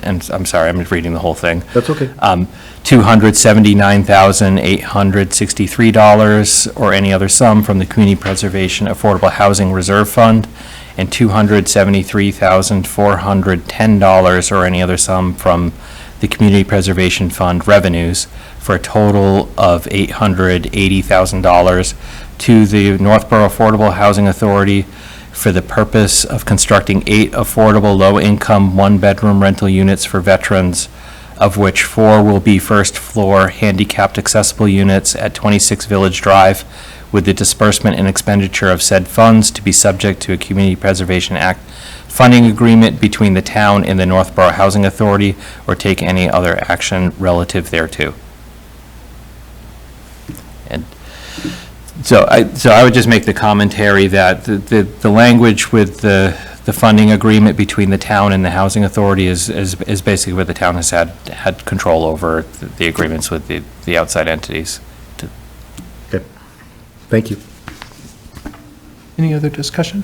and I'm sorry, I'm reading the whole thing. That's okay. $279,863 or any other sum from the Community Preservation Affordable Housing Reserve Fund, and $273,410 or any other sum from the Community Preservation Fund revenues, for a total of $880,000 to the Northborough Affordable Housing Authority for the purpose of constructing 8 affordable low-income one-bedroom rental units for veterans, of which 4 will be first-floor handicapped accessible units at 26 Village Drive, with the disbursement and expenditure of said funds to be subject to a Community Preservation Act funding agreement between the town and the Northborough Housing Authority, or take any other action relative thereto. And so I would just make the commentary that the language with the funding agreement between the town and the Housing Authority is basically what the town has had control over, the agreements with the outside entities. Okay. Thank you. Any other discussion?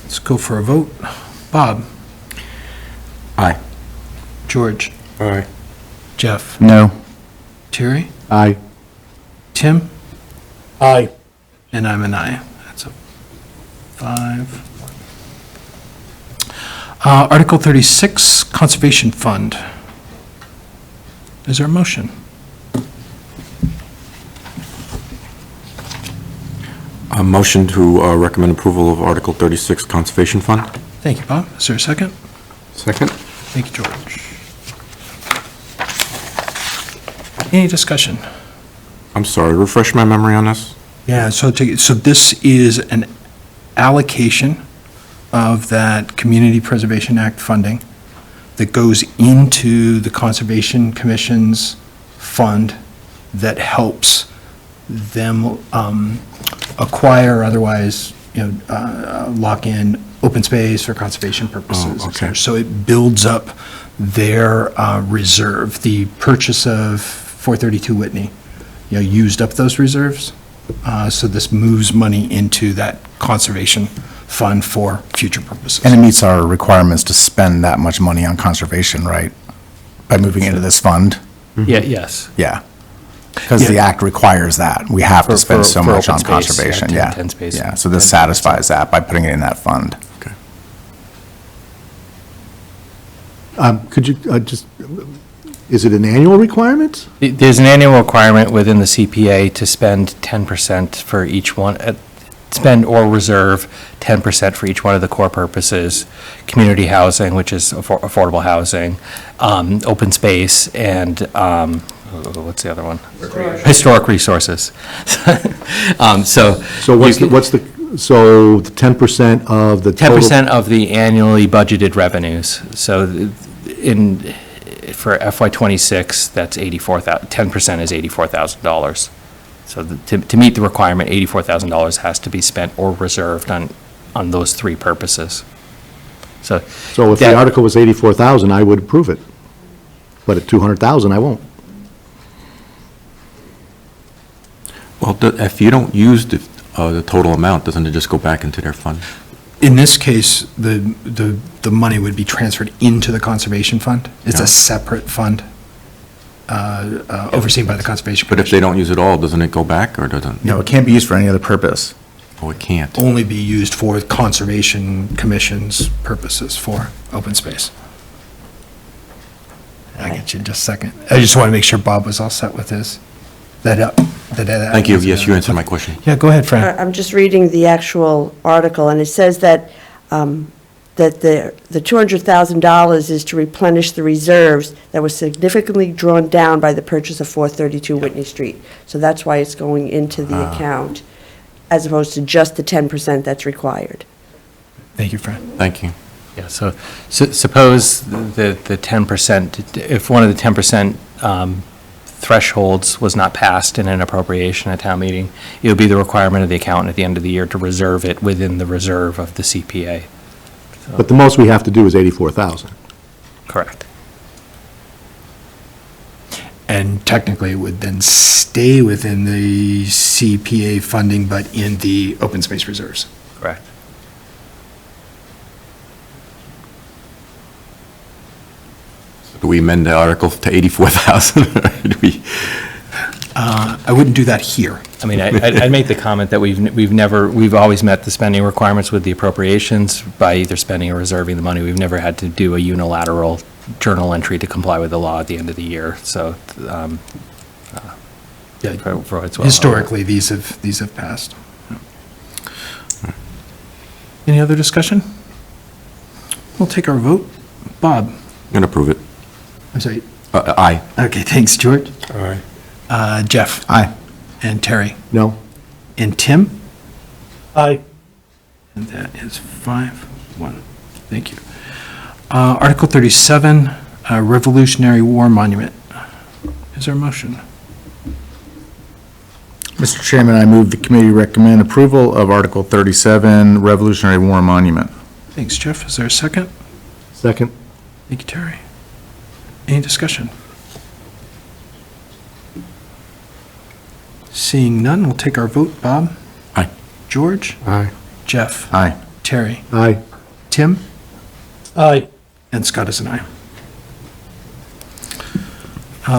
Let's go for a vote. Bob? Aye. George? Aye. And I'm an aye. That's a 5. Article 36, Conservation Fund. Is there a motion? A motion to recommend approval of Article 36 Conservation Fund? Thank you, Bob. Is there a second? Second? Thank you, George. Any discussion? I'm sorry, refresh my memory on this? Yeah, so this is an allocation of that Community Preservation Act funding that goes into the Conservation Commission's fund that helps them acquire, or otherwise, lock in open space for conservation purposes. Oh, okay. So it builds up their reserve. The purchase of 432 Whitney, used up those reserves. So this moves money into that conservation fund for future purposes. And it meets our requirements to spend that much money on conservation, right? By moving into this fund? Yeah, yes. Yeah. Because the act requires that. We have to spend so for much open on space, conservation, yeah, yeah. 10 space. Yeah, so this 10 satisfies that by putting it in that fund. Okay. Could you just, is it an annual requirement? There's an annual requirement within the CPA to spend 10% for each one, spend or reserve 10% for each one of the core purposes: community housing, which is affordable housing, open space, and what's the other one? Historic resources. So So so the 10% of the total? 10% of the annually budgeted revenues. So for FY '26, that's 10% is $84,000. So to meet the requirement, $84,000 has to be spent or reserved on those three purposes. So So if the article was 84,000, I would approve it. But at 200,000, I won't. Well, if you don't use the total amount, doesn't it just go back into their fund? In this case, the money would be transferred into the conservation fund. It's Yeah. a separate fund overseen by the Conservation But if Commission. they don't use it all, doesn't it go back, or doesn't? No, it can't be used for any other purpose. Oh, it can't. Only be used for Conservation Commission's purposes for open space. I get you in just a second. I just want to make sure Bob was all set with his. Thank you, yes, you answered my question. Yeah, go ahead, Fran. I'm just reading the actual article, and it says that, that the $200,000 is to replenish the reserves that was significantly drawn down by the purchase of 432 Whitney Street. So that's why it's going into the account, as opposed to just the 10% that's required. Thank you, Fran. Thank you. Yeah, so suppose the 10%, if one of the 10% thresholds was not passed in an appropriation at town meeting, it would be the requirement of the accountant at the end of the year to reserve it within the reserve of the CPA. But the most we have to do is 84,000. Correct. And technically, it would then stay within the CPA funding, but in the open space reserves. Correct. Do we amend the article to 84,000? Do we? I wouldn't do that here. I mean, I'd make the comment that we've always met the spending requirements with the appropriations by either spending or reserving the money. We've never had to do a unilateral journal entry to comply with the law at the end of the year, so, Yeah, for what it's well. historically, these have passed. Any other discussion? We'll take our vote. Bob? I'm going to approve it. I'm sorry. Aye. Okay, thanks, George. Aye. Jeff? Aye. And Terry? No? And Tim? Aye. And that is 5-1. Thank you. Article 37, Revolutionary War Monument. Is there a motion? Mr. Chairman, I move the committee recommend approval of Article 37, Revolutionary War Monument. Thanks, Jeff. Is there a second? Second? Thank you, Terry. Any discussion? Seeing none, we'll take our vote. Bob? Aye. George? Aye. Jeff? Aye. Terry? Aye. Tim? Aye. And Scott is an aye.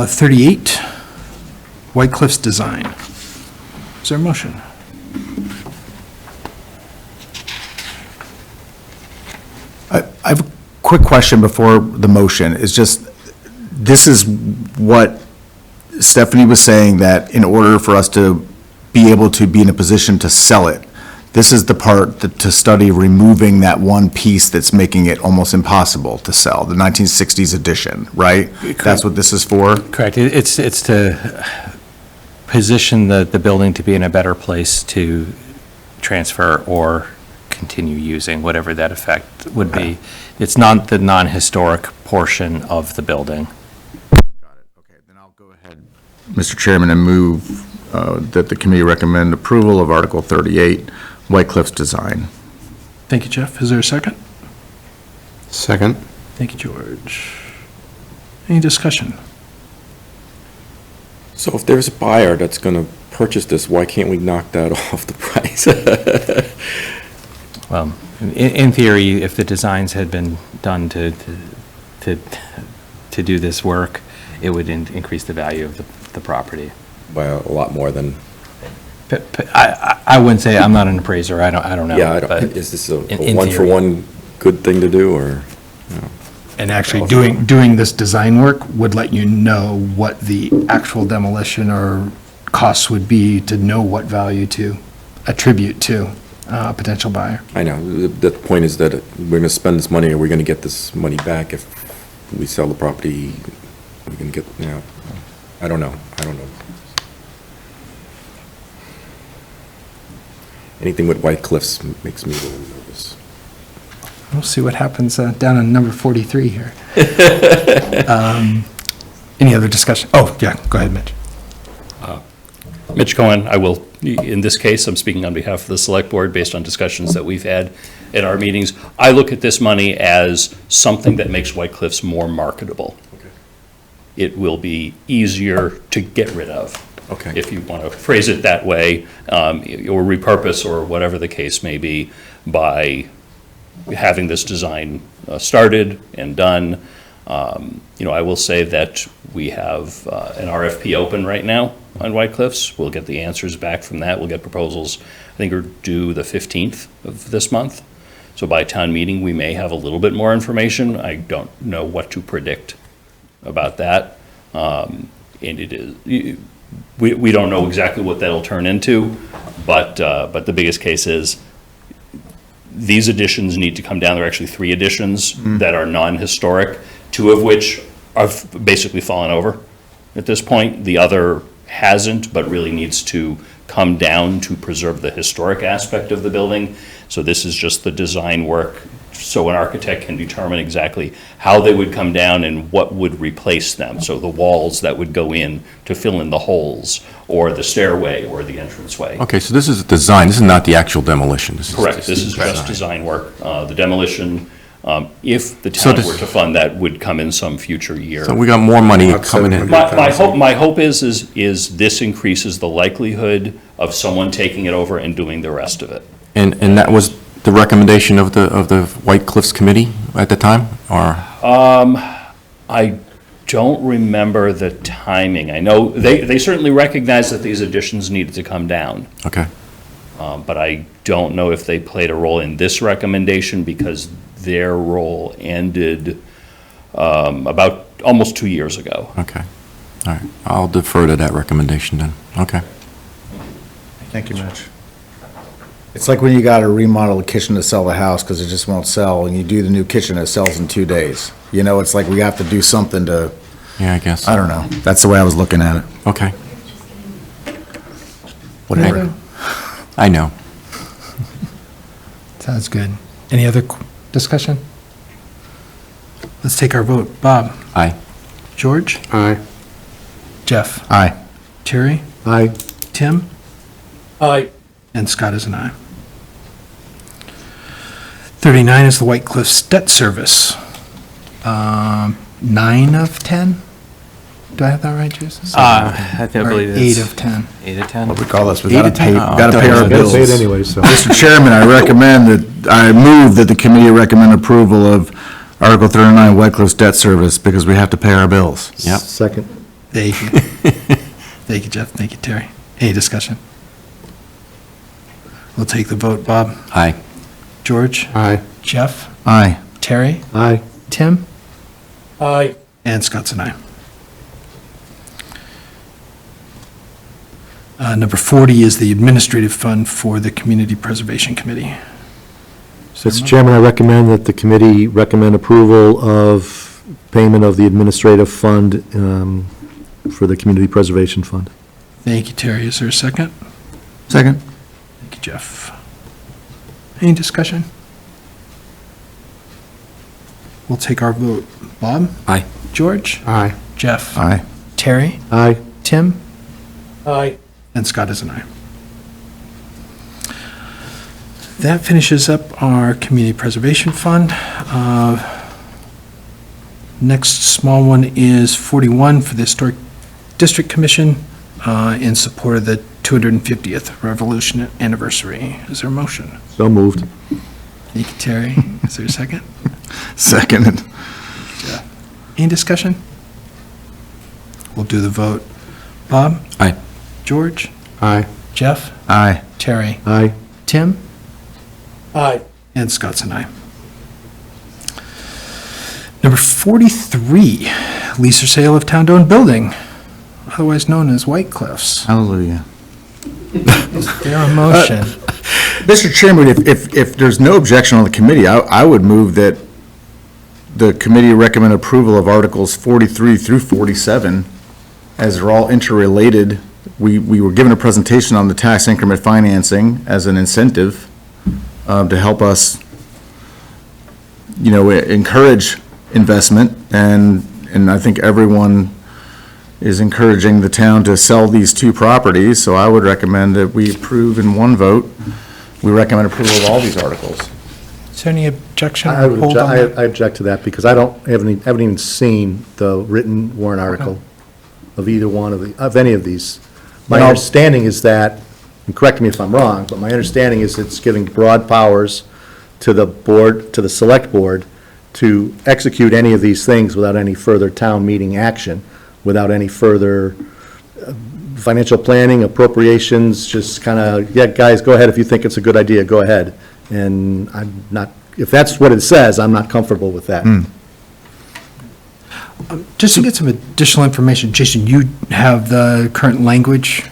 38, White Cliffs Design. Is there a motion? I have a quick question before the motion. It's just, this is what Stephanie was saying, that in order for us to be able to be in a position to sell it, this is the part to study removing that one piece that's making it almost impossible to sell, the 1960s edition, right? That's what this is for? Correct. It's to position the building to be in a better place to transfer or continue using, whatever that effect would be. It's not the non-historic portion of the building. Got it. Okay, then I'll go ahead, Mr. Chairman, and move that the committee recommend approval of Article 38, White Cliffs design. Thank you, Jeff. Is there a second? Second. Thank you, George. Any discussion? So if there's a buyer that's going to purchase this, why can't we knock that off the price? Well, in theory, if the designs had been done to do this work, it would increase the value of the property. By a lot more than, I wouldn't say, I'm not an appraiser, I don't know. yeah, but is this a in one-for-one good thing to do, or? And actually doing this design work would let you know what the actual demolition or costs would be, to know what value to attribute to a potential buyer. I know, the point is that we're going to spend this money, or we're going to get this money back if we sell the property, we're going to get, I don't know. Anything with White Cliffs makes me a little nervous. We'll see what happens down on number 43 here. Any other discussion? Oh, yeah, go ahead, Mitch. Mitch Cohen, I will, in this case, I'm speaking on behalf of the Select Board based on discussions that we've had at our meetings. I look at this money as something that makes White Cliffs more marketable. Okay. It will be easier to get rid of. Okay. If you want to phrase it that way, or repurpose, or whatever the case may be, by having this design started and done. I will say that we have an RFP open right now on White Cliffs. We'll get the answers back from that. We'll get proposals, I think, are due the 15th of this month. So by town meeting, we may have a little bit more information. I don't know what to predict about that. And it is, we don't know exactly what that'll turn into, but the biggest case is these additions need to come down. There are actually 3 additions that are non-historic, 2 of which have basically fallen over at this point. The other hasn't, but really needs to come down to preserve the historic aspect of the building. So this is just the design work, so an architect can determine exactly how they would come down and what would replace them. So the walls that would go in to fill in the holes, or the stairway, or the entranceway. Okay, so this is a design, this is not the actual demolition. Correct, this is just design work. The demolition, if the So town does- were to fund that, would come in some future year. So we got more money coming in. My hope is this increases the likelihood of someone taking it over and doing the rest of it. And that was the recommendation of the White Cliffs Committee at the time, or? I don't remember the timing. I know they certainly recognized that these additions needed to come down. Okay. But I don't know if they played a role in this recommendation, because their role ended about almost 2 years ago. Okay, all right. I'll defer to that recommendation then. Okay. Thank you, Mitch. It's like when you got to remodel a kitchen to sell the house because it just won't sell, and you do the new kitchen, it sells in 2 days. It's like we have to do something to, Yeah, I guess. I don't know. That's the way I was looking at it. Okay, Whatever. I know. Sounds good. Any other discussion? Let's take our vote. Bob? Aye. George? Aye. Jeff? Aye. Terry? Aye. Tim? Aye. And Scott is an aye. 39 is the White Cliffs Debt Service. 9 of 10? Do I have that right, Jason? I believe Or it's 8 of 10. 8 of 10. What we call this, we 8 gotta to 10? pay, Oh, gotta pay our Gotta bills. say it anyway, so. Mr. Chairman, I move that the committee recommend approval of Article 39, White Cliffs Debt Service, because we have to pay our bills. Yep. Second. Thank you. Thank you, Jeff. Thank you, Terry. Any discussion? We'll take the vote. Bob? Aye. George? Aye. Jeff? Aye. Terry? Aye. Tim? Aye. And Scott's an aye. Number 40 is the administrative fund for the Community Preservation Committee. Mr. Chairman, I recommend that the committee recommend approval of payment of the administrative fund for the Community Preservation Fund. Thank you, Terry. Is there a second? Second. Thank you, Jeff. Any discussion? We'll take our vote. Bob? Aye. George? Aye. Jeff? Aye. Terry? Aye. Tim? Aye. And Scott is an aye. That finishes up our Community Preservation Fund. Next small one is 41 for the Historic District Commission in support of the 250th Revolution Anniversary. Is there a motion? So moved. Thank you, Terry. Is there a second? Second. Any discussion? We'll do the vote. Bob? Aye. George? Aye. Jeff? Aye. Terry? Aye. Tim? Aye. And Scott's an aye. Number 43, lease or sale of town-owned building, otherwise known as White Cliffs. Hallelujah. Is there a motion? Mr. Chairman, if there's no objection on the committee, I would move that the committee recommend approval of Articles 43 through 47, as they're all interrelated. We were given a presentation on the tax increment financing as an incentive to help us, encourage investment, and I think everyone is encouraging the town to sell these two properties, so I would recommend that we approve in one vote. We recommend approval of all these articles. Is there any objection? I would Hold on that? I object to that because I haven't even seen the written warrant article of either one of any of these. My Well- understanding is that, and correct me if I'm wrong, but my understanding is it's giving broad powers to the board, to the select board, to execute any of these things without any further town meeting action, without any further financial planning, appropriations, just kind of, yeah, guys, go ahead, if you think it's a good idea, go ahead. And I'm not, if that's what it says, I'm not comfortable with that. Just to get some additional information, Jason, you have the current language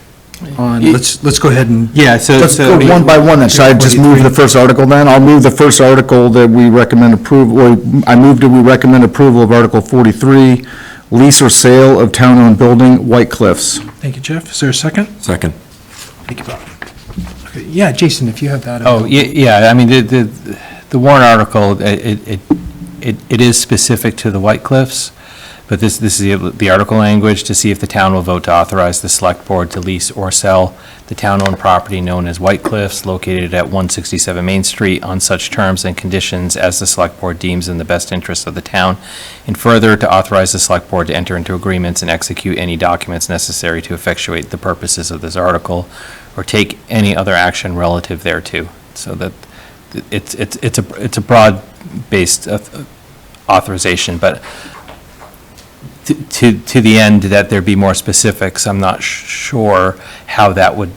on, let's go ahead and. Yeah, so. Let's go one by one then. Should I just move the first article then? I'll move the first article that we recommend approval, or I move that we recommend approval of Article 43, lease or sale of town-owned building, White Cliffs. Thank you, Jeff. Is there a second? Second. Thank you, Bob. Okay, yeah, Jason, if you have that. Oh, yeah, I mean, the warrant article, it is specific to the White Cliffs, but this is the article language to see if the town will vote to authorize the select board to lease or sell the town-owned property known as White Cliffs located at 167 Main Street on such terms and conditions as the select board deems in the best interest of the town, and further to authorize the select board to enter into agreements and execute any documents necessary to effectuate the purposes of this article or take any other action relative thereto. So that it's a broad-based authorization, but to the end that there be more specifics, I'm not sure how that would,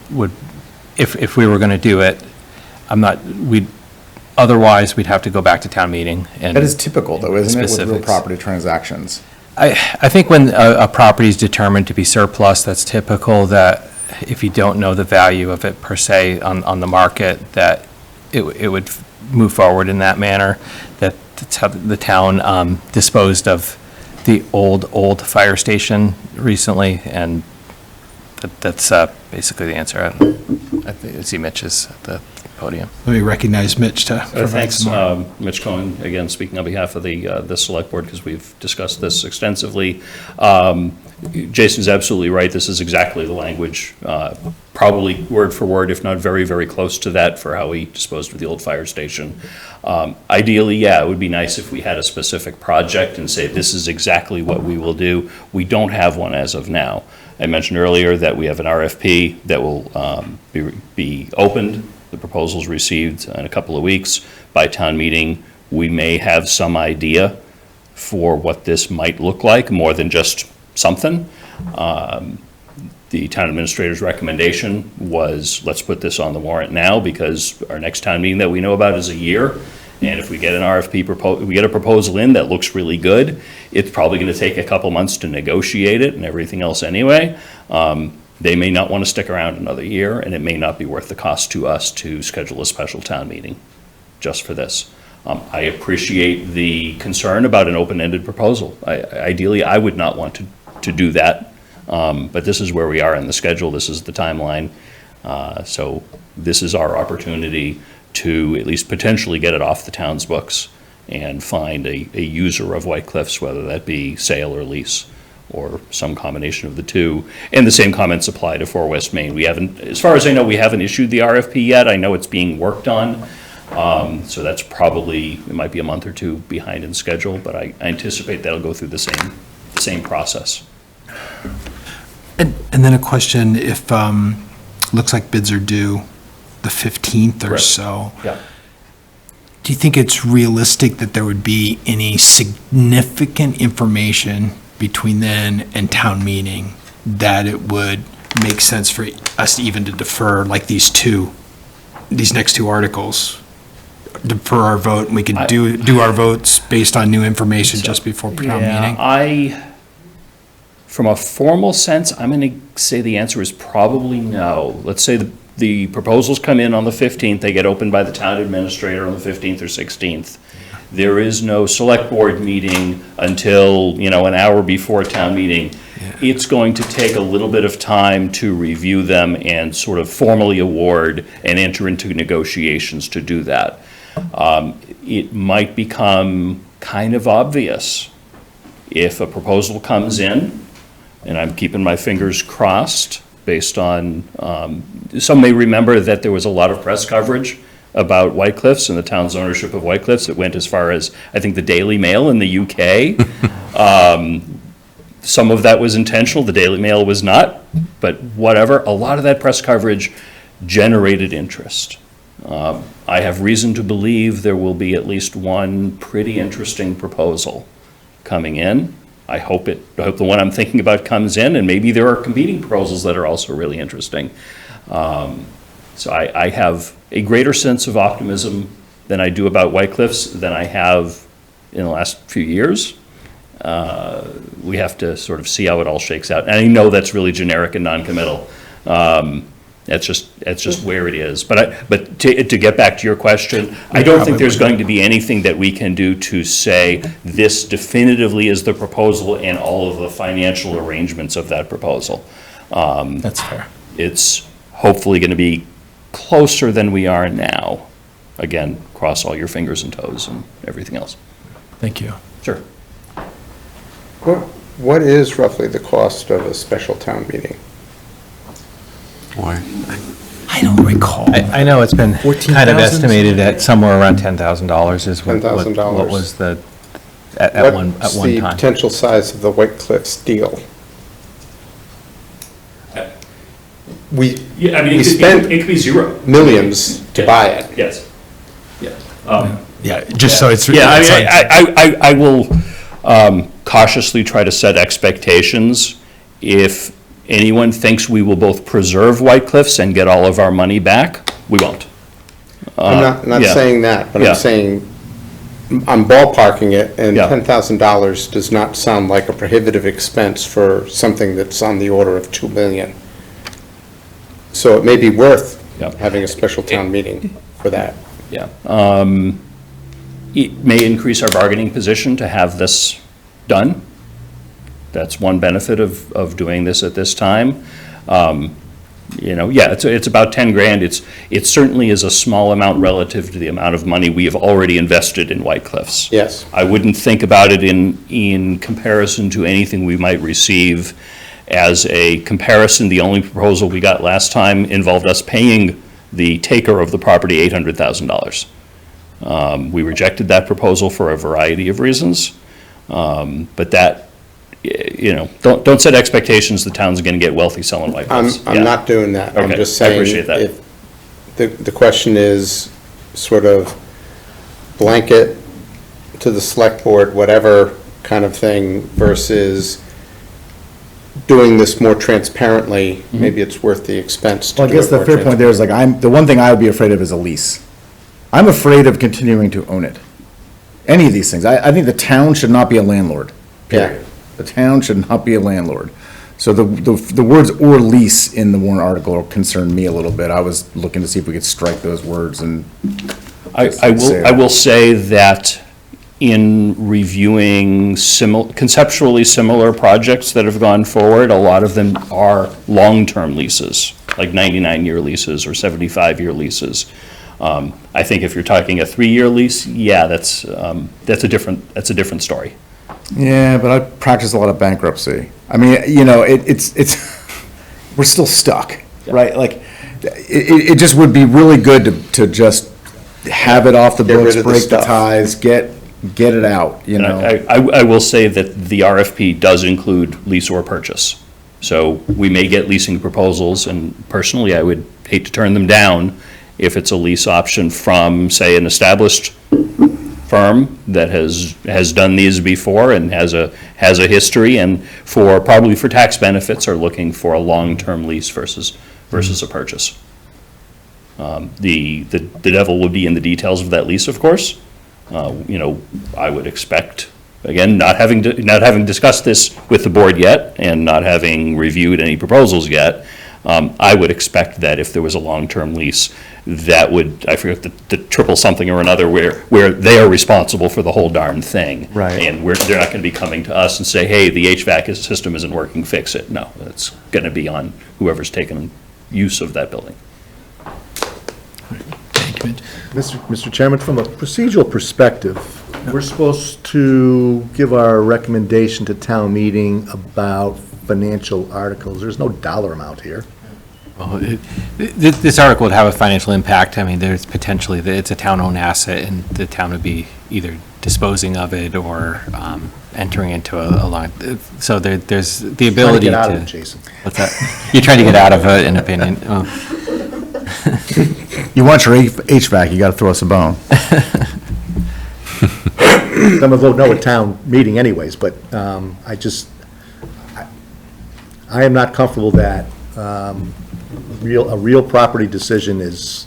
if we were going to do it, otherwise we'd have to go back to town meeting and. That is typical though, isn't it, with real Specifics. property transactions? I think when a property is determined to be surplus, that's typical that if you don't know the value of it per se on the market, that it would move forward in that manner. That's how the town disposed of the old fire station recently, and that's basically the answer. I see Mitch is at the podium. Let me recognize Mitch to provide Thanks, some more. Mitch Cohen, again, speaking on behalf of the select board, because we've discussed this extensively. Jason's absolutely right, this is exactly the language, probably word for word, if not very, very close to that for how we disposed of the old fire station. Ideally, yeah, it would be nice if we had a specific project and say, this is exactly what we will do. We don't have one as of now. I mentioned earlier that we have an RFP that will be opened. The proposal's received in a couple of weeks. By town meeting, we may have some idea for what this might look like, more than just something. The town administrator's recommendation was, let's put this on the warrant now, because our next town meeting that we know about is a year. And if we get an RFP we get a proposal in that looks really good, it's probably gonna take a couple months to negotiate it and everything else anyway. They may not want to stick around another year, and it may not be worth the cost to us to schedule a special town meeting just for this. I appreciate the concern about an open-ended proposal. Ideally, I would not want to do that, but this is where we are in the schedule, this is the timeline. So this is our opportunity to at least potentially get it off the town's books and find a user of White Cliffs, whether that be sale or lease, or some combination of the two. And the same comments apply to 4 West Main. We haven't, as far as I know, we haven't issued the RFP yet. I know it's being worked on. So that's probably, it might be a month or two behind in schedule, but I anticipate that'll go through the same process. And then a question, if, looks like bids are due the 15th or Correct. so. Yeah. Do you think it's realistic that there would be any significant information between then and town meeting that it would make sense for us even to defer, like these next two articles? Defer our vote, and we could do our votes based on new information just before town meeting? From a formal sense, I'm going to say the answer is probably no. Let's say the proposals come in on the 15th, they get opened by the town administrator on the 15th or 16th. There is no select board meeting until, an hour before town meeting. Yeah. It's going to take a little bit of time to review them and sort of formally award and enter into negotiations to do that. It might become kind of obvious if a proposal comes in, and I'm keeping my fingers crossed based on, some may remember that there was a lot of press coverage about White Cliffs and the town's ownership of White Cliffs. It went as far as, I think, the Daily Mail in the UK. Some of that was intentional, the Daily Mail was not, but whatever, a lot of that press coverage generated interest. I have reason to believe there will be at least one pretty interesting proposal coming in. I hope the one I'm thinking about comes in, and maybe there are competing proposals that are also really interesting. So I have a greater sense of optimism than I do about White Cliffs than I have in the last few years. We have to sort of see how it all shakes out. And I know that's really generic and non-committal. That's just where it is. But to get back to your question, I don't think there's going to be anything that we can do to say this definitively is the proposal and all of the financial arrangements of that proposal. That's fair. It's hopefully going to be closer than we are now. Again, cross all your fingers and toes and everything else. Thank you. Sure. What is roughly the cost of a special town meeting? Boy, I don't recall. I know it's been kind of 14,000? estimated at somewhere around $10,000 is what $10,000. was the, at one What's the time. potential size of the White Cliffs deal? Yeah, I mean, We spent it could be zero. millions to buy it. Yes. Yeah. Yeah, just so it's. Yeah, it's like- I will cautiously try to set expectations. If anyone thinks we will both preserve White Cliffs and get all of our money back, we won't. I'm not yeah. saying that, but Yeah. I'm saying, I'm ballparking it, and Yeah. $10,000 does not sound like a prohibitive expense for something that's on the order of $2 million. So it may be worth Yeah. having a special town meeting for that. Yeah. It may increase our bargaining position to have this done. That's one benefit of doing this at this time. It's about 10 grand. It certainly is a small amount relative to the amount of money we have already invested in White Cliffs. Yes. I wouldn't think about it in comparison to anything we might receive. As a comparison, the only proposal we got last time involved us paying the taker of the property $800,000. We rejected that proposal for a variety of reasons, but that, don't set expectations the town's going to get wealthy selling White Cliffs. I'm not doing that. I'm Okay, just I saying. appreciate that. if The question is sort of blanket to the select board, whatever kind of thing, versus doing this more transparently, maybe it's worth the expense to Well, I do guess it the more fair point there is like, the one thing I would be afraid of is a lease. I'm afraid of continuing to own it. Any of these things. I think the town should not be a landlord, period. The town should not be a landlord. So the words "or lease" in the warrant article concerned me a little bit. I was looking to see if we could strike those words and. I will say that in reviewing conceptually similar projects that have gone forward, a lot of them are long-term leases, like 99-year leases or 75-year leases. I think if you're talking a 3-year lease, yeah, that's a different story. Yeah, but I practice a lot of bankruptcy. I mean, it's, we're still stuck, right? Like, it just would be really good to just have it off the Get rid books, of the break the stuff. ties, get it out, And I will say that the RFP does include lease or purchase. So we may get leasing proposals, and personally, I would hate to turn them down if it's a lease option from, say, an established firm that has done these before and has a history, and probably for tax benefits, are looking for a long-term lease versus a purchase. The devil would be in the details of that lease, of course. I would expect, again, not having discussed this with the board yet and not having reviewed any proposals yet, I would expect that if there was a long-term lease, that would, I forget the triple something or another, where they are responsible for the whole darn thing. Right. And they're not going to be coming to us and say, hey, the HVAC system isn't working, fix it. No, it's going to be on whoever's taken use of that building. Mr. Chairman, from a procedural perspective, we're supposed to give our recommendation to town meeting about financial articles. There's no dollar amount here. Well, this article would have a financial impact. I mean, there's potentially, it's a town-owned asset, and the town would be either disposing of it or entering into a line. So there's the ability to. Trying to get out of it, Jason. What's that? You're trying to get out of it, in opinion. Oh. You want your HVAC, you gotta throw us a bone. I'm gonna vote no at town meeting anyways, but I am not comfortable that a real property decision is,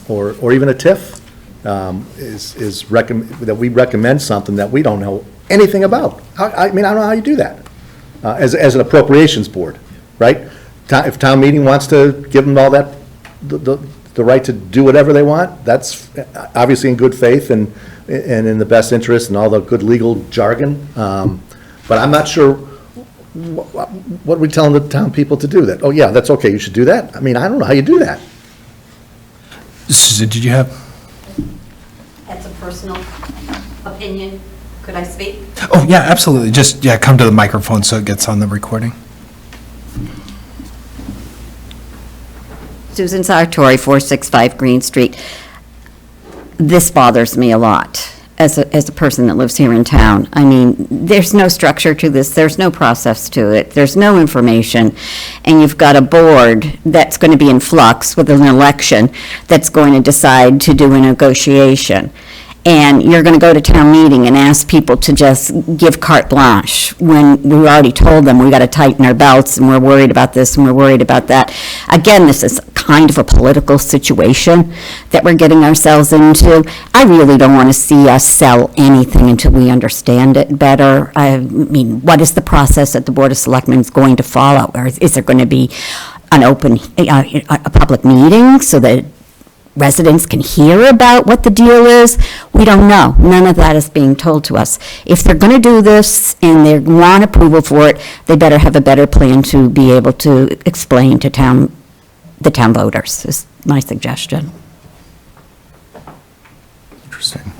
or even a TIF, that we recommend something that we don't know anything about. I mean, I don't know how you do that, as an appropriations board, right? If town meeting wants to give them all that, the right to do whatever they want, that's obviously in good faith and in the best interest and all the good legal jargon. But I'm not sure what are we telling the town people to do that? Oh, yeah, that's okay, you should do that? I mean, I don't know how you do that. Susan, did you have? That's a personal opinion. Could I speak? Oh, yeah, absolutely. Just, come to the microphone so it gets on the recording. Susan Sartori, 465 Green Street. This bothers me a lot as a person that lives here in town. I mean, there's no structure to this, there's no process to it, there's no information, and you've got a board that's going to be in flux with an election that's going to decide to do a negotiation. And you're going to go to town meeting and ask people to just give carte blanche when we already told them we got to tighten our belts and we're worried about this and we're worried about that. Again, this is kind of a political situation that we're getting ourselves into. I really don't want to see us sell anything until we understand it better. I mean, what is the process that the Board of Selectmen is going to follow? Or is there going to be an open, a public meeting so that residents can hear about what the deal is? We don't know. None of that is being told to us. If they're going to do this and they want approval for it, they better have a better plan to be able to explain to the town voters, is my suggestion. Interesting.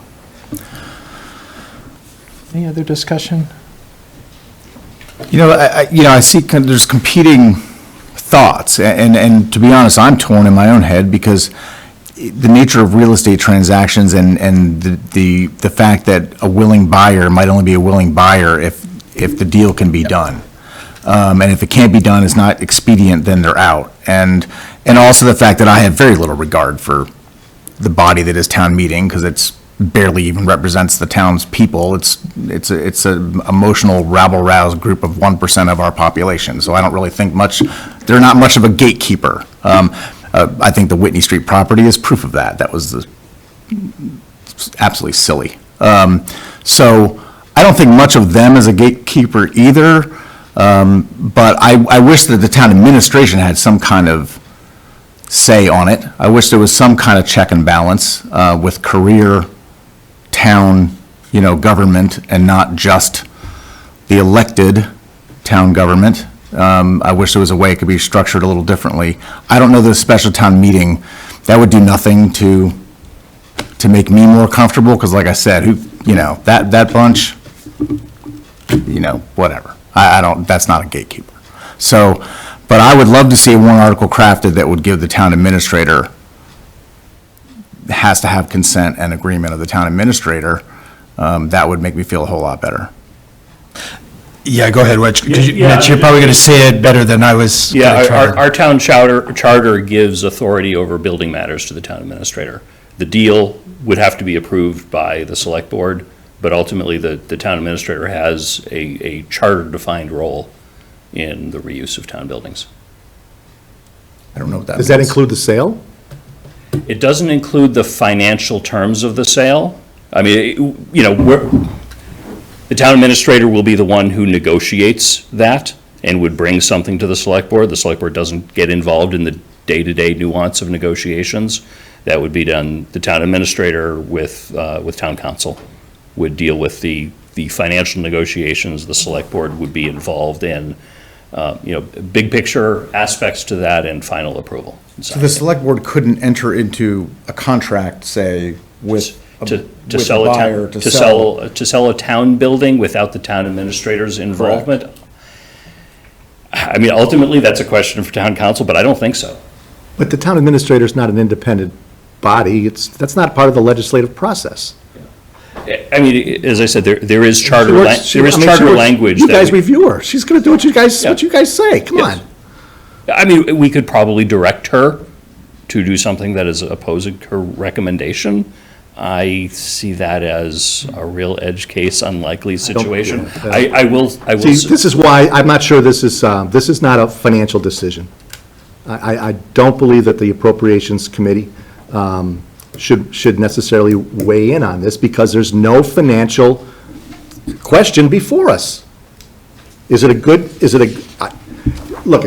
Any other discussion? I see there's competing thoughts, and to be honest, I'm torn in my own head because the nature of real estate transactions and the fact that a willing buyer might only be a willing buyer if the deal can be done. And if it can't be done, it's not expedient, then they're out. And also the fact that I have very little regard for the body that is town meeting, because it's barely even represents the town's people. It's a emotional rabble-roused group of 1% of our population. So I don't really think they're not much of a gatekeeper. I think the Whitney Street property is proof of that. That was absolutely silly. So I don't think much of them as a gatekeeper either. But I wish that the town administration had some kind of say on it. I wish there was some kind of check and balance with career town, government, and not just the elected town government. I wish there was a way it could be structured a little differently. I don't know that a special town meeting, that would do nothing to make me more comfortable, because like I said, that bunch, whatever. I don't, that's not a gatekeeper. So, but I would love to see a warrant article crafted that would give the town administrator, has to have consent and agreement of the town administrator. That would make me feel a whole lot better. Yeah, go ahead, Mitch. Mitch, you're probably going to say it better than I was. Yeah, our town charter gives authority over building matters to the town administrator. The deal would have to be approved by the select board, but ultimately the town administrator has a charter-defined role in the reuse of town buildings. I don't know what that Does means. that include the sale? It doesn't include the financial terms of the sale. I mean, the town administrator will be the one who negotiates that and would bring something to the select board. The select board doesn't get involved in the day-to-day nuance of negotiations. That would be done, the town administrator with town council would deal with the financial negotiations. The select board would be involved in, big picture aspects to that and final approval. So the select board couldn't enter into a contract, say, with to with sell a a buyer town, to sell a town building without the town administrator's involvement? I mean, ultimately, that's a question for town council, but I don't think so. But the town administrator is not an independent body. That's not part of the legislative process. I mean, as I said, there is charter, She works- language. You that guys we- review her. She's going to do what you guys say. Come Yes. on. I mean, we could probably direct her to do something that is opposing her recommendation. I see that as a real edge case, unlikely situation. I will. See, this is why I'm not sure this is not a financial decision. I don't believe that the Appropriations Committee should necessarily weigh in on this, because there's no financial question before us. Look,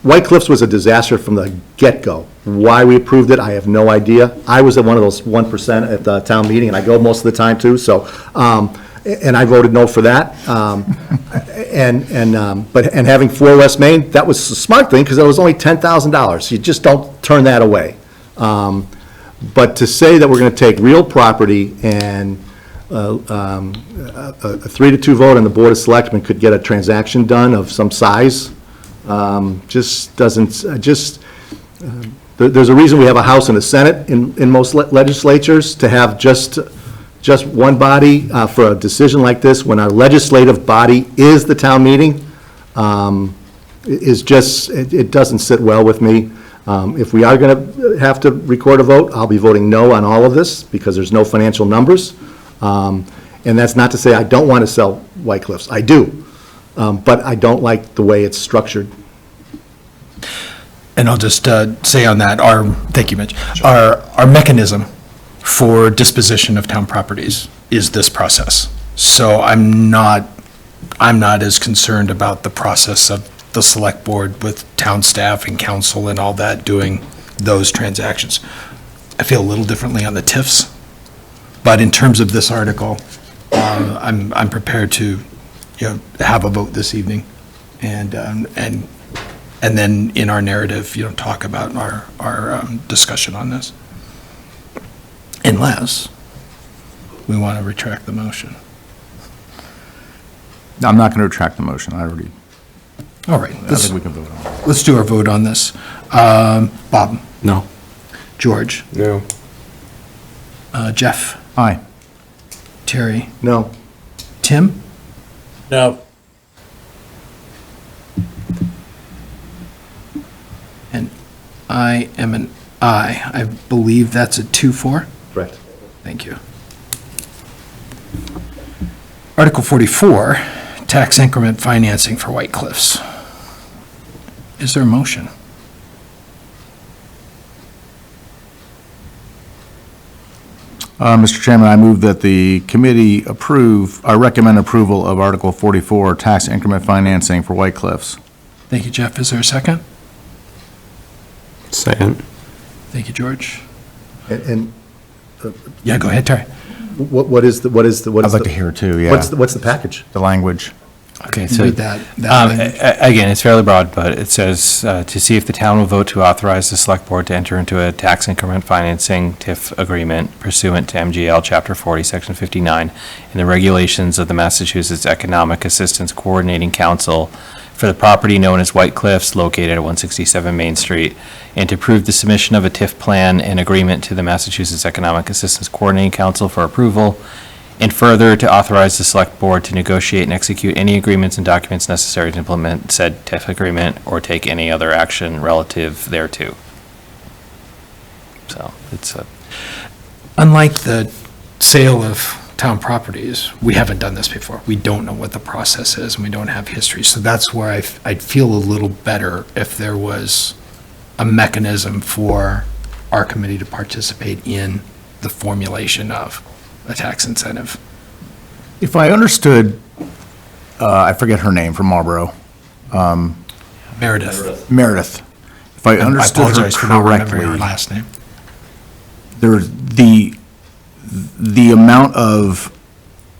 White Cliffs was a disaster from the get-go. Why we approved it, I have no idea. I was at one of those 1% at the town meeting, and I go most of the time too, so, and I voted no for that. And having 4 West Main, that was a smart thing, because it was only $10,000. You just don't turn that away. But to say that we're going to take real property and a 3-2 vote on the Board of Selectmen could get a transaction done of some size, just doesn't, there's a reason we have a House and a Senate in most legislatures, to have just one body for a decision like this, when our legislative body is the town meeting, it doesn't sit well with me. If we are going to have to record a vote, I'll be voting no on all of this, because there's no financial numbers. And that's not to say I don't want to sell White Cliffs. I do. But I don't like the way it's structured. And I'll just say on that, thank you, Mitch, our mechanism for disposition of town properties is this process. So I'm not as concerned about the process of the select board with town staff and council and all that doing those transactions. I feel a little differently on the TIFs, but in terms of this article, I'm prepared to, have a vote this evening, and then in our narrative, talk about our discussion on this. Unless we want to retract the motion. I'm not going to retract the motion. All right. I think we can vote on it. Let's do our vote on this. Bob? No. George? No. Jeff? Aye. Terry? No. Tim? No. And I am an aye. I believe that's a 2-4. Correct. Thank you. Article 44, tax increment financing for White Cliffs. Is there a motion? Mr. Chairman, I move that the committee recommend approval of Article 44, tax increment financing for White Cliffs. Thank you, Jeff. Is there a second? Second. Thank you, George. And Yeah, go ahead, Terry. what is the? I'd like to hear it too, yeah. What's the package? The language. Okay, so, Read that. again, it's fairly broad, but it says, to see if the town will vote to authorize the select board to enter into a tax increment financing TIF agreement pursuant to MGL Chapter 40, Section 59, and the regulations of the Massachusetts Economic Assistance Coordinating Council for the property known as White Cliffs located at 167 Main Street, and to approve the submission of a TIF plan and agreement to the Massachusetts Economic Assistance Coordinating Council for approval, and further, to authorize the select board to negotiate and execute any agreements and documents necessary to implement said TIF agreement or take any other action relative thereto. So, it's a, Unlike the sale of town properties, we haven't done this before. We don't know what the process is, and we don't have history. So that's where I'd feel a little better if there was a mechanism for our committee to participate in the formulation of a tax incentive. If I understood, I forget her name from Marlboro, Meredith. Meredith. If I understood her apologize for not remembering correctly, her last name. the amount of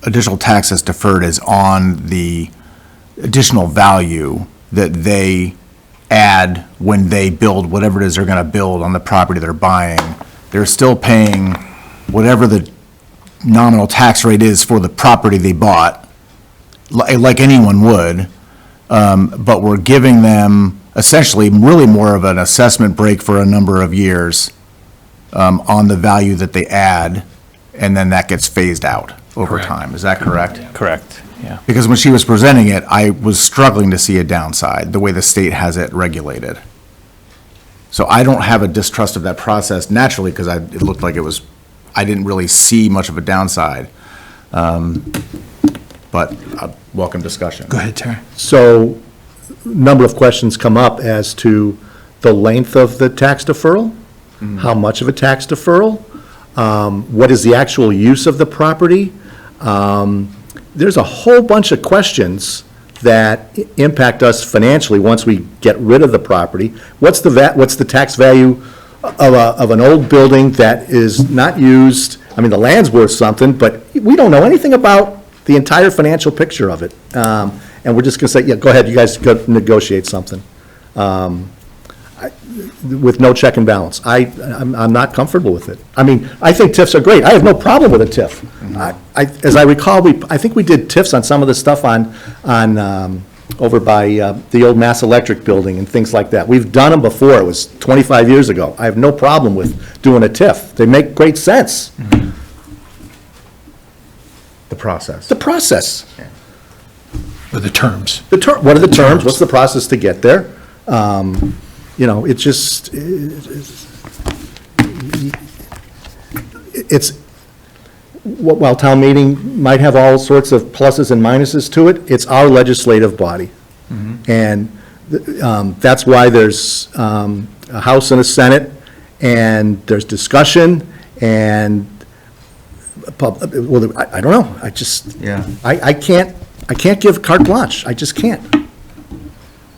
additional tax that's deferred is on the additional value that they add when they build whatever it is they're going to build on the property they're buying. They're still paying whatever the nominal tax rate is for the property they bought, like anyone would, but we're giving them essentially really more of an assessment break for a number of years on the value that they add, and then that gets phased out over Correct. time. Is that correct? correct, yeah. Because when she was presenting it, I was struggling to see a downside, the way the state has it regulated. So I don't have a distrust of that process naturally, because it looked like I didn't really see much of a downside. But welcome discussion. Go ahead, Terry. So, number of questions come up as to the length of the tax deferral, how much of a tax deferral, what is the actual use of the property? There's a whole bunch of questions that impact us financially once we get rid of the property. What's the tax value of an old building that is not used? I mean, the land's worth something, but we don't know anything about the entire financial picture of it. And we're just going to say, yeah, go ahead, you guys go negotiate something. With no check and balance. I'm not comfortable with it. I mean, I think TIFs are great. I have no problem with a TIF. As I recall, I think we did TIFs on some of the stuff on over by the old Mass Electric building and things like that. We've done them before. It was 25 years ago. I have no problem with doing a TIF. They make great sense. The process. The process. Or the terms. What are the terms? What's the process to get there? You know, it just, it's, while town meeting might have all sorts of pluses and minuses to it, it's our legislative body. And that's why there's a House and a Senate, and there's discussion, and, well, I don't know, I just, Yeah. I can't give carte blanche, I just can't.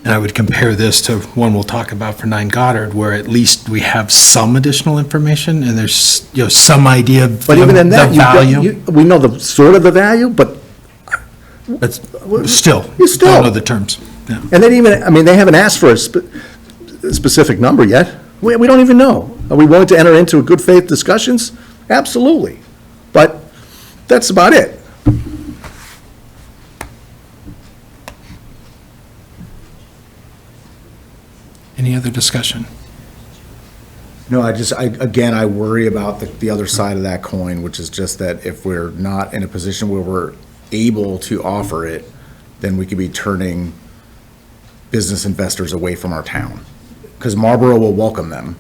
And I would compare this to one we'll talk about for 9 Goddard, where at least we have some additional information and there's, some idea of But even in the that, value. we know the sort of the value, but, But still, You still- don't know the terms. Yeah. and then even, I mean, they haven't asked for a specific number yet. We don't even know. Are we willing to enter into good faith discussions? Absolutely. But that's about it. Any other discussion? No, again, I worry about the other side of that coin, which is just that if we're not in a position where we're able to offer it, then we could be turning business investors away from our town. Because Marlboro will welcome them.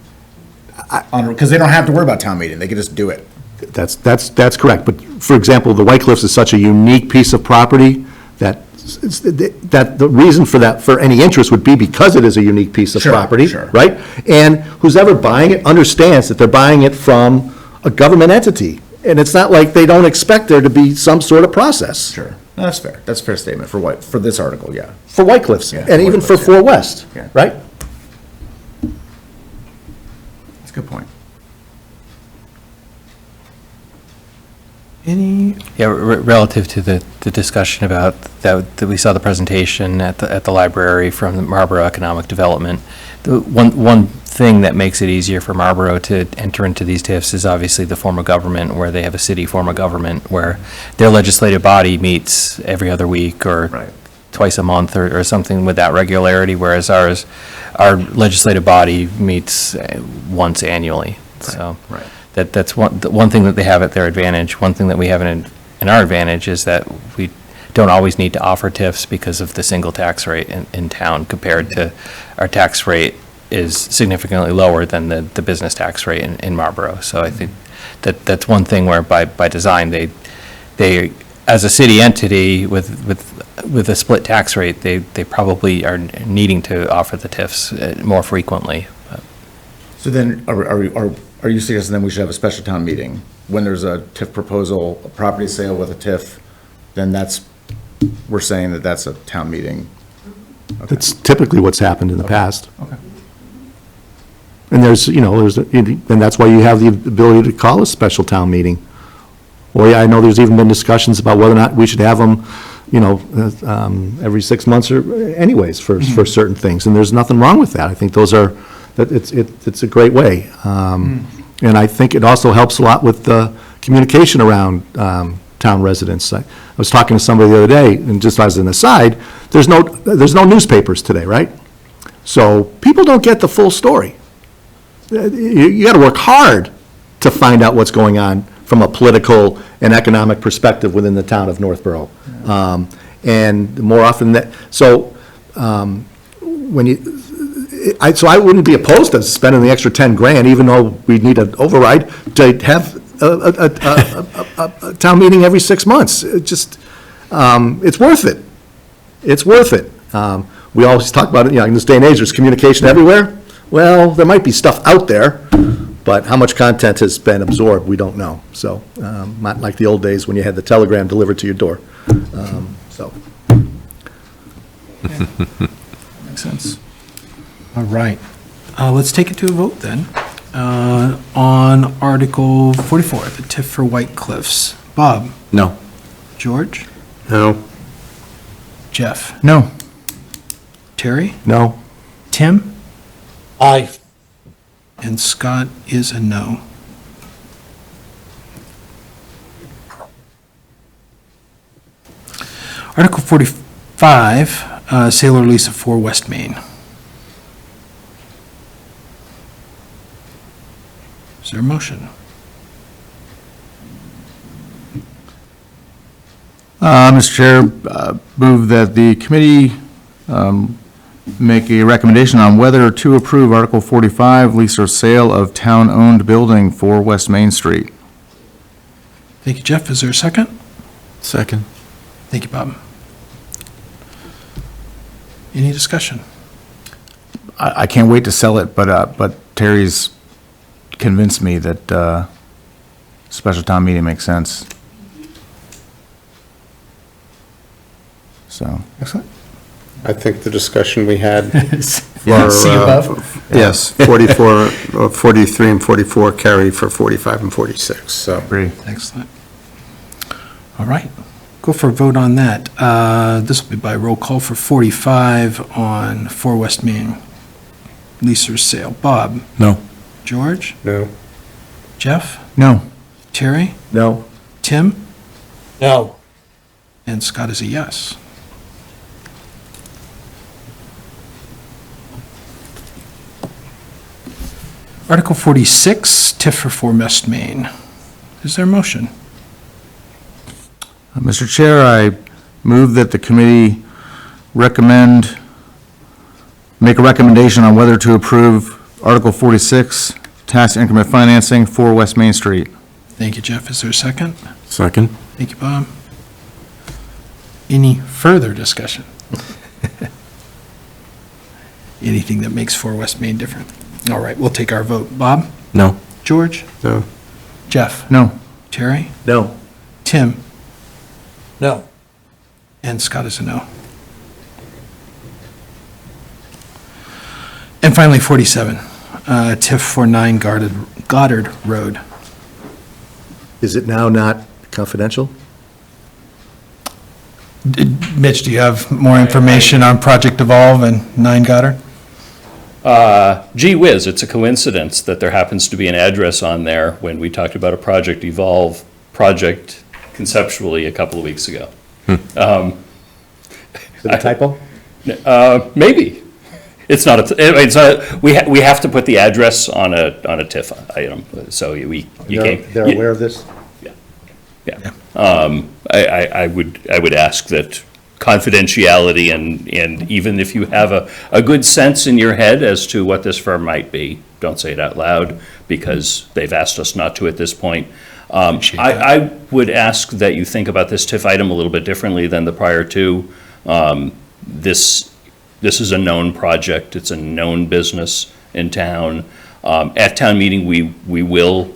Because they don't have to worry about town meeting, they can just do it. That's correct. But, for example, the White Cliffs is such a unique piece of property that the reason for that, for any interest would be because it is a unique piece of Sure, property, sure. right? And who's ever buying it understands that they're buying it from a government entity. And it's not like they don't expect there to be some sort of process. Sure. No, that's fair. That's a fair statement for for this article, yeah. For White Cliffs, Yeah, and even White for Cliffs, 4 West, Yeah. right? That's a good point. Any, Yeah, relative to the discussion about that we saw the presentation at the library from the Marlboro Economic Development, the one thing that makes it easier for Marlboro to enter into these TIFs is obviously the form of government, where they have a city form of government, where their legislative body meets every other week or Right. twice a month or something with that regularity, whereas our legislative body meets once annually. So Right. that's one thing that they have at their advantage. One thing that we have in our advantage is that we don't always need to offer TIFs because of the single tax rate in town compared to our tax rate is significantly lower than the business tax rate in Marlboro. So I think that's one thing where by design, they as a city entity with a split tax rate, they probably are needing to offer the TIFs more frequently. So then, are you suggesting then we should have a special town meeting? When there's a TIF proposal, a property sale with a TIF, then we're saying that that's a town meeting? That's typically what's happened in the past. Okay. And and that's why you have the ability to call a special town meeting. Or, yeah, I know there's even been discussions about whether or not we should have them, every 6 months or anyways for certain things. And there's nothing wrong with that. I think it's a great way. And I think it also helps a lot with the communication around town residents. I was talking to somebody the other day, and just as an aside, there's no newspapers today, right? So people don't get the full story. You got to work hard to find out what's going on from a political and economic perspective within the town of Northborough. And more often that, so I wouldn't be opposed to spending the extra 10 grand, even though we need an override, to have a town meeting every 6 months. It just, it's worth it. It's worth it. We always talk about it, in this day and age, there's communication everywhere. Well, there might be stuff out there, but how much content has been absorbed, we don't know. So, not like the old days when you had the telegram delivered to your door. So. makes sense. All right. Let's take it to a vote then. On Article 44, the TIF for White Cliffs. Bob? No. George? No. Jeff? No. Terry? No? Tim? Aye. And Scott is a no. Article 45, sale or lease of 4 West Main. Is there a motion? Mr. Chair, move that the committee make a recommendation on whether to approve Article 45, lease or sale of town-owned building for West Main Street. Thank you, Jeff. Is there a second? Second. Thank you, Bob. Any discussion? I can't wait to sell it, but Terry's convinced me that special town meeting makes sense. So. Excellent. I think the discussion we had Yeah, see above. yes, 44, 43 and 44 carry for 45 and 46, so. Agree. Excellent. All right, go for a vote on that. This will be by roll call for 45 on 4 West Main. Lease or sale. Bob? No. George? No. Jeff? No. Terry? No? Tim? No. And Scott is a yes. Article 46, TIF for 4 West Main. Is there a motion? Mr. Chair, I move that the committee make a recommendation on whether to approve Article 46, tax increment financing for West Main Street. Thank you, Jeff. Is there a second? Second? Thank you, Bob. Any further discussion? Anything that makes 4 West Main different? All right, we'll take our vote. Bob? No. George? No. Jeff? No. Terry? No. Tim? No. And Scott is a no. And finally, 47, TIF for 9 Goddard Road. Is it now not confidential? Mitch, do you have more information on Project Evolve and 9 Goddard? Gee whiz, it's a coincidence that there happens to be an address on there when we talked about a Project Evolve project conceptually a couple of weeks ago. Is it a typo? Maybe. It's not, we have to put the address on a TIF item, so you can't. They're aware of this? Yeah. I would ask that confidentiality and even if you have a good sense in your head as to what this firm might be, don't say it out loud because they've asked us not to at this point. I would ask that you think about this TIF item a little bit differently than the prior two. This is a known project. It's a known business in town. At town meeting, we will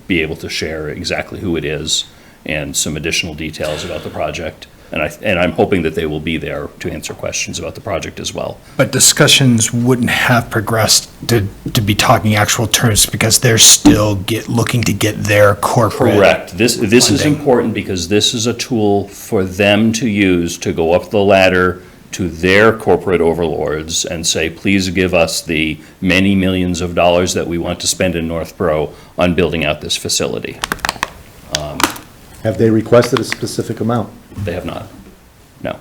be able to share exactly who it is and some additional details about the project. And I'm hoping that they will be there to answer questions about the project as well. But discussions wouldn't have progressed to be talking actual terms because they're still looking to get their corporate. Correct. This is funding. important because this is a tool for them to use to go up the ladder to their corporate overlords and say, please give us the many millions of dollars that we want to spend in Northborough on building out this facility. Have they requested a specific amount? They have not. No.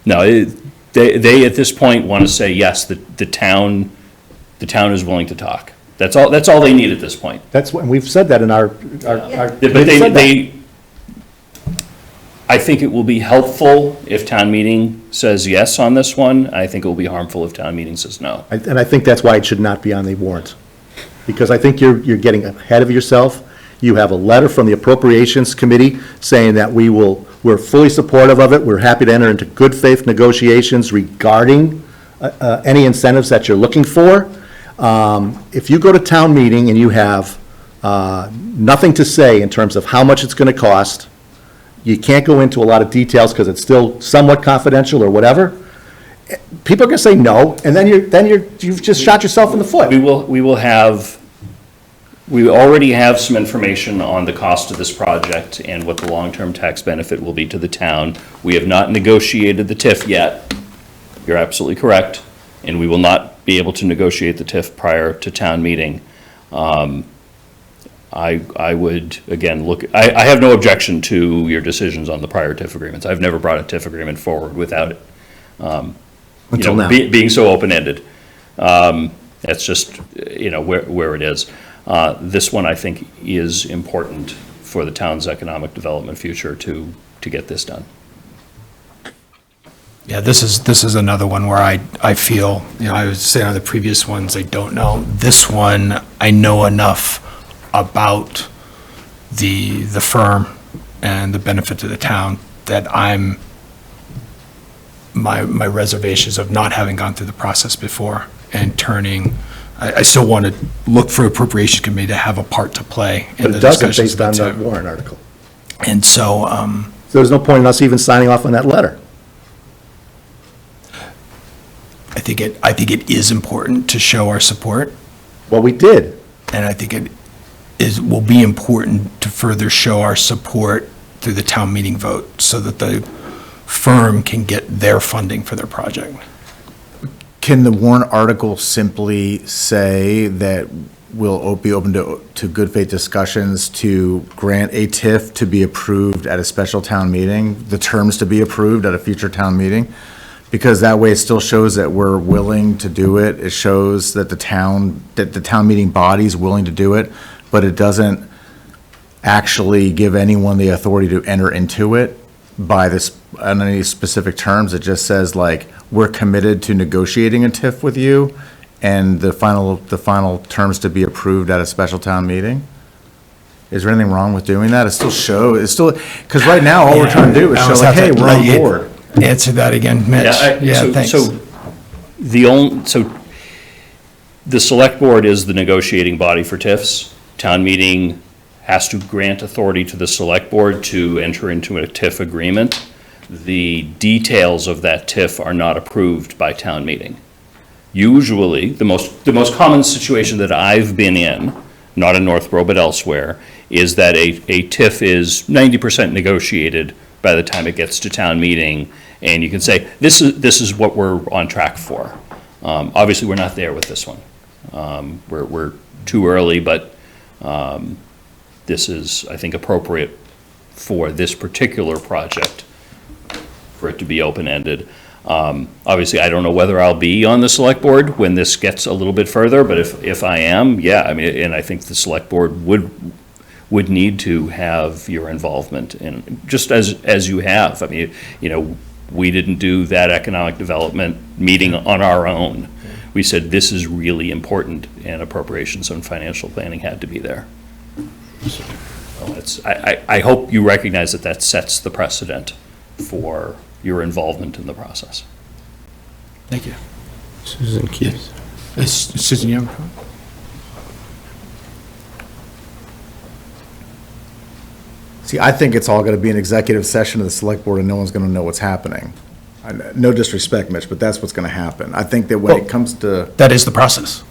No, they at this point want to say, yes, the town is willing to talk. That's all they need at this point. That's what, and we've said that in our. But I think it will be helpful if town meeting says yes on this one. I think it will be harmful if town meeting says no. And I think that's why it should not be on the warrant. Because I think you're getting ahead of yourself. You have a letter from the Appropriations Committee saying that we're fully supportive of it. We're happy to enter into good faith negotiations regarding any incentives that you're looking for. If you go to town meeting and you have nothing to say in terms of how much it's going to cost, you can't go into a lot of details because it's still somewhat confidential or whatever, people are going to say no, and then you've just shot yourself in the foot. We already have some information on the cost of this project and what the long-term tax benefit will be to the town. We have not negotiated the TIF yet. You're absolutely correct. And we will not be able to negotiate the TIF prior to town meeting. I would, again, I have no objection to your decisions on the prior TIF agreements. I've never brought a TIF agreement forward without it. Until now. Being so open-ended. That's just, where it is. This one, I think, is important for the town's economic development future to get this done. Yeah, this is another one where I feel, I was saying on the previous ones, I don't know. This one, I know enough about the firm and the benefit to the town that my reservations of not having gone through the process before and turning, I still want to look for Appropriations Committee to have a part to play in the But it doesn't discussions. based on the warrant article. And so, So there's no point in us even signing off on that letter. I think it is important to show our support, Well, we did. and I think it will be important to further show our support through the town meeting vote so that the firm can get their funding for their project. Can the warrant article simply say that we'll be open to good faith discussions to grant a TIF to be approved at a special town meeting, the terms to be approved at a future town meeting? Because that way it still shows that we're willing to do it. It shows that the town meeting body's willing to do it, but it doesn't actually give anyone the authority to enter into it by this, on any specific terms. It just says like, we're committed to negotiating a TIF with you and the final terms to be approved at a special town meeting. Is there anything wrong with doing that? It's still, because right now, all we're trying to do is I show almost like, have hey, to we're let on you board. Answer that again, Mitch. Yeah, thanks. So the select board is the negotiating body for TIFs. Town meeting has to grant authority to the select board to enter into a TIF agreement. The details of that TIF are not approved by town meeting. Usually, the most common situation that I've been in, not in Northborough but elsewhere, is that a TIF is 90% negotiated by the time it gets to town meeting, and you can say, this is what we're on track for. Obviously, we're not there with this one. We're too early, but this is, I think, appropriate for this particular project, for it to be open-ended. Obviously, I don't know whether I'll be on the select board when this gets a little bit further, but if I am, yeah, I mean, and I think the select board would need to have your involvement, and just as you have. I mean, we didn't do that economic development meeting on our own. We said, this is really important, and appropriations and financial planning had to be there. So I hope you recognize that sets the precedent for your involvement in the process. Thank you. Susan Keys. Susan, you have a comment? See, I think it's all gonna be an executive session of the select board and no one's gonna know what's happening. No disrespect, Mitch, but that's what's gonna happen. I think that when it comes to. That is the process,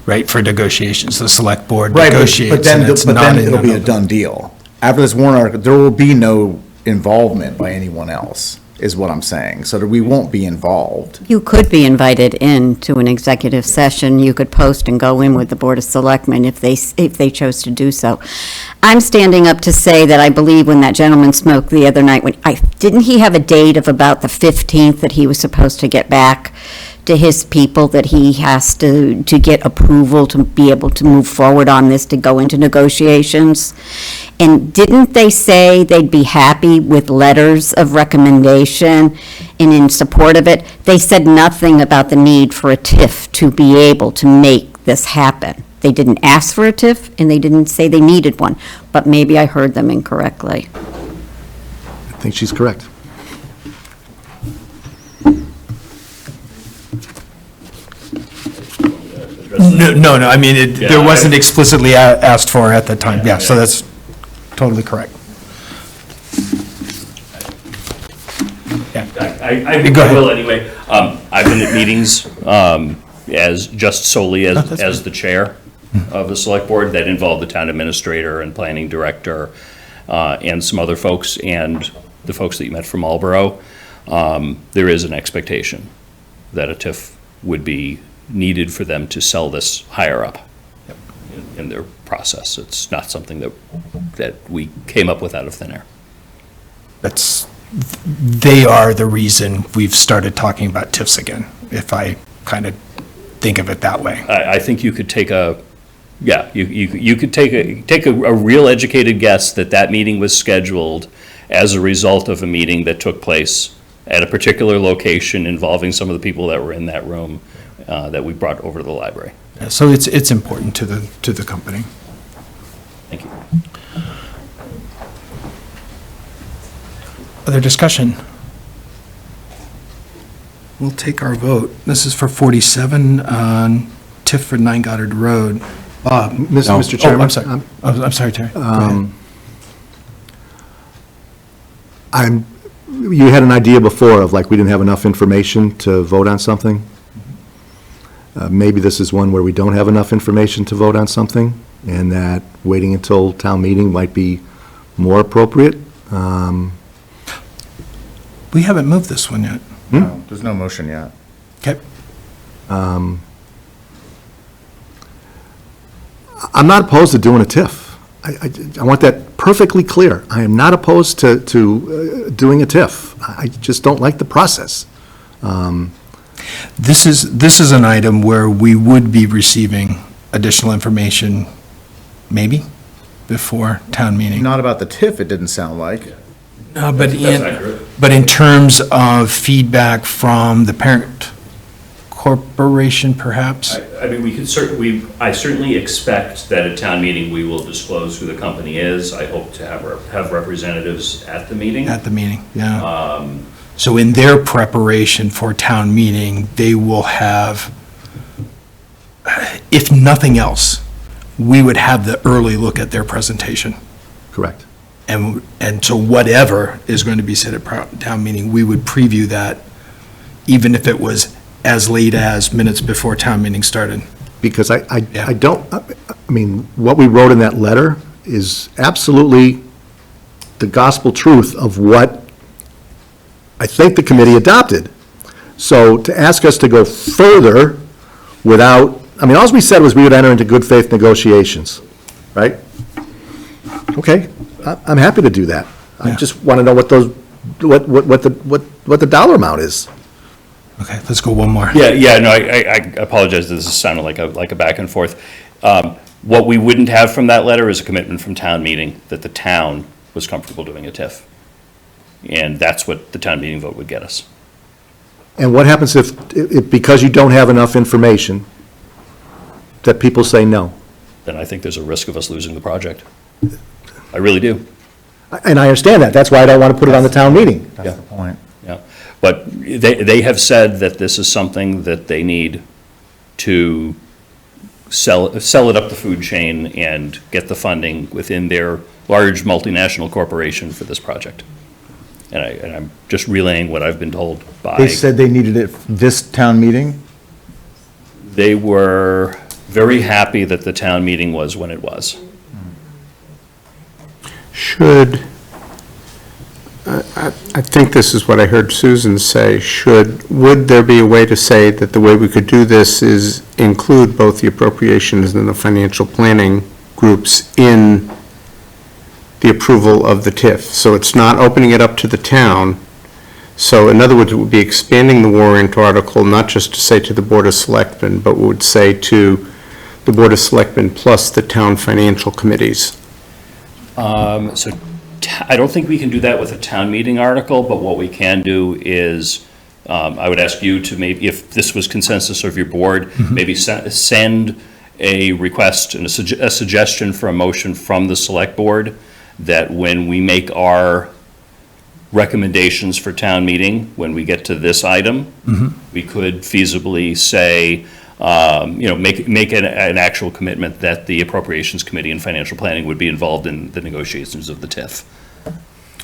right, for negotiations. The select board Right, negotiates, and it's not in it'll be a an done deal. After this warrant article, there will be no involvement by anyone else, is what I'm saying, so that we won't be involved. You could be invited in to an executive session. You could post and go in with the Board of Selectmen if they chose to do so. I'm standing up to say that I believe when that gentleman spoke the other night, didn't he have a date of about the 15th that he was supposed to get back to his people, that he has to get approval to be able to move forward on this, to go into negotiations? And didn't they say they'd be happy with letters of recommendation and in support of it? They said nothing about the need for a TIF to be able to make this happen. They didn't ask for a TIF, and they didn't say they needed one, but maybe I heard them incorrectly. I think she's correct. No, I mean, there Yeah, wasn't explicitly asked for at the time. Yeah, so that's totally correct. I Go ahead. will anyway. I've been at meetings just solely as the chair of the select board that involved the town administrator and planning director and some other folks, and the folks that you met from Marlboro. There is an expectation that a TIF would be needed for them to sell this higher up in their process. It's not something that we came up with out of thin air. They are the reason we've started talking about TIFs again, if I kind of think of it that way. I think you could take you could take a real educated guess that meeting was scheduled as a result of a meeting that took place at a particular location involving some of the people that were in that room that we brought over to the library. So it's important to the company. Thank you. Other discussion? We'll take our vote. This is for 47 on TIF for 9 Goddard Road. Bob? Mr. Oh, Chairman? I'm sorry. I'm sorry, Terry. Go ahead. You had an idea before of like we didn't have enough information to vote on something. Maybe this is one where we don't have enough information to vote on something, and that waiting until town meeting might be more appropriate. We haven't moved this one yet. No, there's no motion yet. Okay. I'm not opposed to doing a TIF. I want that perfectly clear. I am not opposed to doing a TIF. I just don't like the process. This is an item where we would be receiving additional information, maybe, before town meeting. Not about the TIF, it didn't sound like. But in terms of feedback from the parent corporation, perhaps? I mean, we could I certainly expect that at town meeting, we will disclose who the company is. I hope to have representatives at the meeting. At the meeting, yeah. So in their preparation for town meeting, they will have, if nothing else, we would have the early look at their presentation. Correct. And so whatever is going to be said at town meeting, we would preview that, even if it was as late as minutes before town meeting started. Because I Yeah. don't, I mean, what we wrote in that letter is absolutely the gospel truth of what I think the committee adopted. So to ask us to go further without, I mean, all we said was we would enter into good faith negotiations, right? Okay, I'm happy to do that. I Yeah. just want to know what those, what the dollar amount is. Okay, let's go one more. Yeah, no, I apologize, this is sounding like a back and forth. What we wouldn't have from that letter is a commitment from town meeting that the town was comfortable doing a TIF. And that's what the town meeting vote would get us. And what happens if, because you don't have enough information, that people say no? Then I think there's a risk of us losing the project. I really do. And I understand that, that's why I don't want to put it on the town meeting. That's the point. Yeah, but they have said that this is something that they need to sell it up the food chain and get the funding within their large multinational corporation for this project. And I'm just relaying what I've been told by. They said they needed it this town meeting? They were very happy that the town meeting was when it was. I think this is what I heard Susan say, would there be a way to say that the way we could do this is include both the appropriations and the financial planning groups in the approval of the TIF? So it's not opening it up to the town. So in other words, it would be expanding the warrant article, not just to say to the Board of Selectmen, but would say to the Board of Selectmen plus the town financial committees. So I don't think we can do that with a town meeting article, but what we can do is, I would ask you to maybe, if this was consensus of your board, maybe send a request and a suggestion for a motion from the select board that when we make our recommendations for town meeting, when we get to this item, we could feasibly say, make an actual commitment that the Appropriations Committee and Financial Planning would be involved in the negotiations of the TIF.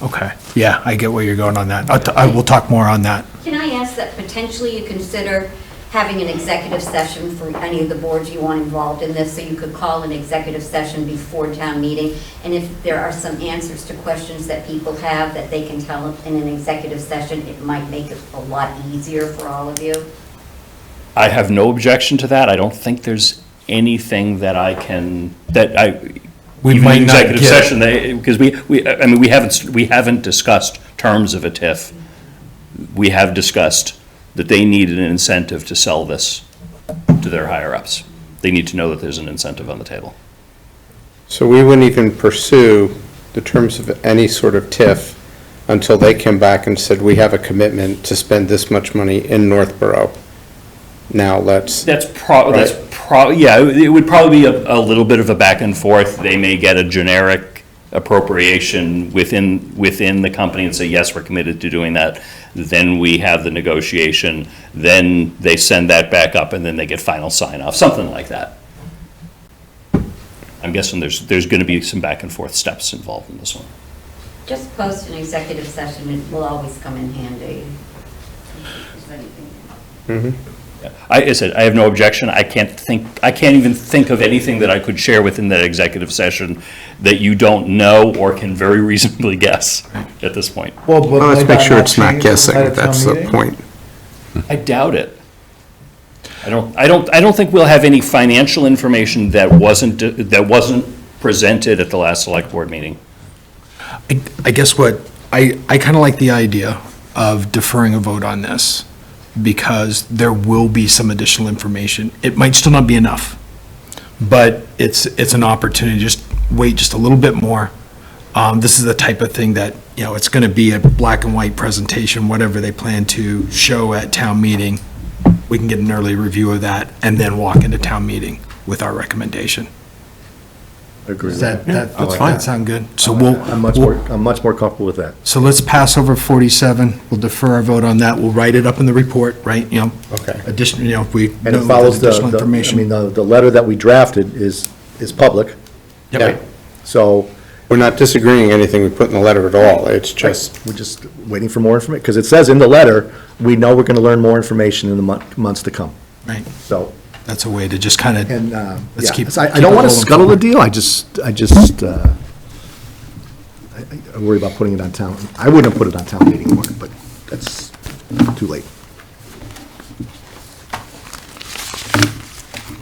Okay, yeah, I get where you're going on that. I will talk more on that. Can I ask that potentially you consider having an executive session for any of the boards you want involved in this, so you could call an executive session before town meeting? And if there are some answers to questions that people have that they can tell in an executive session, it might make it a lot easier for all of you. I have no objection to that. I don't think there's anything that We even might in not executive get- session, because we haven't discussed terms of a TIF. We have discussed that they need an incentive to sell this to their higher-ups. They need to know that there's an incentive on the table. So we wouldn't even pursue the terms of any sort of TIF until they came back and said, we have a commitment to spend this much money in Northborough. Now let's. Yeah, it would probably be a little bit of a back and forth. They may get a generic appropriation within the company and say, yes, we're committed to doing that. Then we have the negotiation, then they send that back up, and then they get final sign-off, something like that. I'm guessing there's going to be some back and forth steps involved in this one. Just post an executive session, it will always come in handy. I said, I have no objection. I can't even think of anything that I could share within that executive session that you don't know or can very reasonably guess at this point. Well, Let's make sure it's not guessing, that's the point. I doubt it. I don't think we'll have any financial information that wasn't presented at the last select board meeting. I guess I kind of like the idea of deferring a vote on this, because there will be some additional information. It might still not be enough, but it's an opportunity. Just wait just a little bit more. This is the type of thing that, it's going to be a black and white presentation, whatever they plan to show at town meeting. we can get an early review of that, and then walk into town meeting with our recommendation. Agree. Does that That's fine. that sound good? So we'll. I'm much more comfortable with that. So let's pass over 47. We'll defer our vote on that. We'll write it up in the report, right? Okay. Additional, if we And know it follows there's additional I information. mean, the letter that we drafted is public. Yep. Yeah. So We're not disagreeing anything we put in the letter at all. It's just, we're just waiting for more information, because it says in the letter, we know we're going to learn more information in the months to come. Right. So, That's a way to just kind of, and, Let's yeah, keep- So I keep don't it want to rolling scuttle the forward. deal, I worry about putting it on town. I wouldn't have put it on town meeting warrant, but that's too late.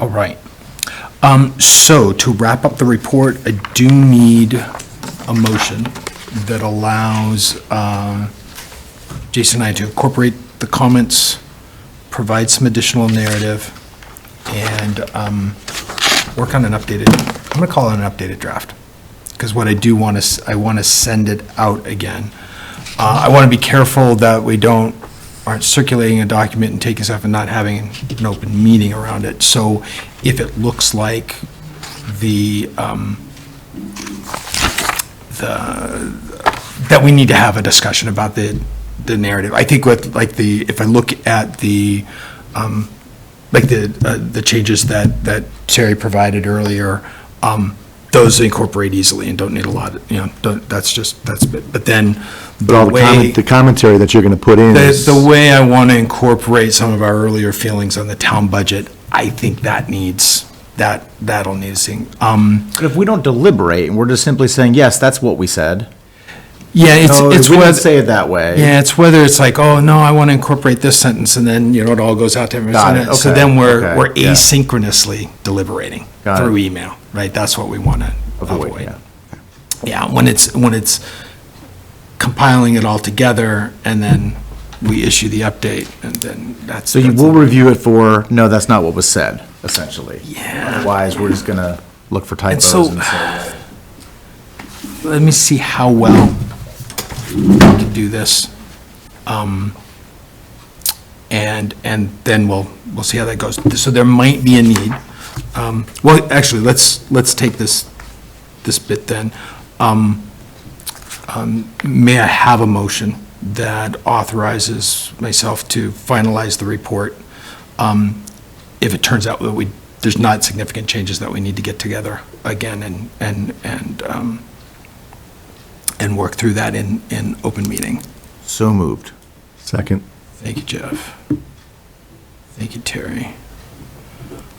all right. So to wrap up the report, I do need a motion that allows Jason and I to incorporate the comments, provide some additional narrative, and work on an updated, I'm going to call it an updated draft. Because what I do want to, I want to send it out again. I want to be careful that we aren't circulating a document and taking stuff and not having an open meeting around it. So if it looks like that we need to have a discussion about the narrative. I think with, like, if I look at the changes that Terry provided earlier, those incorporate easily and don't need a lot, but then But all the commentary that you're going to put in is. the way I want to incorporate some of our earlier feelings on the town budget, I think that'll need seeing. But if we don't deliberate, and we're just simply saying, yes, that's what we said. Yeah, No, it's we whether, didn't say it that way. yeah, it's whether it's like, oh, no, I want to incorporate this sentence, and then, it all goes out to everyone. Got it, So okay, then we're okay, yeah. asynchronously deliberating Got it. through email, right? That's what we want to avoid. yeah. Yeah, when it's compiling it all together, and then we issue the update, and then that's. So you that's will it. review it for, no, that's not what was said, essentially. Yeah. Otherwise, we're just gonna look for typos so- and say, Let me see how well we can do this. And then we'll see how that goes. So there might be a need. Well, actually, let's take this bit then. May I have a motion that authorizes myself to finalize the report if it turns out that there's not significant changes that we need to get together again and work through that in open meeting. so moved. Second. Thank you, Jeff. Thank you, Terry.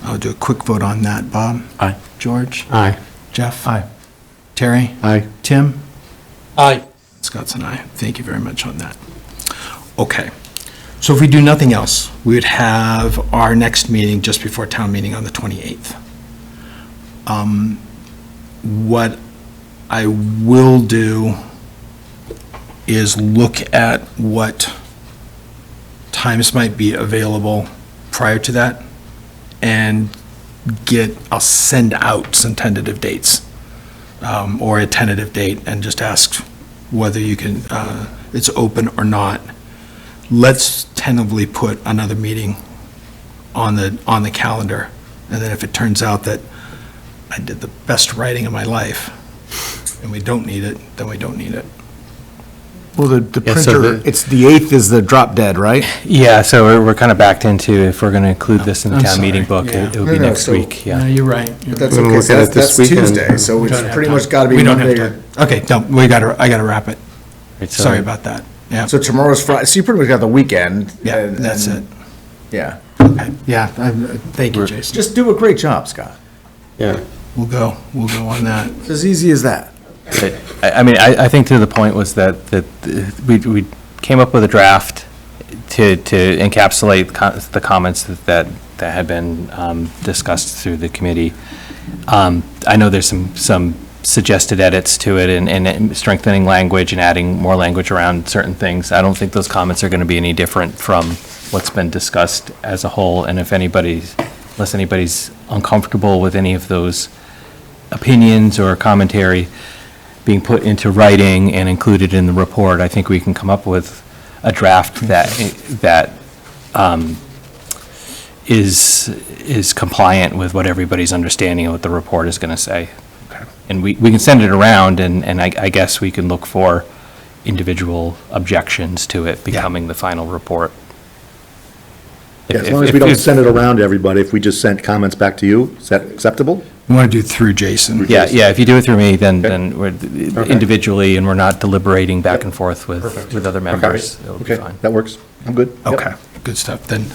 I'll do a quick vote on that. Bob? Aye. George? aye. Jeff? Aye. Terry? Aye. Tim? Aye. Scott's and I. Thank you very much on that. Okay. So if we do nothing else, we would have our next meeting just before town meeting on the 28th. What I will do is look at what times might be available prior to that and I'll send out some tentative dates or a tentative date and just ask whether you can, it's open or not. Let's tentatively put another meeting on the calendar. And then if it turns out that I did the best writing of my life and we don't need it, then we don't need it. Well, the Yeah, so printer, the- it's the 8th is the drop dead, right? Yeah, so we're kind of backed into, if we're going to include this in the I'm town meeting sorry, book, yeah. it'll be No, next so- week, No, yeah. you're right. But that's We're okay, looking so at this that's weekend. Tuesday, so We it's don't have pretty time. much gotta be We don't have Monday. or- time. Okay, no, I gotta wrap it. Right, so- Sorry about that. Yeah, So tomorrow's Friday, so you pretty much got the weekend. yeah, and- that's it. and- Yeah. Okay, yeah, thank you, Jason. Just do a great job, Scott. Yeah. We'll go on that. It's as easy as that. I think to the point was that we came up with a draft to encapsulate the comments that had been discussed through the committee. I know there's some suggested edits to it and strengthening language and adding more language around certain things. I don't think those comments are going to be any different from what's been discussed as a whole, and unless anybody's uncomfortable with any of those opinions or commentary being put into writing and included in the report, I think we can come up with a draft that is compliant with what everybody's understanding of what the report is going to say. And we can send it around, and I guess we can look for individual objections to it becoming the final report. Yeah, as long as we don't send it around to everybody, if we just sent comments back to you, is that acceptable? We want to do it through Jason. Yeah, if you do it through me, then we're individually, and we're not deliberating back and forth with other members. It'll be Okay, fine. that works. I'm good. Yep. Okay, good stuff. Then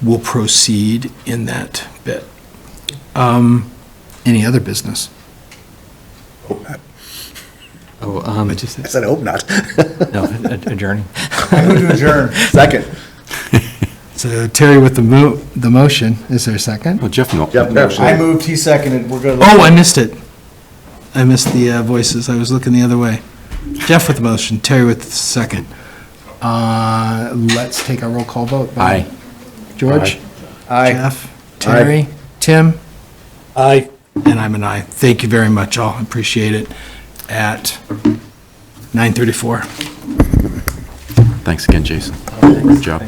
we'll proceed in that bit. Any other business? I said, I hope not. No, adjourning. Move to adjourn. Second. So Terry with the motion, is there a second? Well, Jeff, no. I moved, he seconded, we're good. Oh, I missed it. I missed the voices, I was looking the other way. Jeff with the motion, Terry with the second. Let's take our roll call vote. Aye. George? Aye. Jeff? Terry? Tim? Aye. And I'm an aye. Thank you very much, all, appreciate it, at 9:34. Thanks again, Jason. Good job.